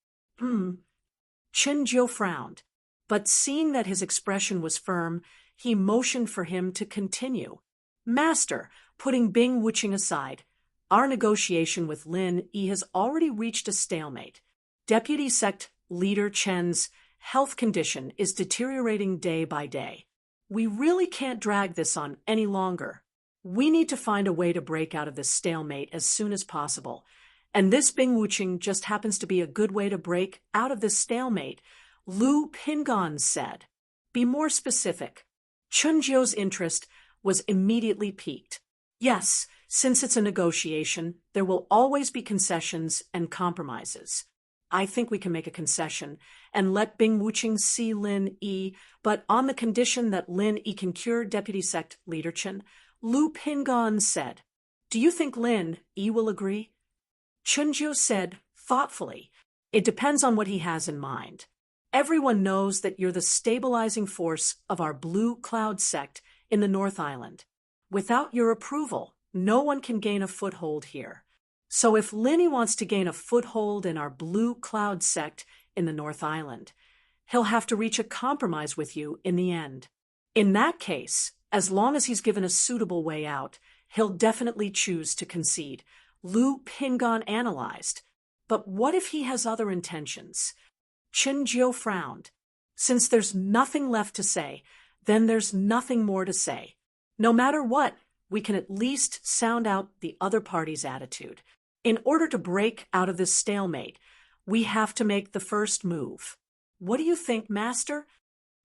A: Chen Jiu frowned, but seeing that his expression was firm, he motioned for him to continue. Master, putting Bing Wuching aside, our negotiation with Lin Yi has already reached a stalemate. Deputy Sect Leader Chen's health condition is deteriorating day by day. We really can't drag this on any longer. We need to find a way to break out of this stalemate as soon as possible. And this Bing Wuching just happens to be a good way to break out of this stalemate, Lu Pingan said. Be more specific. Chun Jiu's interest was immediately piqued. Yes, since it's a negotiation, there will always be concessions and compromises. I think we can make a concession and let Bing Wuching see Lin Yi, but on the condition that Lin Yi can cure Deputy Sect Leader Chen, Lu Pingan said. Do you think Lin Yi will agree? Chun Jiu said thoughtfully. It depends on what he has in mind. Everyone knows that you're the stabilizing force of our Blue Cloud sect in the North Island. Without your approval, no one can gain a foothold here. So if Linny wants to gain a foothold in our Blue Cloud sect in the North Island, he'll have to reach a compromise with you in the end. In that case, as long as he's given a suitable way out, he'll definitely choose to concede. Lu Pingan analyzed. But what if he has other intentions? Chen Jiu frowned. Since there's nothing left to say, then there's nothing more to say. No matter what, we can at least sound out the other party's attitude. In order to break out of this stalemate, we have to make the first move. What do you think, Master?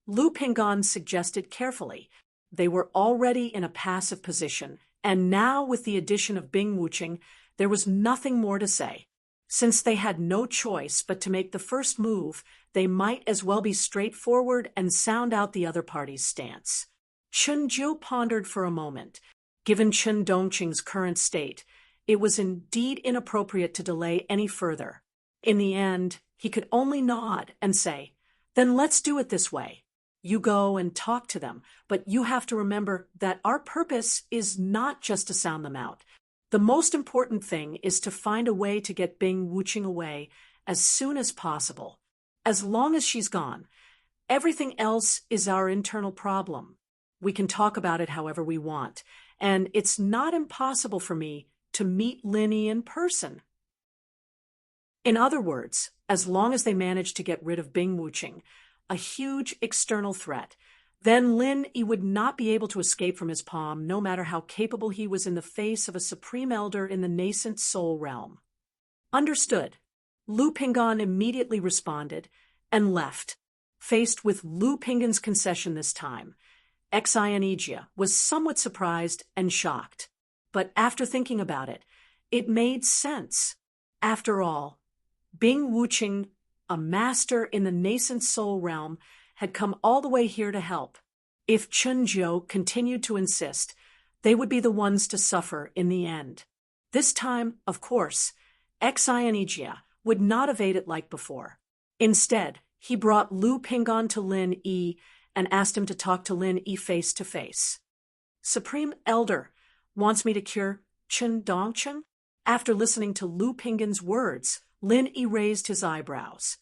A: Lu Pingan suggested carefully. They were already in a passive position, and now with the addition of Bing Wuching, there was nothing more to say. Since they had no choice but to make the first move, they might as well be straightforward and sound out the other party's stance. Chen Jiu pondered for a moment. Given Chen Dongqing's current state, it was indeed inappropriate to delay any further. In the end, he could only nod and say, "Then let's do it this way. You go and talk to them, but you have to remember that our purpose is not just to sound them out. The most important thing is to find a way to get Bing Wuching away as soon as possible. As long as she's gone, everything else is our internal problem. We can talk about it however we want, and it's not impossible for me to meet Linny in person." In other words, as long as they manage to get rid of Bing Wuching, a huge external threat, then Lin Yi would not be able to escape from his palm no matter how capable he was in the face of a supreme elder in the nascent soul realm. Understood. Lu Pingan immediately responded and left. Faced with Lu Pingan's concession this time, Xianijia was somewhat surprised and shocked. But after thinking about it, it made sense. After all, Bing Wuching, a master in the nascent soul realm, had come all the way here to help. If Chen Jiu continued to insist, they would be the ones to suffer in the end. This time, of course, Xianijia would not evade it like before. Instead, he brought Lu Pingan to Lin Yi and asked him to talk to Lin Yi face to face. "Supreme Elder wants me to cure Chen Dongqing?" After listening to Lu Pingan's words, Lin Yi raised his eyebrows.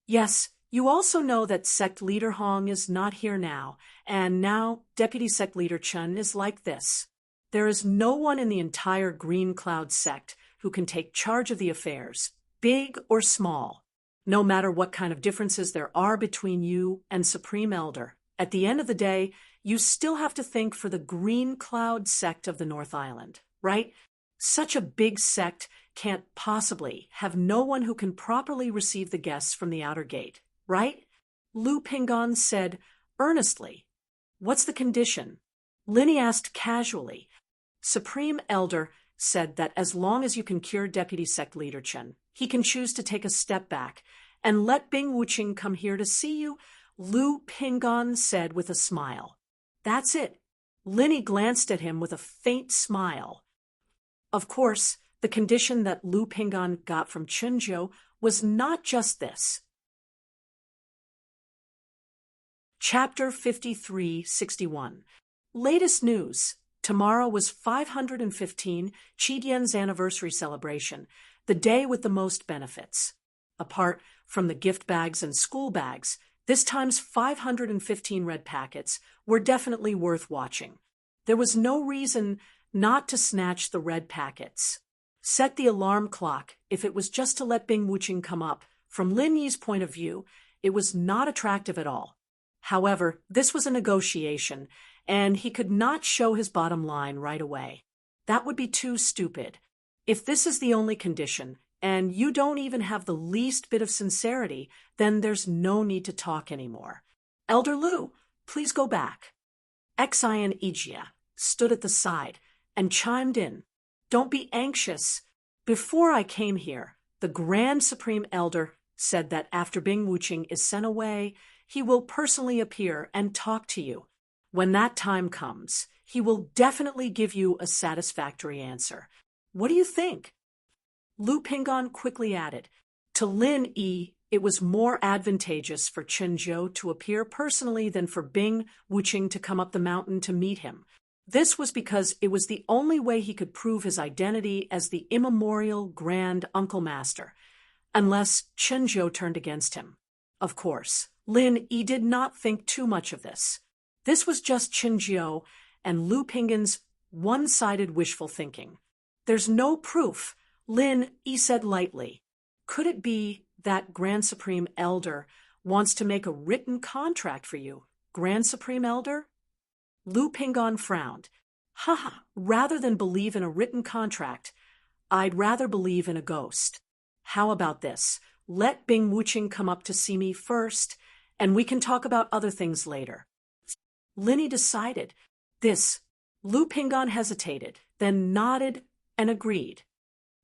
A: "Yes, you also know that Sect Leader Hong is not here now, and now Deputy Sect Leader Chen is like this. There is no one in the entire Green Cloud sect who can take charge of the affairs, big or small. No matter what kind of differences there are between you and Supreme Elder, at the end of the day, you still have to think for the Green Cloud sect of the North Island, right? Such a big sect can't possibly have no one who can properly receive the guests from the outer gate, right?" Lu Pingan said earnestly. "What's the condition?" Linny asked casually. Supreme Elder said that as long as you can cure Deputy Sect Leader Chen, he can choose to take a step back and let Bing Wuching come here to see you, Lu Pingan said with a smile. "That's it." Linny glanced at him with a faint smile. Of course, the condition that Lu Pingan got from Chen Jiu was not just this. Chapter 5361. Latest news. Tomorrow was 515 Qidian's anniversary celebration, the day with the most benefits. apart from the gift bags and school bags, this time's 515 red packets were definitely worth watching. There was no reason not to snatch the red packets. Set the alarm clock if it was just to let Bing Wuching come up. From Lin Yi's point of view, it was not attractive at all. However, this was a negotiation, and he could not show his bottom line right away. That would be too stupid. If this is the only condition, and you don't even have the least bit of sincerity, then there's no need to talk anymore. Elder Lu, please go back. Xian Ijia stood at the side and chimed in. Don't be anxious. Before I came here, the Grand Supreme Elder said that after Bing Wuching is sent away, he will personally appear and talk to you. When that time comes, he will definitely give you a satisfactory answer. What do you think? Lu Pingon quickly added, to Lin Yi, it was more advantageous for Chen Zhou to appear personally than for Bing Wuching to come up the mountain to meet him. This was because it was the only way he could prove his identity as the immemorial Grand Uncle Master, unless Chen Zhou turned against him. Of course, Lin Yi did not think too much of this. This was just Chen Zhou and Lu Pingon's one-sided wishful thinking. There's no proof, Lin Yi said lightly. Could it be that Grand Supreme Elder wants to make a written contract for you, Grand Supreme Elder? Lu Pingon frowned. Rather than believe in a written contract, I'd rather believe in a ghost. How about this? Let Bing Wuching come up to see me first, and we can talk about other things later. Lin Yi decided. This. Lu Pingon hesitated, then nodded and agreed.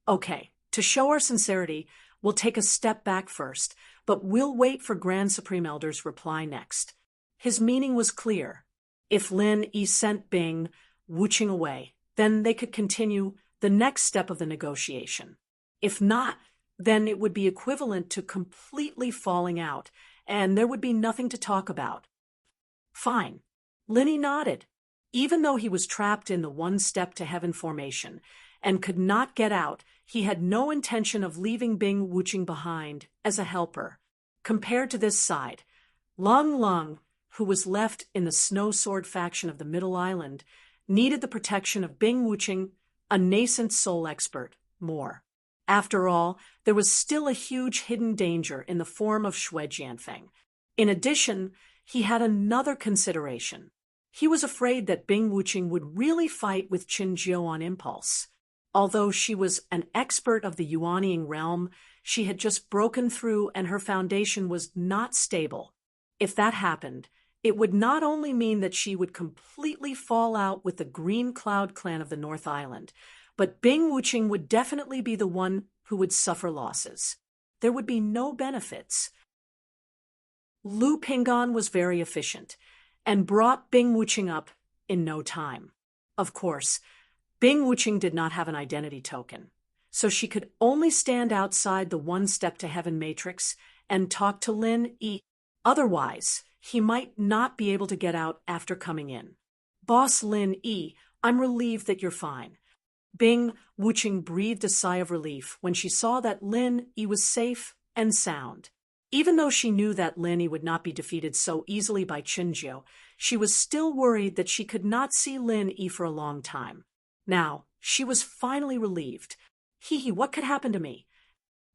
A: Okay, to show our sincerity, we'll take a step back first, but we'll wait for Grand Supreme Elder's reply next. His meaning was clear. If Lin Yi sent Bing Wuching away, then they could continue the next step of the negotiation. If not, then it would be equivalent to completely falling out, and there would be nothing to talk about. Fine. Lin Yi nodded. Even though he was trapped in the one-step-to-heaven formation and could not get out, he had no intention of leaving Bing Wuching behind as a helper. Compared to this side, Lung, who was left in the Snow Sword faction of the Middle Island, needed the protection of Bing Wuching, a nascent soul expert, more. After all, there was still a huge hidden danger in the form of Shui Jianfeng. In addition, he had another consideration. He was afraid that Bing Wuching would really fight with Qin Zhou on impulse. Although she was an expert of the Yuanying realm, she had just broken through and her foundation was not stable. If that happened, it would not only mean that she would completely fall out with the Green Cloud clan of the North Island, but Bing Wuching would definitely be the one who would suffer losses. There would be no benefits. Lu Pingon was very efficient and brought Bing Wuching up in no time. Of course, Bing Wuching did not have an identity token, so she could only stand outside the one-step-to-heaven matrix and talk to Lin Yi. Otherwise, he might not be able to get out after coming in. Boss Lin Yi, I'm relieved that you're fine. Bing Wuching breathed a sigh of relief when she saw that Lin Yi was safe and sound. Even though she knew that Lin Yi would not be defeated so easily by Qin Zhou, she was still worried that she could not see Lin Yi for a long time. Now, she was finally relieved. What could happen to me?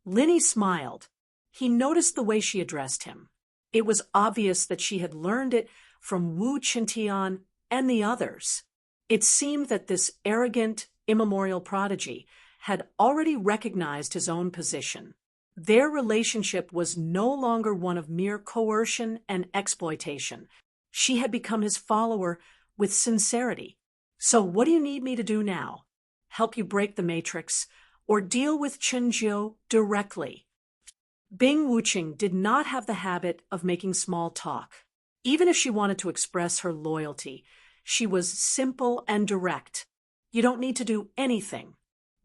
A: Lin Yi smiled. He noticed the way she addressed him. It was obvious that she had learned it from Wu Qintian and the others. It seemed that this arrogant, immemorial prodigy had already recognized his own position. Their relationship was no longer one of mere coercion and exploitation. She had become his follower with sincerity. So what do you need me to do now? Help you break the matrix or deal with Qin Zhou directly? Bing Wuching did not have the habit of making small talk. Even if she wanted to express her loyalty, she was simple and direct. You don't need to do anything.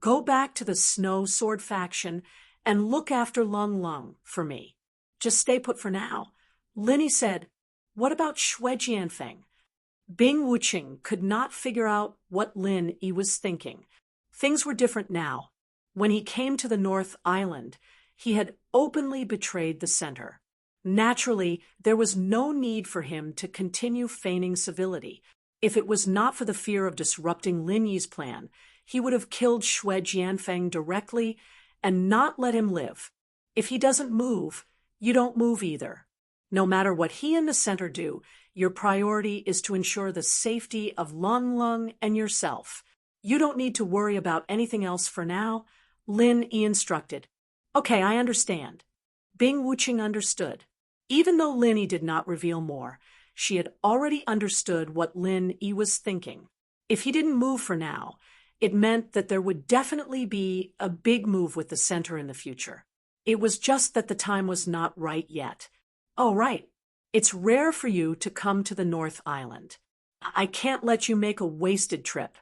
A: Go back to the Snow Sword faction and look after Lung for me. Just stay put for now. Lin Yi said, what about Shui Jianfeng? Bing Wuching could not figure out what Lin Yi was thinking. Things were different now. When he came to the North Island, He had openly betrayed the center. Naturally, there was no need for him to continue feigning civility. If it was not for the fear of disrupting Lin Yi's plan, he would have killed Xue Jianfeng directly and not let him live. If he doesn't move, you don't move either. No matter what he and the center do, your priority is to ensure the safety of Lung Lung and yourself. You don't need to worry about anything else for now, Lin Yi instructed. Okay, I understand. Bing Wuqing understood. Even though Lin Yi did not reveal more, she had already understood what Lin Yi was thinking. If he didn't move for now, it meant that there would definitely be a big move with the center in the future. It was just that the time was not right yet. Oh, right. It's rare for you to come to the North Island. I can't let you make a wasted trip.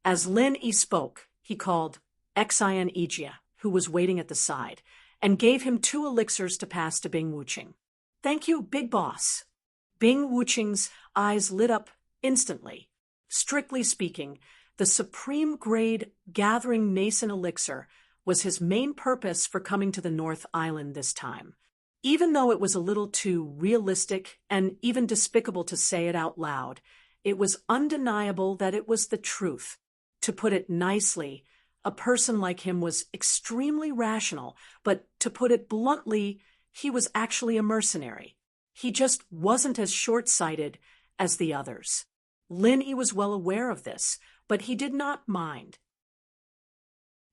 A: As Lin Yi spoke, he called Xin Ijia, who was waiting at the side, and gave him 2 elixirs to pass to Bing Wuqing. Thank you, big boss. Bing Wuqing's eyes lit up instantly. Strictly speaking, the supreme grade gathering nascent elixir was his main purpose for coming to the North Island this time. Even though it was a little too realistic and even despicable to say it out loud, it was undeniable that it was the truth. To put it nicely, a person like him was extremely rational, but to put it bluntly, he was actually a mercenary. He just wasn't as short-sighted as the others. Lin Yi was well aware of this, but he did not mind.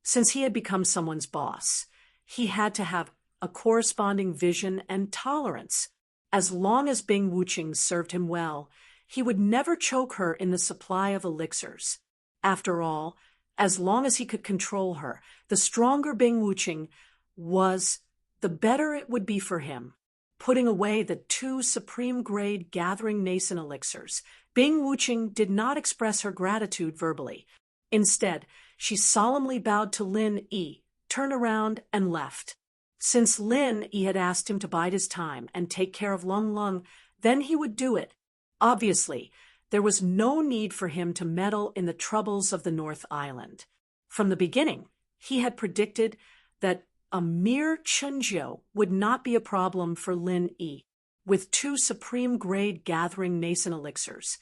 A: Since he had become someone's boss, he had to have a corresponding vision and tolerance. As long as Bing Wuqing served him well, he would never choke her in the supply of elixirs. After all, as long as he could control her, the stronger Bing Wuqing was, the better it would be for him. Putting away the 2 supreme-grade gathering nascent elixirs, Bing Wuqing did not express her gratitude verbally. Instead, she solemnly bowed to Lin Yi, turned around, and left. Since Lin Yi had asked him to bide his time and take care of Lung Lung, then he would do it. Obviously, there was no need for him to meddle in the troubles of the North Island. From the beginning, he had predicted that a mere Chunjiu would not be a problem for Lin Yi. With 2 supreme-grade gathering nascent elixirs,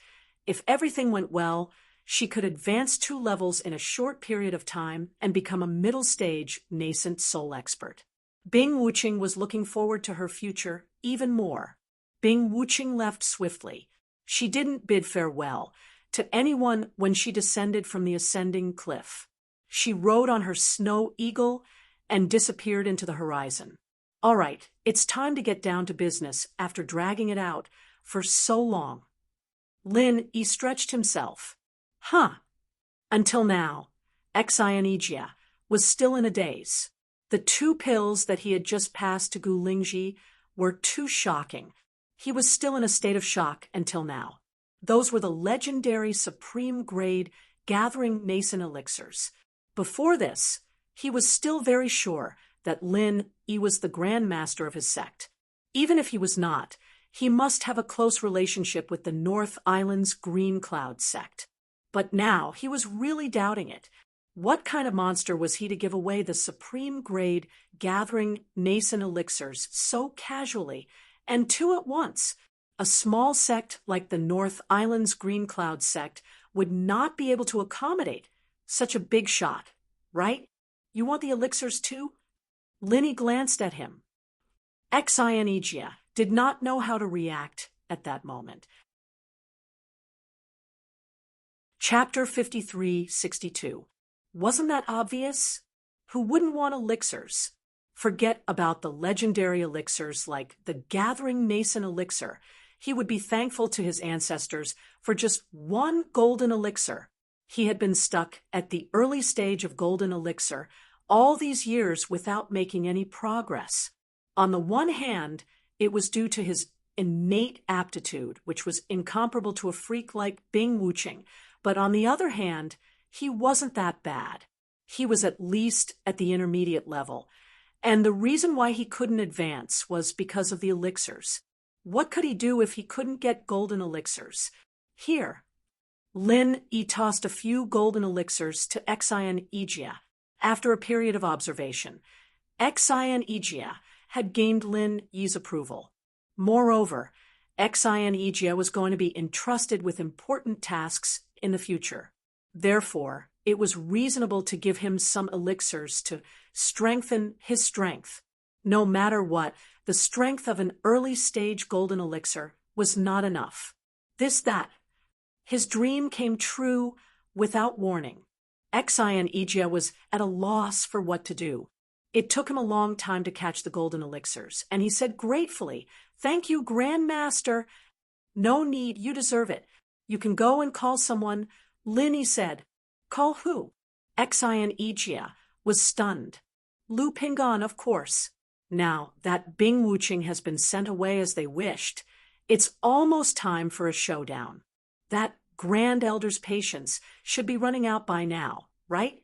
A: if everything went well, she could advance 2 levels in a short period of time and become a middle-stage nascent soul expert. Bing Wuqing was looking forward to her future even more. Bing Wuqing left swiftly. She didn't bid farewell to anyone when she descended from the ascending cliff. She rode on her snow eagle and disappeared into the horizon. All right, it's time to get down to business after dragging it out for so long. Lin Yi stretched himself. Until now, Xin Ijia was still in a daze. The 2 pills that he had just passed to Gu Lingji were too shocking. He was still in a state of shock until now. Those were the legendary supreme-grade gathering nascent elixirs. Before this, he was still very sure that Lin Yi was the Grand Master of his sect. Even if he was not, he must have a close relationship with the North Island's Green Cloud sect. But now he was really doubting it. What kind of monster was he to give away the supreme-grade gathering nascent elixirs so casually, and 2 at once? A small sect like the North Island's Green Cloud sect would not be able to accommodate such a big shot, right? You want the elixirs too? Lin Yi glanced at him. Xin Ijia did not know how to react at that moment. Chapter 53-62. Wasn't that obvious? Who wouldn't want elixirs? Forget about the legendary elixirs like the Gathering Nascent elixir. He would be thankful to his ancestors for just 1 golden elixir. He had been stuck at the early stage of golden elixir all these years without making any progress. On the one hand, it was due to his innate aptitude, which was incomparable to a freak like Bing Wuqing, but on the other hand, he wasn't that bad. He was at least at the intermediate level, and the reason why he couldn't advance was because of the elixirs. What could he do if he couldn't get golden elixirs? Here, Lin Yi tossed a few golden elixirs to Xin Ijia after a period of observation, Xian Ijia had gained Lin Yi's approval. Moreover, Xian Ijia was going to be entrusted with important tasks in the future. Therefore, it was reasonable to give him some elixirs to strengthen his strength. No matter what, the strength of an early-stage golden elixir was not enough. That. His dream came true without warning. Xian Ijia was at a loss for what to do. It took him a long time to catch the golden elixirs, and he said gratefully, "Thank you, Grandmaster." "No need, you deserve it. You can go and call someone." Lin Yi said. "Call who?" Xian Ijia was stunned. "Lu Pingon, of course. Now that Bing Wuqing has been sent away as they wished, it's almost time for a showdown. That Grand Elder's patience should be running out by now, right?"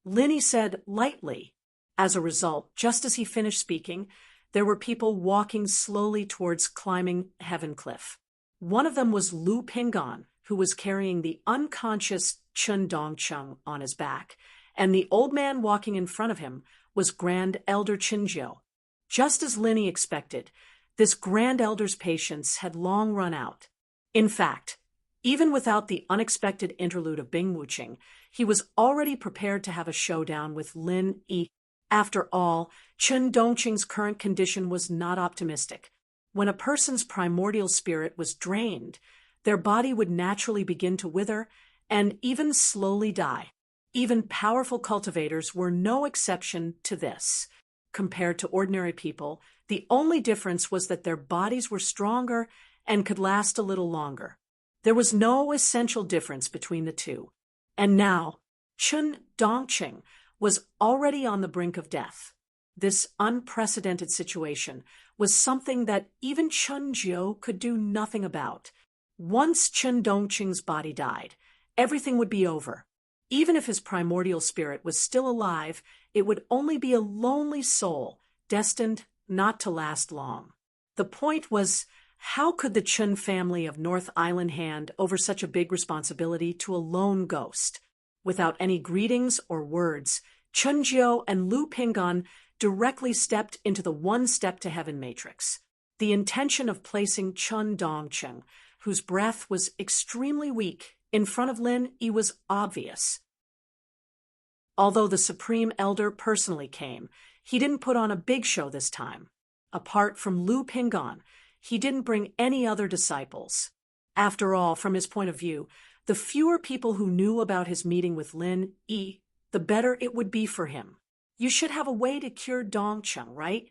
A: Lin Yi said lightly. As a result, just as he finished speaking, there were people walking slowly towards climbing Heaven Cliff. One of them was Lu Pingon, who was carrying the unconscious Chun Dongcheng on his back, and the old man walking in front of him was Grand Elder Qinjiu. Just as Lin Yi expected, this Grand Elder's patience had long run out. In fact, even without the unexpected interlude of Bing Wuqing, he was already prepared to have a showdown with Lin Yi. After all, Chun Dongqing's current condition was not optimistic. When a person's primordial spirit was drained, their body would naturally begin to wither and even slowly die. Even powerful cultivators were no exception to this. Compared to ordinary people, the only difference was that their bodies were stronger and could last a little longer. There was no essential difference between the two. And now, Chun Dongqing was already on the brink of death. This unprecedented situation was something that even Chun Jiu could do nothing about. Once Chun Dongqing's body died, everything would be over. Even if his primordial spirit was still alive, it would only be a lonely soul, destined not to last long. The point was, how could the Chun family of North Island hand over such a big responsibility to a lone ghost? Without any greetings or words, Chun Jiu and Lu Pingon directly stepped into the one step to heaven matrix. The intention of placing Chun Dongcheng, whose breath was extremely weak, in front of Lin Yi was obvious. Although the Supreme Elder personally came, he didn't put on a big show this time. Apart from Lu Pingon, he didn't bring any other disciples. After all, from his point of view, the fewer people who knew about his meeting with Lin Yi, the better it would be for him. You should have a way to cure Dongcheng, right?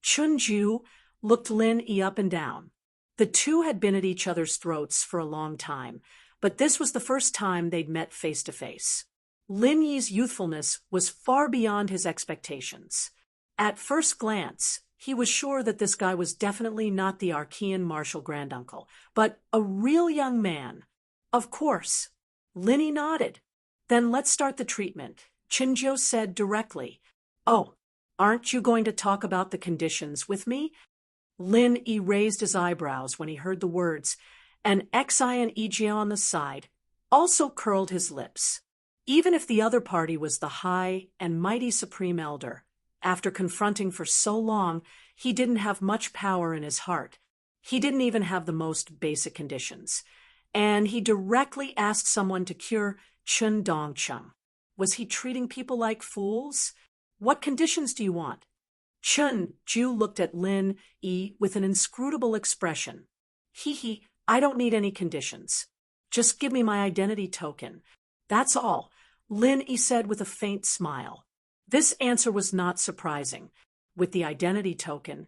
A: Chun Jiu looked Lin Yi up and down. The two had been at each other's throats for a long time, but this was the first time they'd met face to face. Lin Yi's youthfulness was far beyond his expectations. At first glance, he was sure that this guy was definitely not the Archean martial granduncle, but a real young man. Of course. Lin Yi nodded. "Then let's start the treatment," Qinjiu said directly. "Oh, aren't you going to talk about the conditions with me?" Lin Yi raised his eyebrows when he heard the words, and Xian Ijia on the side also curled his lips. Even if the other party was the high and mighty Supreme Elder, after confronting for so long, he didn't have much power in his heart. He didn't even have the most basic conditions. And he directly asked someone to cure Chun Dongcheng. Was he treating people like fools? "What conditions do you want?" Chun Jiu looked at Lin Yi with an inscrutable expression. "Hee, I don't need any conditions. Just give me my identity token. That's all," Lin Yi said with a faint smile. This answer was not surprising. With the identity token,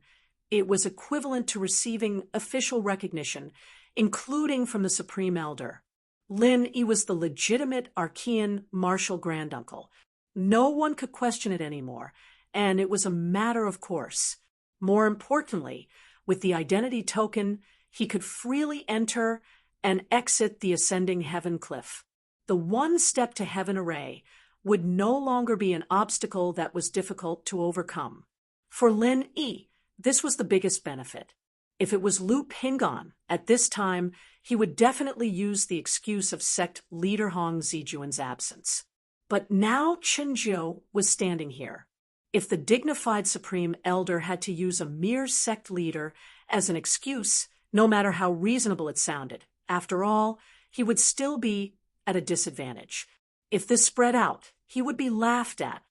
A: it was equivalent to receiving official recognition, including from the Supreme Elder. Lin Yi was the legitimate Archean martial granduncle. No one could question it anymore, and it was a matter of course. More importantly, with the identity token, he could freely enter and exit the ascending heaven cliff. The one step to heaven array would no longer be an obstacle that was difficult to overcome. For Lin Yi, this was the biggest benefit. If it was Lu Pingon, at this time, he would definitely use the excuse of sect leader Hong Zijuan's absence. But now Qinjiu was standing here. If the dignified supreme elder had to use a mere sect leader as an excuse, no matter how reasonable it sounded, after all, he would still be at a disadvantage. If this spread out, he would be laughed at.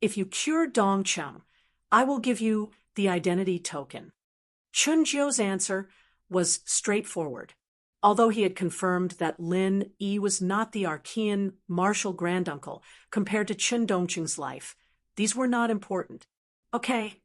A: If you cure Dongcheng, I will give you the identity token. Chunjiu's answer was straightforward. Although he had confirmed that Lin Yi was not the Archean martial granduncle compared to Chen Dongqing's life, these were not important. Okay.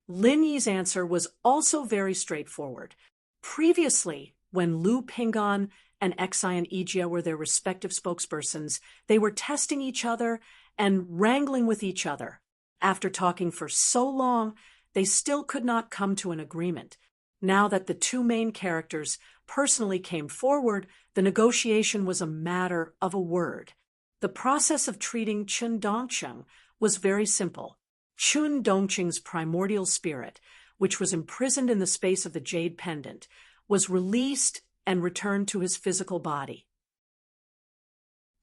A: Lin Yi's answer was also very straightforward. Previously, when Lu Pingan and Xi and Ijia were their respective spokespersons, they were testing each other and wrangling with each other. After talking for so long, they still could not come to an agreement. Now that the two main characters personally came forward, the negotiation was a matter of a word. The process of treating Chen Dongcheng was very simple. Chen Dongqing's primordial spirit, which was imprisoned in the space of the jade pendant, was released and returned to his physical body.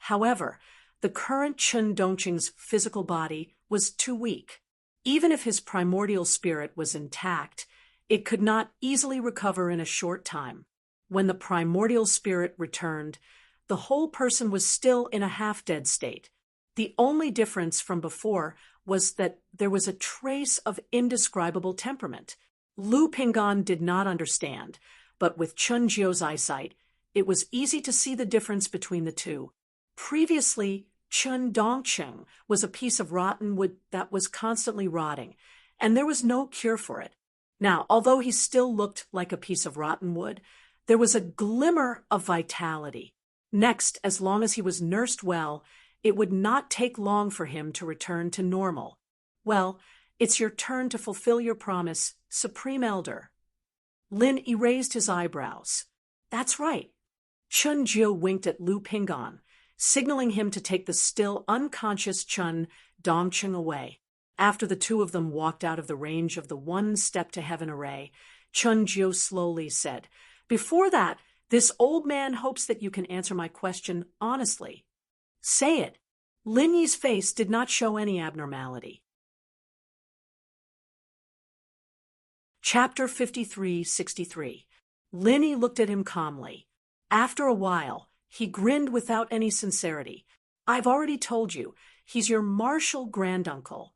A: However, the current Chen Dongqing's physical body was too weak. Even if his primordial spirit was intact, it could not easily recover in a short time. When the primordial spirit returned, the whole person was still in a half-dead state. The only difference from before was that there was a trace of indescribable temperament. Lu Pingan did not understand, but with Chun Jiu's eyesight, it was easy to see the difference between the two. Previously, Chen Dongqing was a piece of rotten wood that was constantly rotting, and there was no cure for it. Now, although he still looked like a piece of rotten wood, there was a glimmer of vitality. Next, as long as he was nursed well, it would not take long for him to return to normal. Well, it's your turn to fulfill your promise, Supreme Elder. Lin erased his eyebrows. That's right. Chun Jiu winked at Lu Pingan, signaling him to take the still unconscious Chen Dongqing away. After the two of them walked out of the range of the one-step-to-heaven array, Chun Jiu slowly said, "Before that, this old man hopes that you can answer my question honestly." "Say it." Lin Yi's face did not show any abnormality. Chapter 53-63. Lin Yi looked at him calmly. After a while, he grinned without any sincerity. "I've already told you, he's your martial granduncle."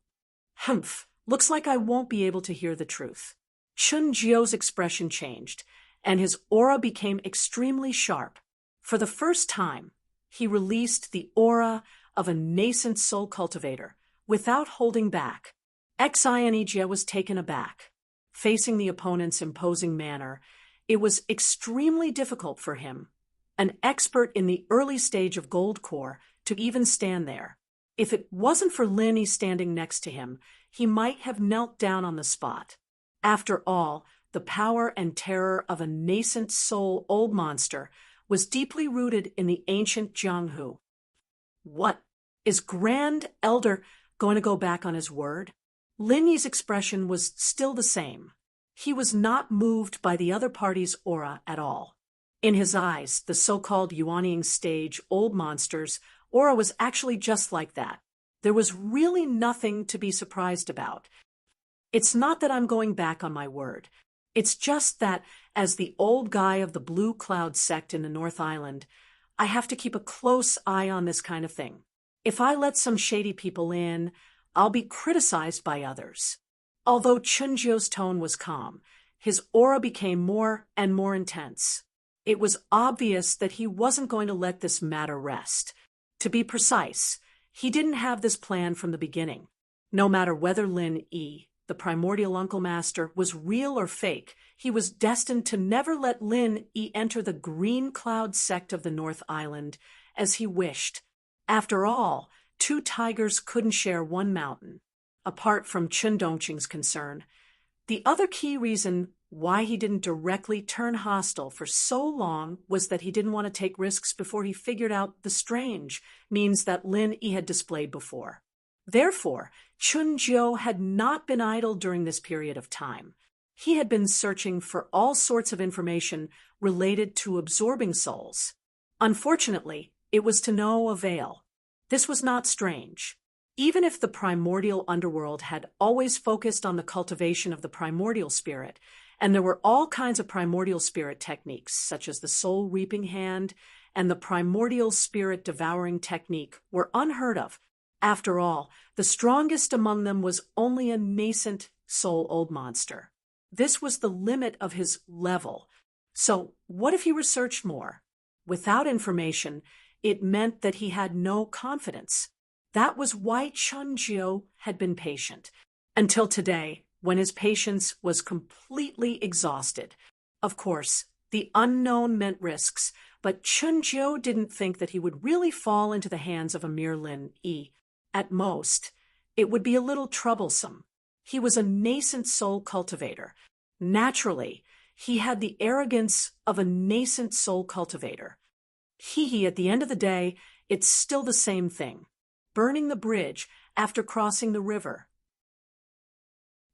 A: "Humph, looks like I won't be able to hear the truth." Chun Jiu's expression changed, and his aura became extremely sharp. For the first time, he released the aura of a nascent soul cultivator, without holding back. Xi was taken aback. Facing the opponent's imposing manner, it was extremely difficult for him, an expert in the early stage of Gold Core, to even stand there. If it wasn't for Lin Yi standing next to him, he might have knelt down on the spot. After all, the power and terror of a nascent soul old monster was deeply rooted in the ancient Jianghu. What? Is Grand Elder going to go back on his word? Lin Yi's expression was still the same. He was not moved by the other party's aura at all. In his eyes, the so-called Yuanying stage old monster's aura was actually just like that. There was really nothing to be surprised about. It's not that I'm going back on my word. It's just that, as the old guy of the Blue Cloud sect in the North Island, I have to keep a close eye on this kind of thing. If I let some shady people in, I'll be criticized by others. Although Chunjiu's tone was calm, his aura became more and more intense. It was obvious that he wasn't going to let this matter rest. To be precise, he didn't have this plan from the beginning. No matter whether Lin Yi, the primordial uncle master, was real or fake, he was destined to never let Lin Yi enter the Green Cloud sect of the North Island as he wished. After all, two tigers couldn't share one mountain. Apart from Chen Dongqing's concern, the other key reason why he didn't directly turn hostile for so long was that he didn't want to take risks before he figured out the strange means that Lin Yi had displayed before. Therefore, Chun Jiu had not been idle during this period of time. He had been searching for all sorts of information related to absorbing souls. Unfortunately, it was to no avail. This was not strange. Even if the primordial underworld had always focused on the cultivation of the primordial spirit, and there were all kinds of primordial spirit techniques, such as the soul reaping hand and the primordial spirit devouring technique, were unheard of. After all, the strongest among them was only a nascent soul old monster. This was the limit of his level. So, what if he researched more? Without information, it meant that he had no confidence. That was why Chunjiu had been patient, until today, when his patience was completely exhausted. Of course, the unknown meant risks, but Chunjiu didn't think that he would really fall into the hands of a mere Lin Yi. At most, it would be a little troublesome. He was a nascent soul cultivator. Naturally, he had the arrogance of a nascent soul cultivator. At the end of the day, it's still the same thing. Burning the bridge after crossing the river.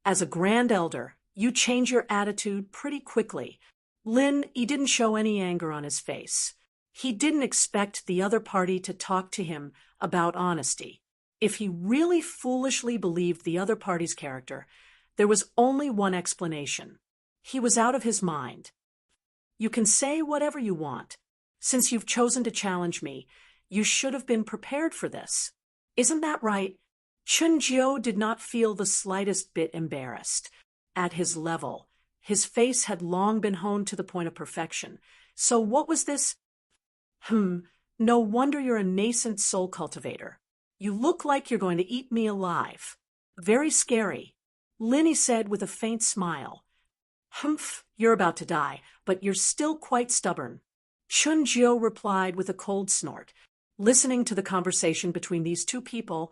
A: As a grand elder, you change your attitude pretty quickly. He didn't show any anger on his face. He didn't expect the other party to talk to him about honesty. If he really foolishly believed the other party's character, there was only one explanation. He was out of his mind. You can say whatever you want. Since you've chosen to challenge me, you should have been prepared for this. Isn't that right? Chunjiu did not feel the slightest bit embarrassed. At his level, his face had long been honed to the point of perfection. So what was this? No wonder you're a nascent soul cultivator. You look like you're going to eat me alive. Very scary. Linny said with a faint smile. You're about to die, but you're still quite stubborn. Chunjiu replied with a cold snort. Listening to the conversation between these two people,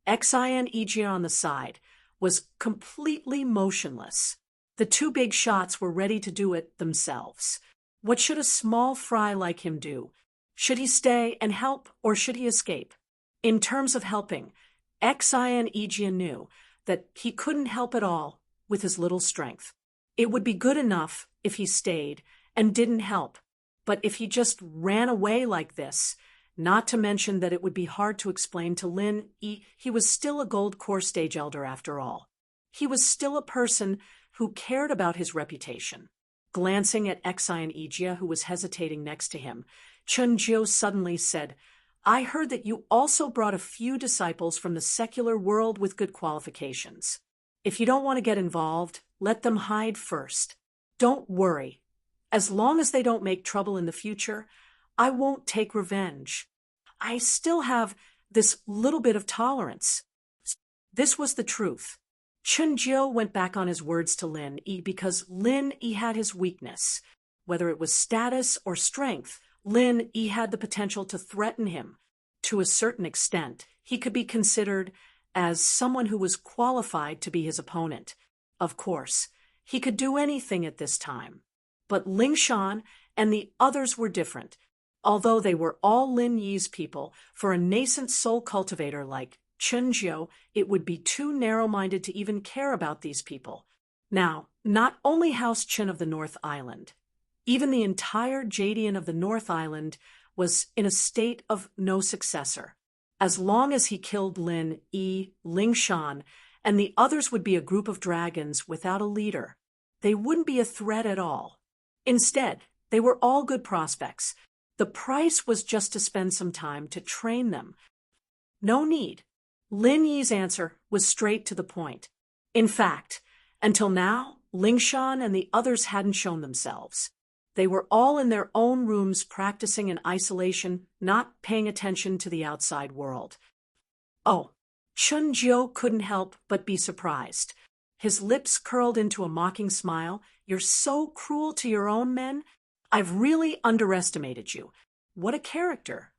A: Xin Ijia on the side was completely motionless. The two big shots were ready to do it themselves. What should a small fry like him do? Should he stay and help, or should he escape? In terms of helping, Xin Ijia knew that he couldn't help at all with his little strength. It would be good enough if he stayed and didn't help, but if he just ran away like this, not to mention that it would be hard to explain to Lin Yi, he was still a gold core stage elder after all. He was still a person who cared about his reputation. Glancing at Xin Ijia, who was hesitating next to him, Chunjiu suddenly said, I heard that you also brought a few disciples from the secular world with good qualifications. If you don't want to get involved, let them hide first. Don't worry. As long as they don't make trouble in the future, I won't take revenge. I still have this little bit of tolerance. This was the truth. Chunjiu went back on his words to Lin Yi because Lin Yi had his weakness. Whether it was status or strength, Lin Yi had the potential to threaten him. To a certain extent, he could be considered as someone who was qualified to be his opponent. Of course, he could do anything at this time. But Ling Shan and the others were different. Although they were all Lin Yi's people, for a nascent soul cultivator like Chunjiu, it would be too narrow-minded to even care about these people. Now, not only House Chen of the North Island, even the entire Jadian of the North Island was in a state of no successor. As long as he killed Lin Yi, Ling Shan, and the others would be a group of dragons without a leader. They wouldn't be a threat at all. Instead, they were all good prospects. The price was just to spend some time to train them. No need. Lin Yi's answer was straight to the point. In fact, until now, Ling Shan and the others hadn't shown themselves. They were all in their own rooms practicing in isolation, not paying attention to the outside world. Oh, Chunjiu couldn't help but be surprised. His lips curled into a mocking smile. You're so cruel to your own men. I've really underestimated you. What a character.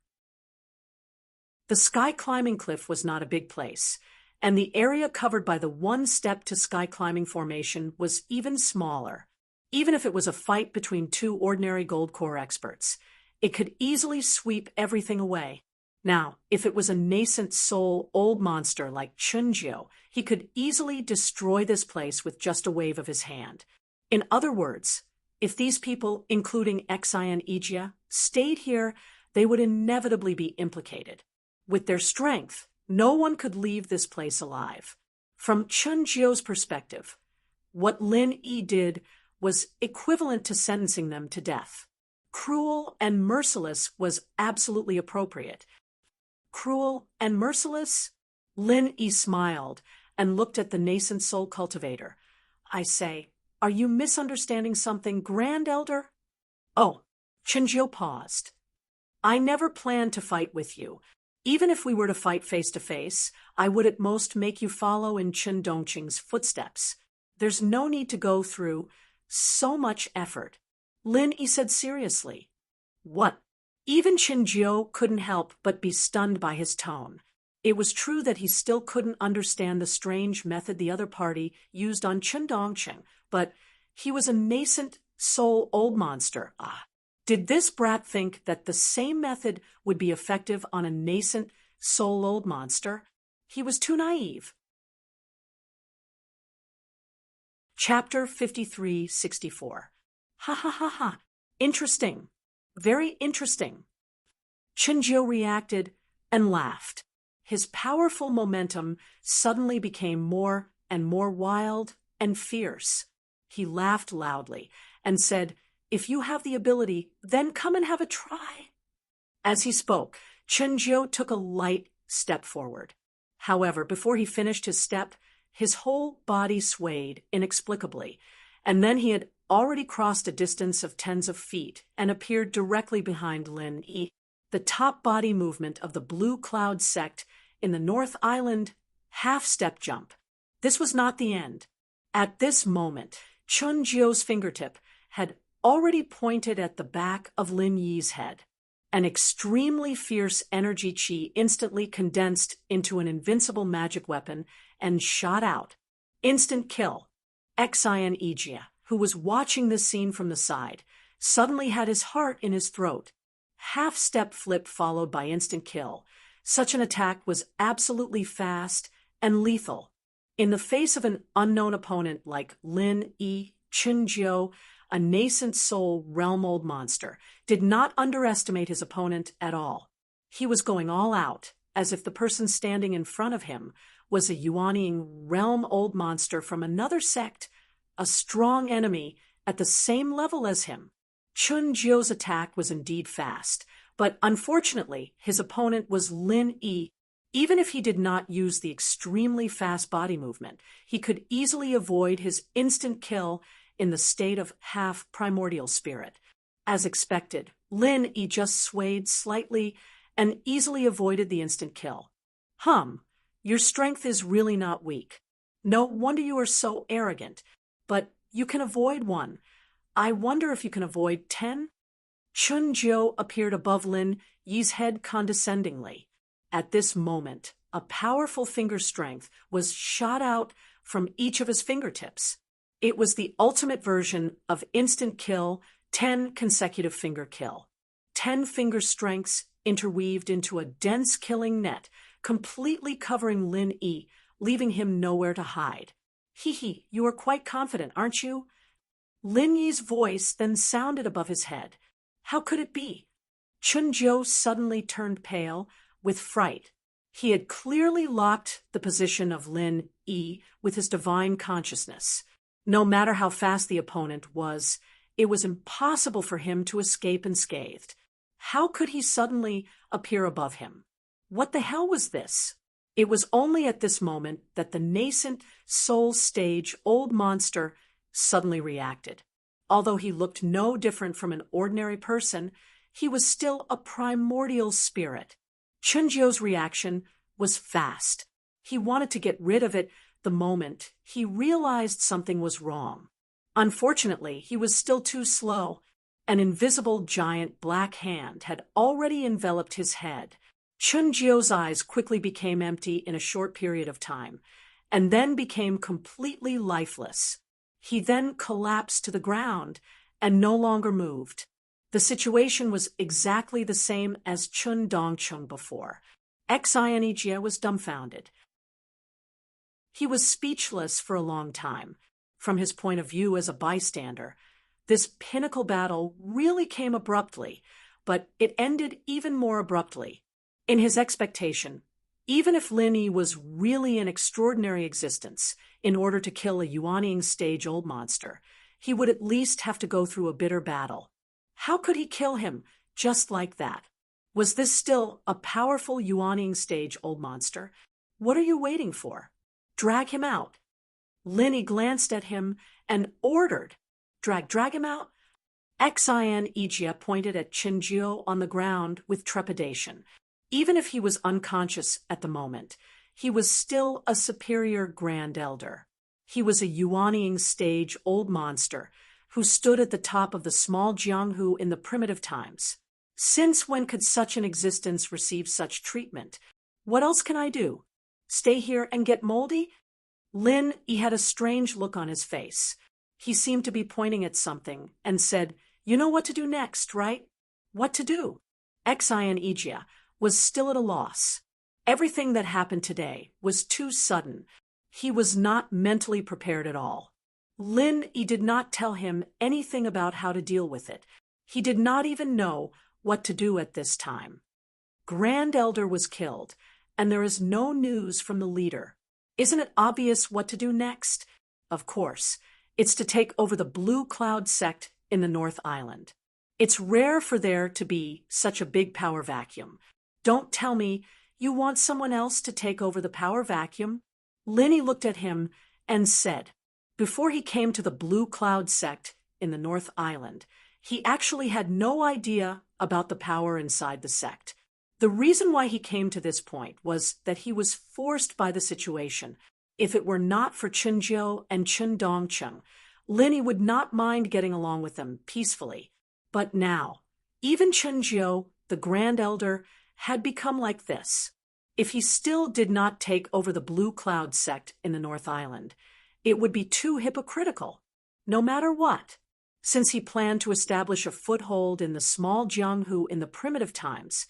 A: The sky-climbing cliff was not a big place, and the area covered by the one-step to sky-climbing formation was even smaller. Even if it was a fight between two ordinary gold core experts, it could easily sweep everything away. Now, if it was a nascent soul old monster like Chunjiu, he could easily destroy this place with just a wave of his hand. In other words, if these people, including Xin Ijia, stayed here, they would inevitably be implicated. With their strength, No one could leave this place alive. From Chun Jio's perspective, what Lin Yi did was equivalent to sentencing them to death. Cruel and merciless was absolutely appropriate. Cruel and merciless? Lin Yi smiled and looked at the nascent soul cultivator. I say, are you misunderstanding something, Grand Elder? Oh, Chenjiu paused. I never planned to fight with you. Even if we were to fight face to face, I would at most make you follow in Chen Dongqing's footsteps. There's no need to go through so much effort. Lin Yi said seriously. What? Even Chenjiu couldn't help but be stunned by his tone. It was true that he still couldn't understand the strange method the other party used on Chen Dongqing, but he was a nascent soul old monster. Did this brat think that the same method would be effective on a nascent soul old monster? He was too naive. Chapter 5364. Ha ha ha ha. Interesting. Very interesting. Chenjiu reacted and laughed. His powerful momentum suddenly became more and more wild and fierce. He laughed loudly and said, if you have the ability, then come and have a try. As he spoke, Chenjiu took a light step forward. However, before he finished his step, his whole body swayed inexplicably, and then he had already crossed a distance of tens of feet and appeared directly behind Lin Yi, the top body movement of the Blue Cloud sect in the North Island half-step jump. This was not the end. At this moment, Chun Jiu's fingertip had already pointed at the back of Lin Yi's head. An extremely fierce energy chi instantly condensed into an invincible magic weapon and shot out. Instant kill. Xian Ijia, who was watching this scene from the side, suddenly had his heart in his throat. Half-step flip followed by instant kill. Such an attack was absolutely fast and lethal. In the face of an unknown opponent like Lin Yi, Chenjiu, a nascent soul realm old monster, did not underestimate his opponent at all. He was going all out, as if the person standing in front of him was a Yuaniing realm old monster from another sect, a strong enemy at the same level as him. Chun Jiu's attack was indeed fast, but unfortunately his opponent was Lin Yi. Even if he did not use the extremely fast body movement, he could easily avoid his instant kill in the state of half-primordial spirit. As expected, Lin Yi just swayed slightly and easily avoided the instant kill. Your strength is really not weak. No wonder you are so arrogant. But you can avoid one. I wonder if you can avoid 10? Chun Jiu appeared above Lin Yi's head condescendingly. At this moment, a powerful finger strength was shot out from each of his fingertips. It was the ultimate version of instant kill, 10 consecutive finger kill. 10 finger strengths interweaved into a dense killing net, completely covering Lin Yi, leaving him nowhere to hide. Hee, you are quite confident, aren't you? Lin Yi's voice then sounded above his head. How could it be? Chun Jiu suddenly turned pale with fright. He had clearly locked the position of Lin Yi with his divine consciousness. No matter how fast the opponent was, it was impossible for him to escape unscathed. How could he suddenly appear above him? What the hell was this? It was only at this moment that the nascent soul stage old monster suddenly reacted. Although he looked no different from an ordinary person, he was still a primordial spirit. Chun Jiu's reaction was fast. He wanted to get rid of it the moment he realized something was wrong. Unfortunately, he was still too slow. An invisible giant black hand had already enveloped his head. Chun Jiu's eyes quickly became empty in a short period of time, and then became completely lifeless. He then collapsed to the ground and no longer moved. The situation was exactly the same as Chun Dongqing before. Xian Ijie was dumbfounded. He was speechless for a long time. From his point of view as a bystander, this pinnacle battle really came abruptly, but it ended even more abruptly. In his expectation, Even if Lin Yi was really an extraordinary existence, in order to kill a Yuanying stage old monster, he would at least have to go through a bitter battle. How could he kill him just like that? Was this still a powerful Yuanying stage old monster? What are you waiting for? Drag him out. Lin Yi glanced at him and ordered, Drag him out? Xin Ijia pointed at Qinjiu on the ground with trepidation. Even if he was unconscious at the moment, he was still a superior Grand Elder. He was a Yuanying stage old monster who stood at the top of the small Jianghu in the primitive times. Since when could such an existence receive such treatment? What else can I do? Stay here and get moldy? Lin Yi had a strange look on his face. He seemed to be pointing at something and said, "You know what to do next, right?" What to do? Xin Ijia was still at a loss. Everything that happened today was too sudden. He was not mentally prepared at all. Lin Yi did not tell him anything about how to deal with it. He did not even know what to do at this time. Grand Elder was killed, and there is no news from the leader. Isn't it obvious what to do next? Of course, it's to take over the Blue Cloud sect in the North Island. It's rare for there to be such a big power vacuum. Don't tell me you want someone else to take over the power vacuum? Lin Yi looked at him and said, before he came to the Blue Cloud sect in the North Island, he actually had no idea about the power inside the sect. The reason why he came to this point was that he was forced by the situation. If it were not for Qinjiu and Qin Dongcheng, Lin Yi would not mind getting along with them peacefully. But now, even Qinjiu, the Grand Elder, had become like this. If he still did not take over the Blue Cloud sect in the North Island, it would be too hypocritical, no matter what. Since he planned to establish a foothold in the small Jianghu in the primitive times,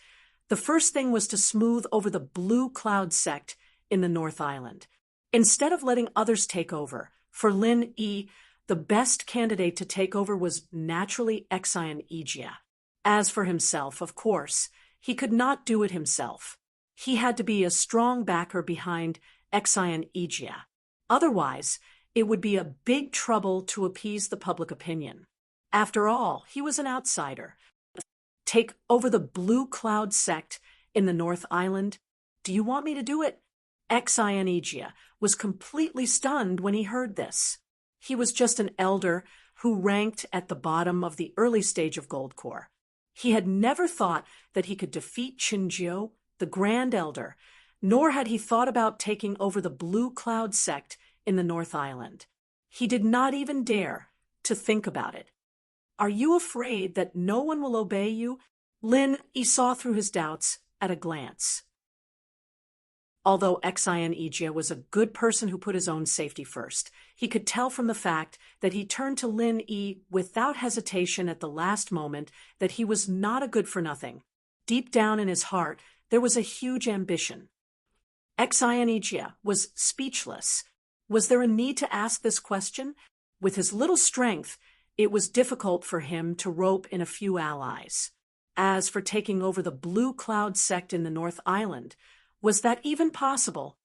A: the first thing was to smooth over the Blue Cloud sect in the North Island. Instead of letting others take over, for Lin Yi, the best candidate to take over was naturally Xin Ijia. As for himself, of course, he could not do it himself. He had to be a strong backer behind Xin Ijia. Otherwise, it would be a big trouble to appease the public opinion. After all, he was an outsider. Take over the Blue Cloud sect in the North Island? Do you want me to do it? Xin Ijia was completely stunned when he heard this. He was just an elder who ranked at the bottom of the early stage of Goldcore. He had never thought that he could defeat Qinjiu, the Grand Elder, nor had he thought about taking over the Blue Cloud sect in the North Island. He did not even dare to think about it. Are you afraid that no one will obey you? Lin Yi saw through his doubts at a glance. Although Xin Ijia was a good person who put his own safety first, he could tell from the fact that he turned to Lin Yi without hesitation at the last moment that he was not a good-for-nothing. Deep down in his heart, there was a huge ambition. Xin Ijia was speechless. Was there a need to ask this question? With his little strength, it was difficult for him to rope in a few allies. As for taking over the Blue Cloud sect in the North Island, was that even possible?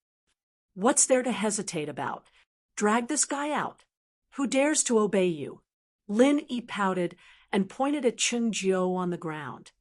A: What's there to hesitate about? Drag this guy out. Who dares to obey you? Lin Yi pouted and pointed at Qinjiu on the ground.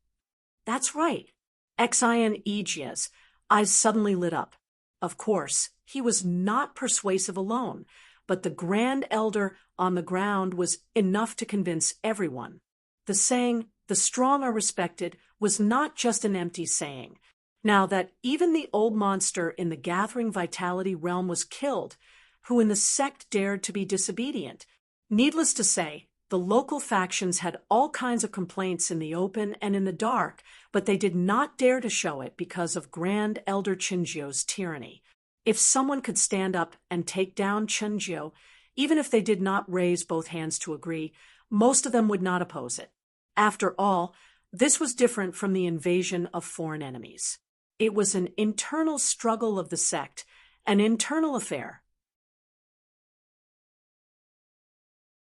A: That's right. Xin Ijia's eyes suddenly lit up. Of course, he was not persuasive alone, but the Grand Elder on the ground was enough to convince everyone. The saying, "the strong are respected," was not just an empty saying. Now that even the old monster in the Gathering Vitality realm was killed, who in the sect dared to be disobedient. Needless to say, the local factions had all kinds of complaints in the open and in the dark, but they did not dare to show it because of Grand Elder Qinjiu's tyranny. If someone could stand up and take down Qinjiu, even if they did not raise both hands to agree, most of them would not oppose it. After all, this was different from the invasion of foreign enemies. It was an internal struggle of the sect, an internal affair.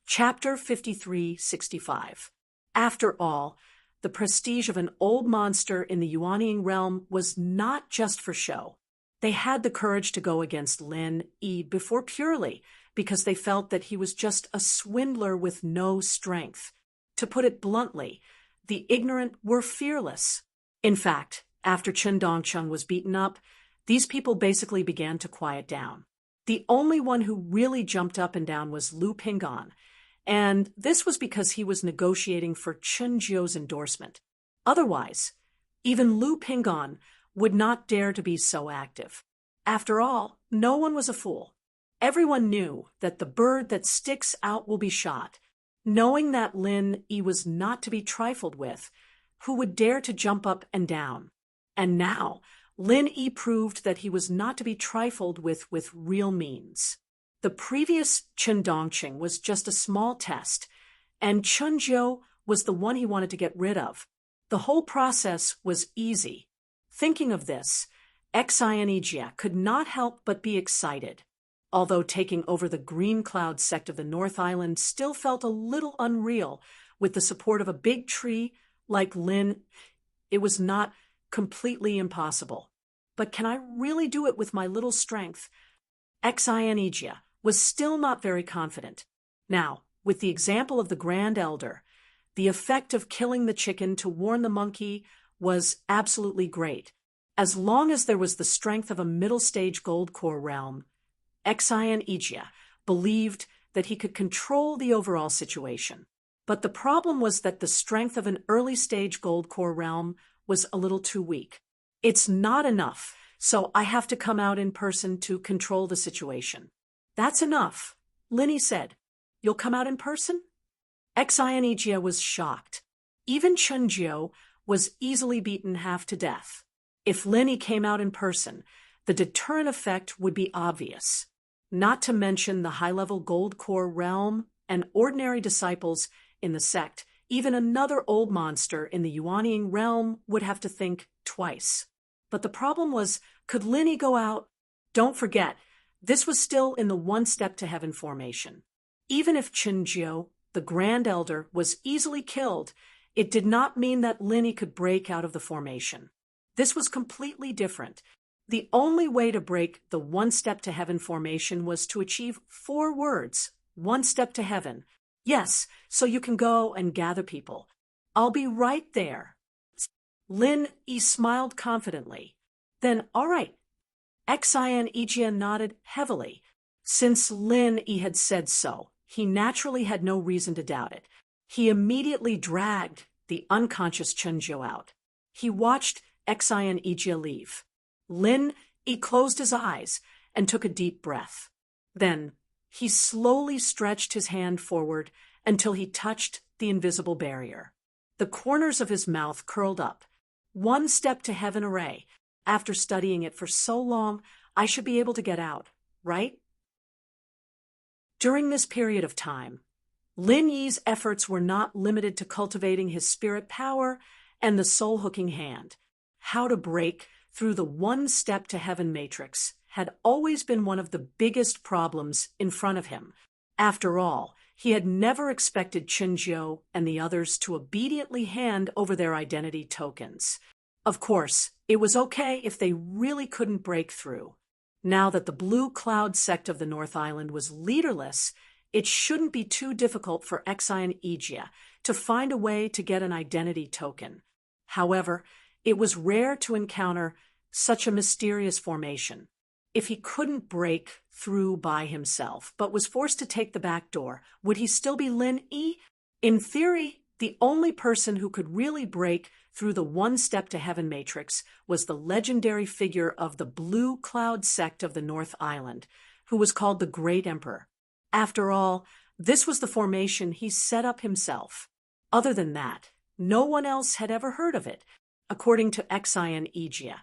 A: Chapter 5365. After all, the prestige of an old monster in the Yuanying realm was not just for show. They had the courage to go against Lin Yi before purely because they felt that he was just a swindler with no strength. To put it bluntly, the ignorant were fearless. In fact, after Chen Dongcheng was beaten up, these people basically began to quiet down. The only one who really jumped up and down was Lu Pinggan, and this was because he was negotiating for Chen Jiu's endorsement. Otherwise, even Lu Pinggan would not dare to be so active. After all, no one was a fool. Everyone knew that the bird that sticks out will be shot. Knowing that Lin Yi was not to be trifled with, who would dare to jump up and down? And now, Lin Yi proved that he was not to be trifled with real means. The previous Chen Dongqing was just a small test, and Chen Jiu was the one he wanted to get rid of. The whole process was easy. Thinking of this, Xianijia could not help but be excited. Although taking over the Green Cloud sect of the North Island still felt a little unreal with the support of a big tree like Lin, it was not completely impossible. But can I really do it with my little strength? Xianijia was still not very confident. Now, with the example of the Grand Elder, the effect of killing the chicken to warn the monkey was absolutely great. As long as there was the strength of a middle-stage gold core realm, Xianijia believed that he could control the overall situation. But the problem was that the strength of an early-stage gold core realm was a little too weak. It's not enough, so I have to come out in person to control the situation. That's enough, Linny said. You'll come out in person? Xianijia was shocked. Even Chen Jiu was easily beaten half to death. If Linny came out in person, the deterrent effect would be obvious. Not to mention the high-level gold core realm and ordinary disciples in the sect. Even another old monster in the Yuanying realm would have to think twice. But the problem was, could Linny go out? Don't forget, this was still in the one step to heaven formation. Even if Chen Jiu, the Grand Elder, was easily killed, it did not mean that Linny could break out of the formation. This was completely different. The only way to break the one step to heaven formation was to achieve 4 words, one step to heaven. Yes, so you can go and gather people. I'll be right there. Lin Yi smiled confidently. Then, all right. Xianijia nodded heavily. Since Lin Yi had said so, he naturally had no reason to doubt it. He immediately dragged the unconscious Chen Jiu out. He watched Xianijia leave. Lin Yi closed his eyes and took a deep breath. Then, he slowly stretched his hand forward until he touched the invisible barrier. The corners of his mouth curled up. One step to heaven array. After studying it for so long, I should be able to get out, right? During this period of time, Lin Yi's efforts were not limited to cultivating his spirit power and the soul-hooking hand. How to break through the one step to heaven matrix had always been one of the biggest problems in front of him. After all, he had never expected Chen Jiu and the others to obediently hand over their identity tokens. Of course, it was okay if they really couldn't break through. Now that the Blue Cloud sect of the North Island was leaderless, it shouldn't be too difficult for Xianijia to find a way to get an identity token. However, it was rare to encounter such a mysterious formation. If he couldn't break through by himself, but was forced to take the back door, would he still be Lin Yi? In theory, the only person who could really break through the one step to heaven matrix was the legendary figure of the Blue Cloud sect of the North Island, who was called the Great Emperor. After all, this was the formation he set up himself. Other than that, no one else had ever heard of it. According to Xianijia,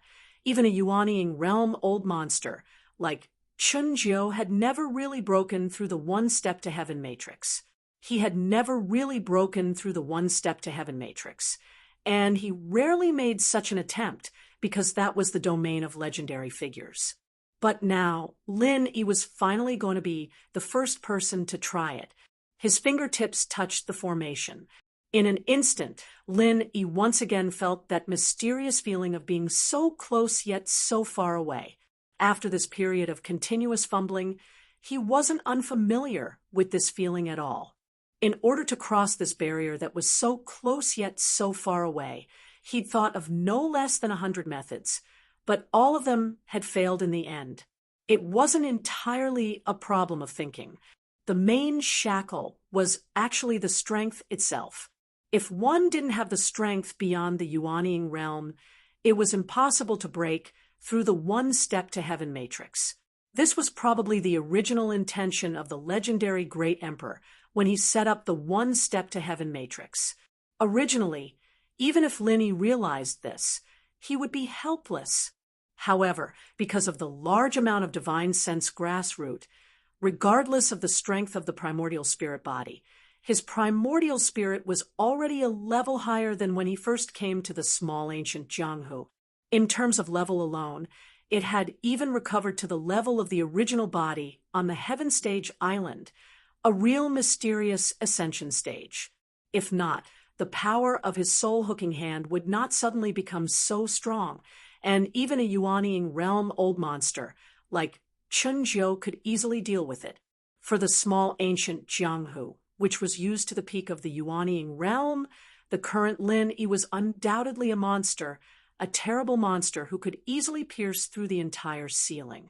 A: even a Yuanying realm old monster like Chen Jiu had never really broken through the one step to heaven matrix. He had never really broken through the one step to heaven matrix, and he rarely made such an attempt because that was the domain of legendary figures. But now, Lin Yi was finally going to be the first person to try it. His fingertips touched the formation. In an instant, Lin Yi once again felt that mysterious feeling of being so close yet so far away. after this period of continuous fumbling, he wasn't unfamiliar with this feeling at all. In order to cross this barrier that was so close yet so far away, he'd thought of no less than 100 methods, but all of them had failed in the end. It wasn't entirely a problem of thinking. The main shackle was actually the strength itself. If one didn't have the strength beyond the Yuaniing realm, it was impossible to break through the one-step-to-heaven matrix. This was probably the original intention of the legendary Great Emperor when he set up the one-step-to-heaven matrix. Originally, even if Lin Yi realized this, he would be helpless. However, because of the large amount of divine sense grassroot, regardless of the strength of the primordial spirit body, his primordial spirit was already a level higher than when he first came to the small ancient Jianghu. In terms of level alone, it had even recovered to the level of the original body on the Heaven Stage Island, a real mysterious ascension stage. If not, the power of his soul-hooking hand would not suddenly become so strong, and even a Yuaniing realm old monster like Chunjiu could easily deal with it. For the small ancient Jianghu, which was used to the peak of the Yuaniing realm, the current Lin Yi was undoubtedly a monster, a terrible monster who could easily pierce through the entire ceiling.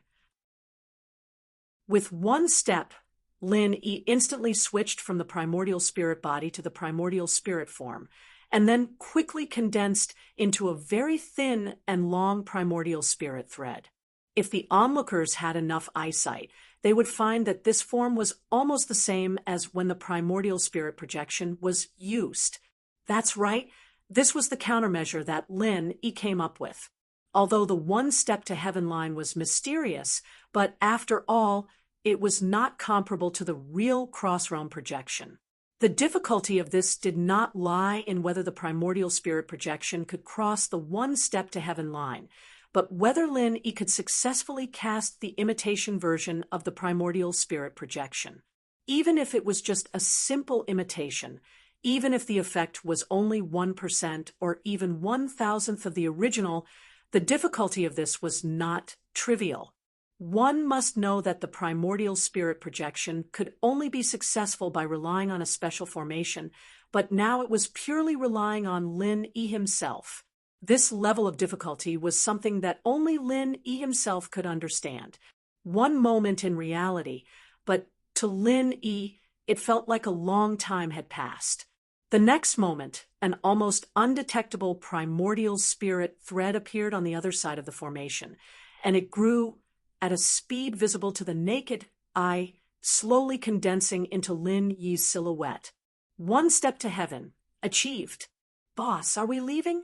A: With one step, Lin Yi instantly switched from the primordial spirit body to the primordial spirit form, and then quickly condensed into a very thin and long primordial spirit thread. If the onlookers had enough eyesight, they would find that this form was almost the same as when the primordial spirit projection was used. That's right, this was the countermeasure that Lin Yi came up with. Although the one-step-to-heaven line was mysterious, but after all, it was not comparable to the real cross-realm projection. The difficulty of this did not lie in whether the primordial spirit projection could cross the one-step-to-heaven line, but whether Lin Yi could successfully cast the imitation version of the primordial spirit projection. Even if it was just a simple imitation, even if the effect was only 1% or even 1,000th of the original, the difficulty of this was not trivial. One must know that the primordial spirit projection could only be successful by relying on a special formation, but now it was purely relying on Lin Yi himself. This level of difficulty was something that only Lin Yi himself could understand. One moment in reality, but to Lin Yi, it felt like a long time had passed. The next moment, an almost undetectable primordial spirit thread appeared on the other side of the formation, and it grew at a speed visible to the naked eye, slowly condensing into Lin Yi's silhouette. One step to heaven. Achieved. Boss, are we leaving?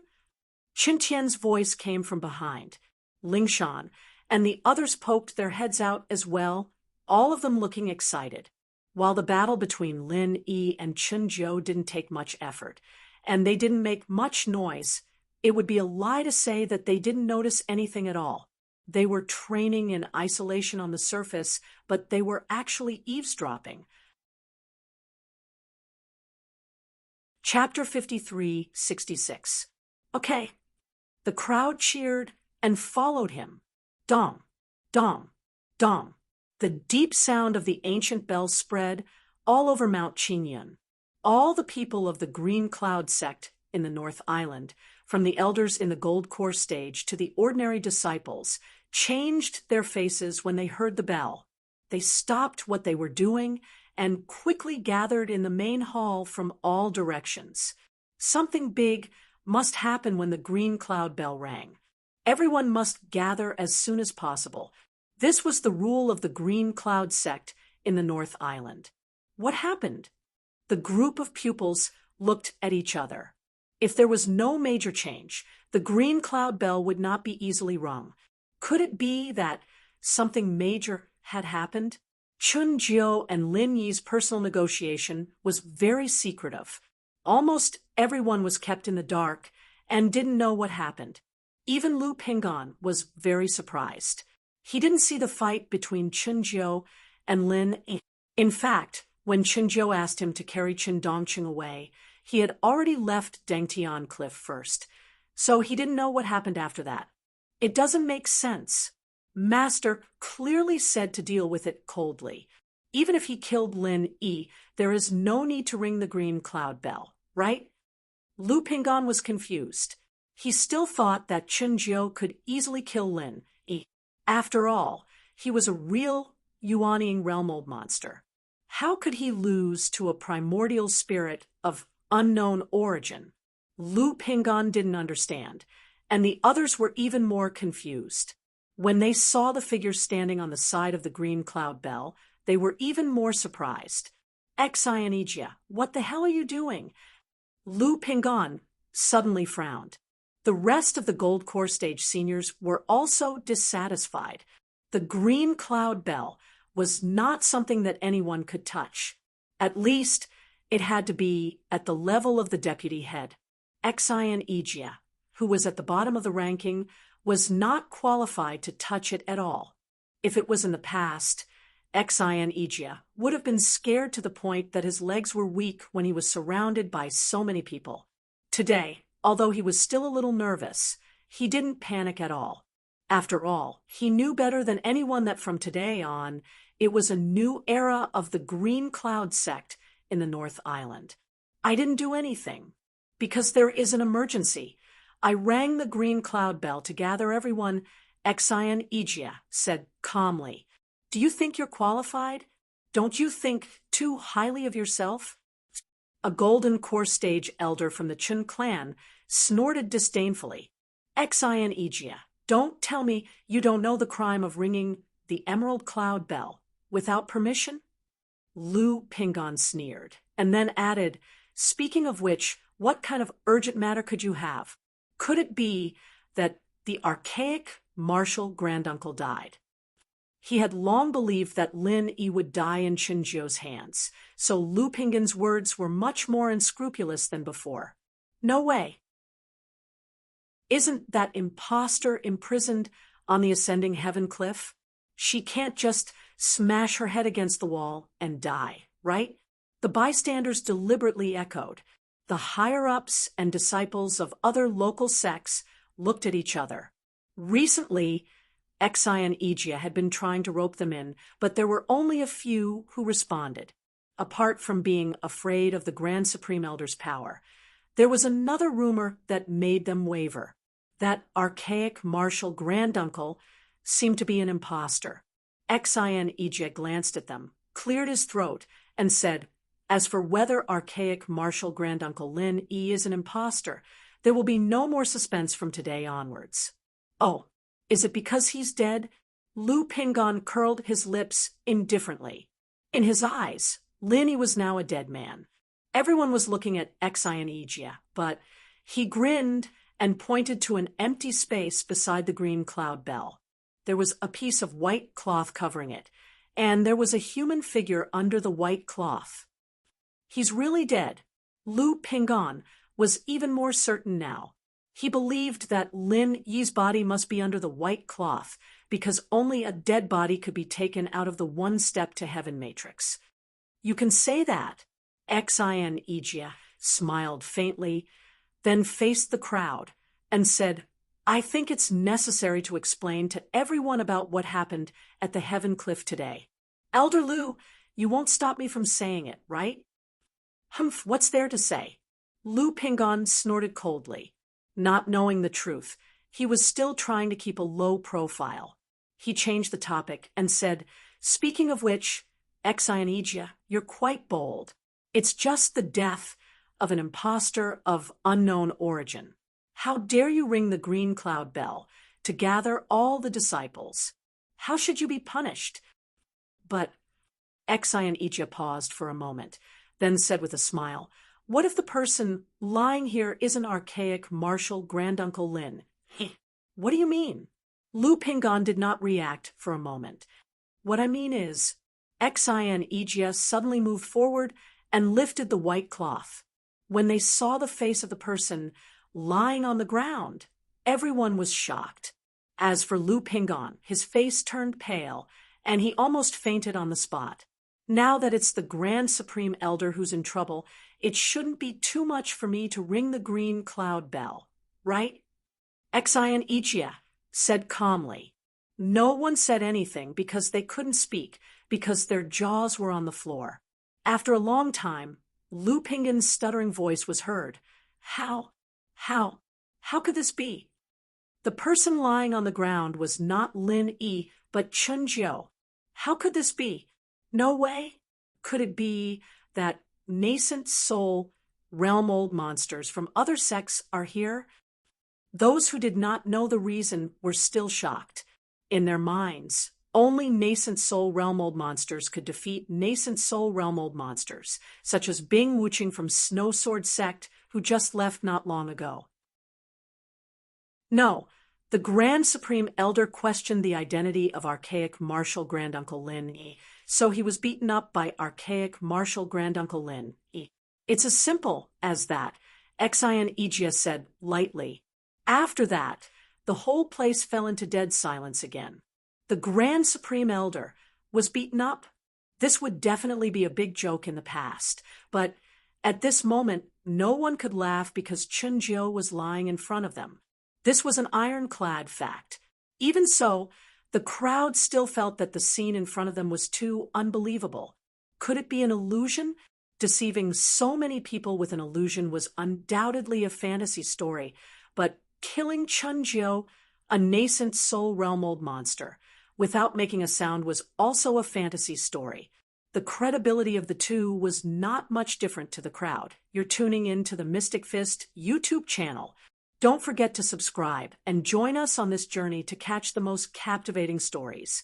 A: Qin Tian's voice came from behind. Ling Shan and the others poked their heads out as well, all of them looking excited. While the battle between Lin Yi and Chunjiu didn't take much effort, and they didn't make much noise, it would be a lie to say that they didn't notice anything at all. They were training in isolation on the surface, but they were actually eavesdropping. Chapter 53-66. Okay. The crowd cheered and followed him. Dong, dong, dong. The deep sound of the ancient bell spread all over Mount Qingyun. All the people of the Green Cloud sect in the North Island, from the elders in the Gold Core stage to the ordinary disciples, changed their faces when they heard the bell. They stopped what they were doing and quickly gathered in the main hall from all directions. Something big must happen when the Green Cloud bell rang. Everyone must gather as soon as possible. This was the rule of the Green Cloud sect in the North Island. What happened? The group of pupils looked at each other. If there was no major change, the Green Cloud bell would not be easily rung. Could it be that something major had happened? Chunjiu and Lin Yi's personal negotiation was very secretive. Almost everyone was kept in the dark and didn't know what happened. Even Lu Pingon was very surprised. He didn't see the fight between Chunjiu and Lin Yi. In fact, when Chunjiu asked him to carry Qin Dongqing away, he had already left Dengtian Cliff first, so he didn't know what happened after that. It doesn't make sense. Master clearly said to deal with it coldly. Even if he killed Lin Yi, there is no need to ring the green cloud bell, right? Lu Pingon was confused. He still thought that Chen Jiu could easily kill Lin Yi. After all, he was a real Yuanying realm old monster. How could he lose to a primordial spirit of unknown origin? Lu Pingon didn't understand, and the others were even more confused. When they saw the figure standing on the side of the green cloud bell, they were even more surprised. Xianijia, what the hell are you doing? Lu Pingon suddenly frowned. The rest of the Gold Core Stage seniors were also dissatisfied. The green cloud bell was not something that anyone could touch. At least, it had to be at the level of the deputy head. Xianijia, who was at the bottom of the ranking, was not qualified to touch it at all. If it was in the past, Xianijia would have been scared to the point that his legs were weak when he was surrounded by so many people. Today, although he was still a little nervous, he didn't panic at all. After all, he knew better than anyone that from today on, it was a new era of the Green Cloud sect in the North Island. I didn't do anything, because there is an emergency. I rang the Green Cloud bell to gather everyone, Xianijia said calmly. Do you think you're qualified? Don't you think too highly of yourself? A Golden Core Stage elder from the Chun clan snorted disdainfully. Xianijia, don't tell me you don't know the crime of ringing the Emerald Cloud bell without permission? Lu Pingon sneered, and then added, speaking of which, what kind of urgent matter could you have? Could it be that the archaic martial granduncle died? He had long believed that Lin Yi would die in Chen Jiu's hands, so Lu Pingon's words were much more unscrupulous than before. No way. Isn't that impostor imprisoned on the ascending heaven cliff? She can't just smash her head against the wall and die, right? The bystanders deliberately echoed. The higher-ups and disciples of other local sects looked at each other. Recently, Xianijia had been trying to rope them in, but there were only a few who responded. Apart from being afraid of the Grand Supreme Elder's power, there was another rumor that made them waver. That archaic martial granduncle seemed to be an impostor. Xianijia glanced at them, cleared his throat, and said, as for whether archaic martial granduncle Lin Yi is an impostor, there will be no more suspense from today onwards. Oh, is it because he's dead? Lu Pingon curled his lips indifferently. In his eyes, Lin Yi was now a dead man. Everyone was looking at Xianijia, but he grinned and pointed to an empty space beside the green cloud bell. There was a piece of white cloth covering it, and there was a human figure under the white cloth. He's really dead. Lu Pingon was even more certain now. He believed that Lin Yi's body must be under the white cloth, because only a dead body could be taken out of the one step to heaven matrix. You can say that. Xianijia smiled faintly, then faced the crowd and said, I think it's necessary to explain to everyone about what happened at the Heaven Cliff today. Elder Lu, you won't stop me from saying it, right? Humph, what's there to say? Lu Pingon snorted coldly. Not knowing the truth, he was still trying to keep a low profile. He changed the topic and said, speaking of which, Xianijia, you're quite bold. It's just the death of an impostor of unknown origin. How dare you ring the green cloud bell to gather all the disciples? How should you be punished? But Xianijia paused for a moment, then said with a smile, what if the person lying here is an archaic martial granduncle Lin? What do you mean? Lu Pingon did not react for a moment. What I mean is, Xianijia suddenly moved forward and lifted the white cloth. When they saw the face of the person lying on the ground, everyone was shocked. As for Lu Pingon, his face turned pale, and he almost fainted on the spot. Now that it's the Grand Supreme Elder who's in trouble, it shouldn't be too much for me to ring the green cloud bell, right? Xianijia said calmly. No one said anything because they couldn't speak, because their jaws were on the floor. After a long time, Lu Pingin's stuttering voice was heard. How? How? How could this be? The person lying on the ground was not Lin Yi, but Chun Jiao. How could this be? No way. Could it be that nascent soul realm old monsters from other sects are here? Those who did not know the reason were still shocked. In their minds, only nascent soul realm old monsters could defeat nascent soul realm old monsters, such as Bing Wuching from Snow Sword Sect, who just left not long ago. No, the Grand Supreme Elder questioned the identity of archaic Martial Granduncle Lin Yi, so he was beaten up by archaic Martial Granduncle Lin Yi. It's as simple as that, Xian Ijia said lightly. After that, the whole place fell into dead silence again. The Grand Supreme Elder was beaten up. This would definitely be a big joke in the past, but at this moment, no one could laugh because Chun Jiao was lying in front of them. This was an ironclad fact. Even so, the crowd still felt that the scene in front of them was too unbelievable. Could it be an illusion? Deceiving so many people with an illusion was undoubtedly a fantasy story, but killing Chun Jiao, a nascent soul realm old monster, without making a sound was also a fantasy story. The credibility of the two was not much different to the crowd. You're tuning in to the Mystic Fist YouTube channel. Don't forget to subscribe and join us on this journey to catch the most captivating stories.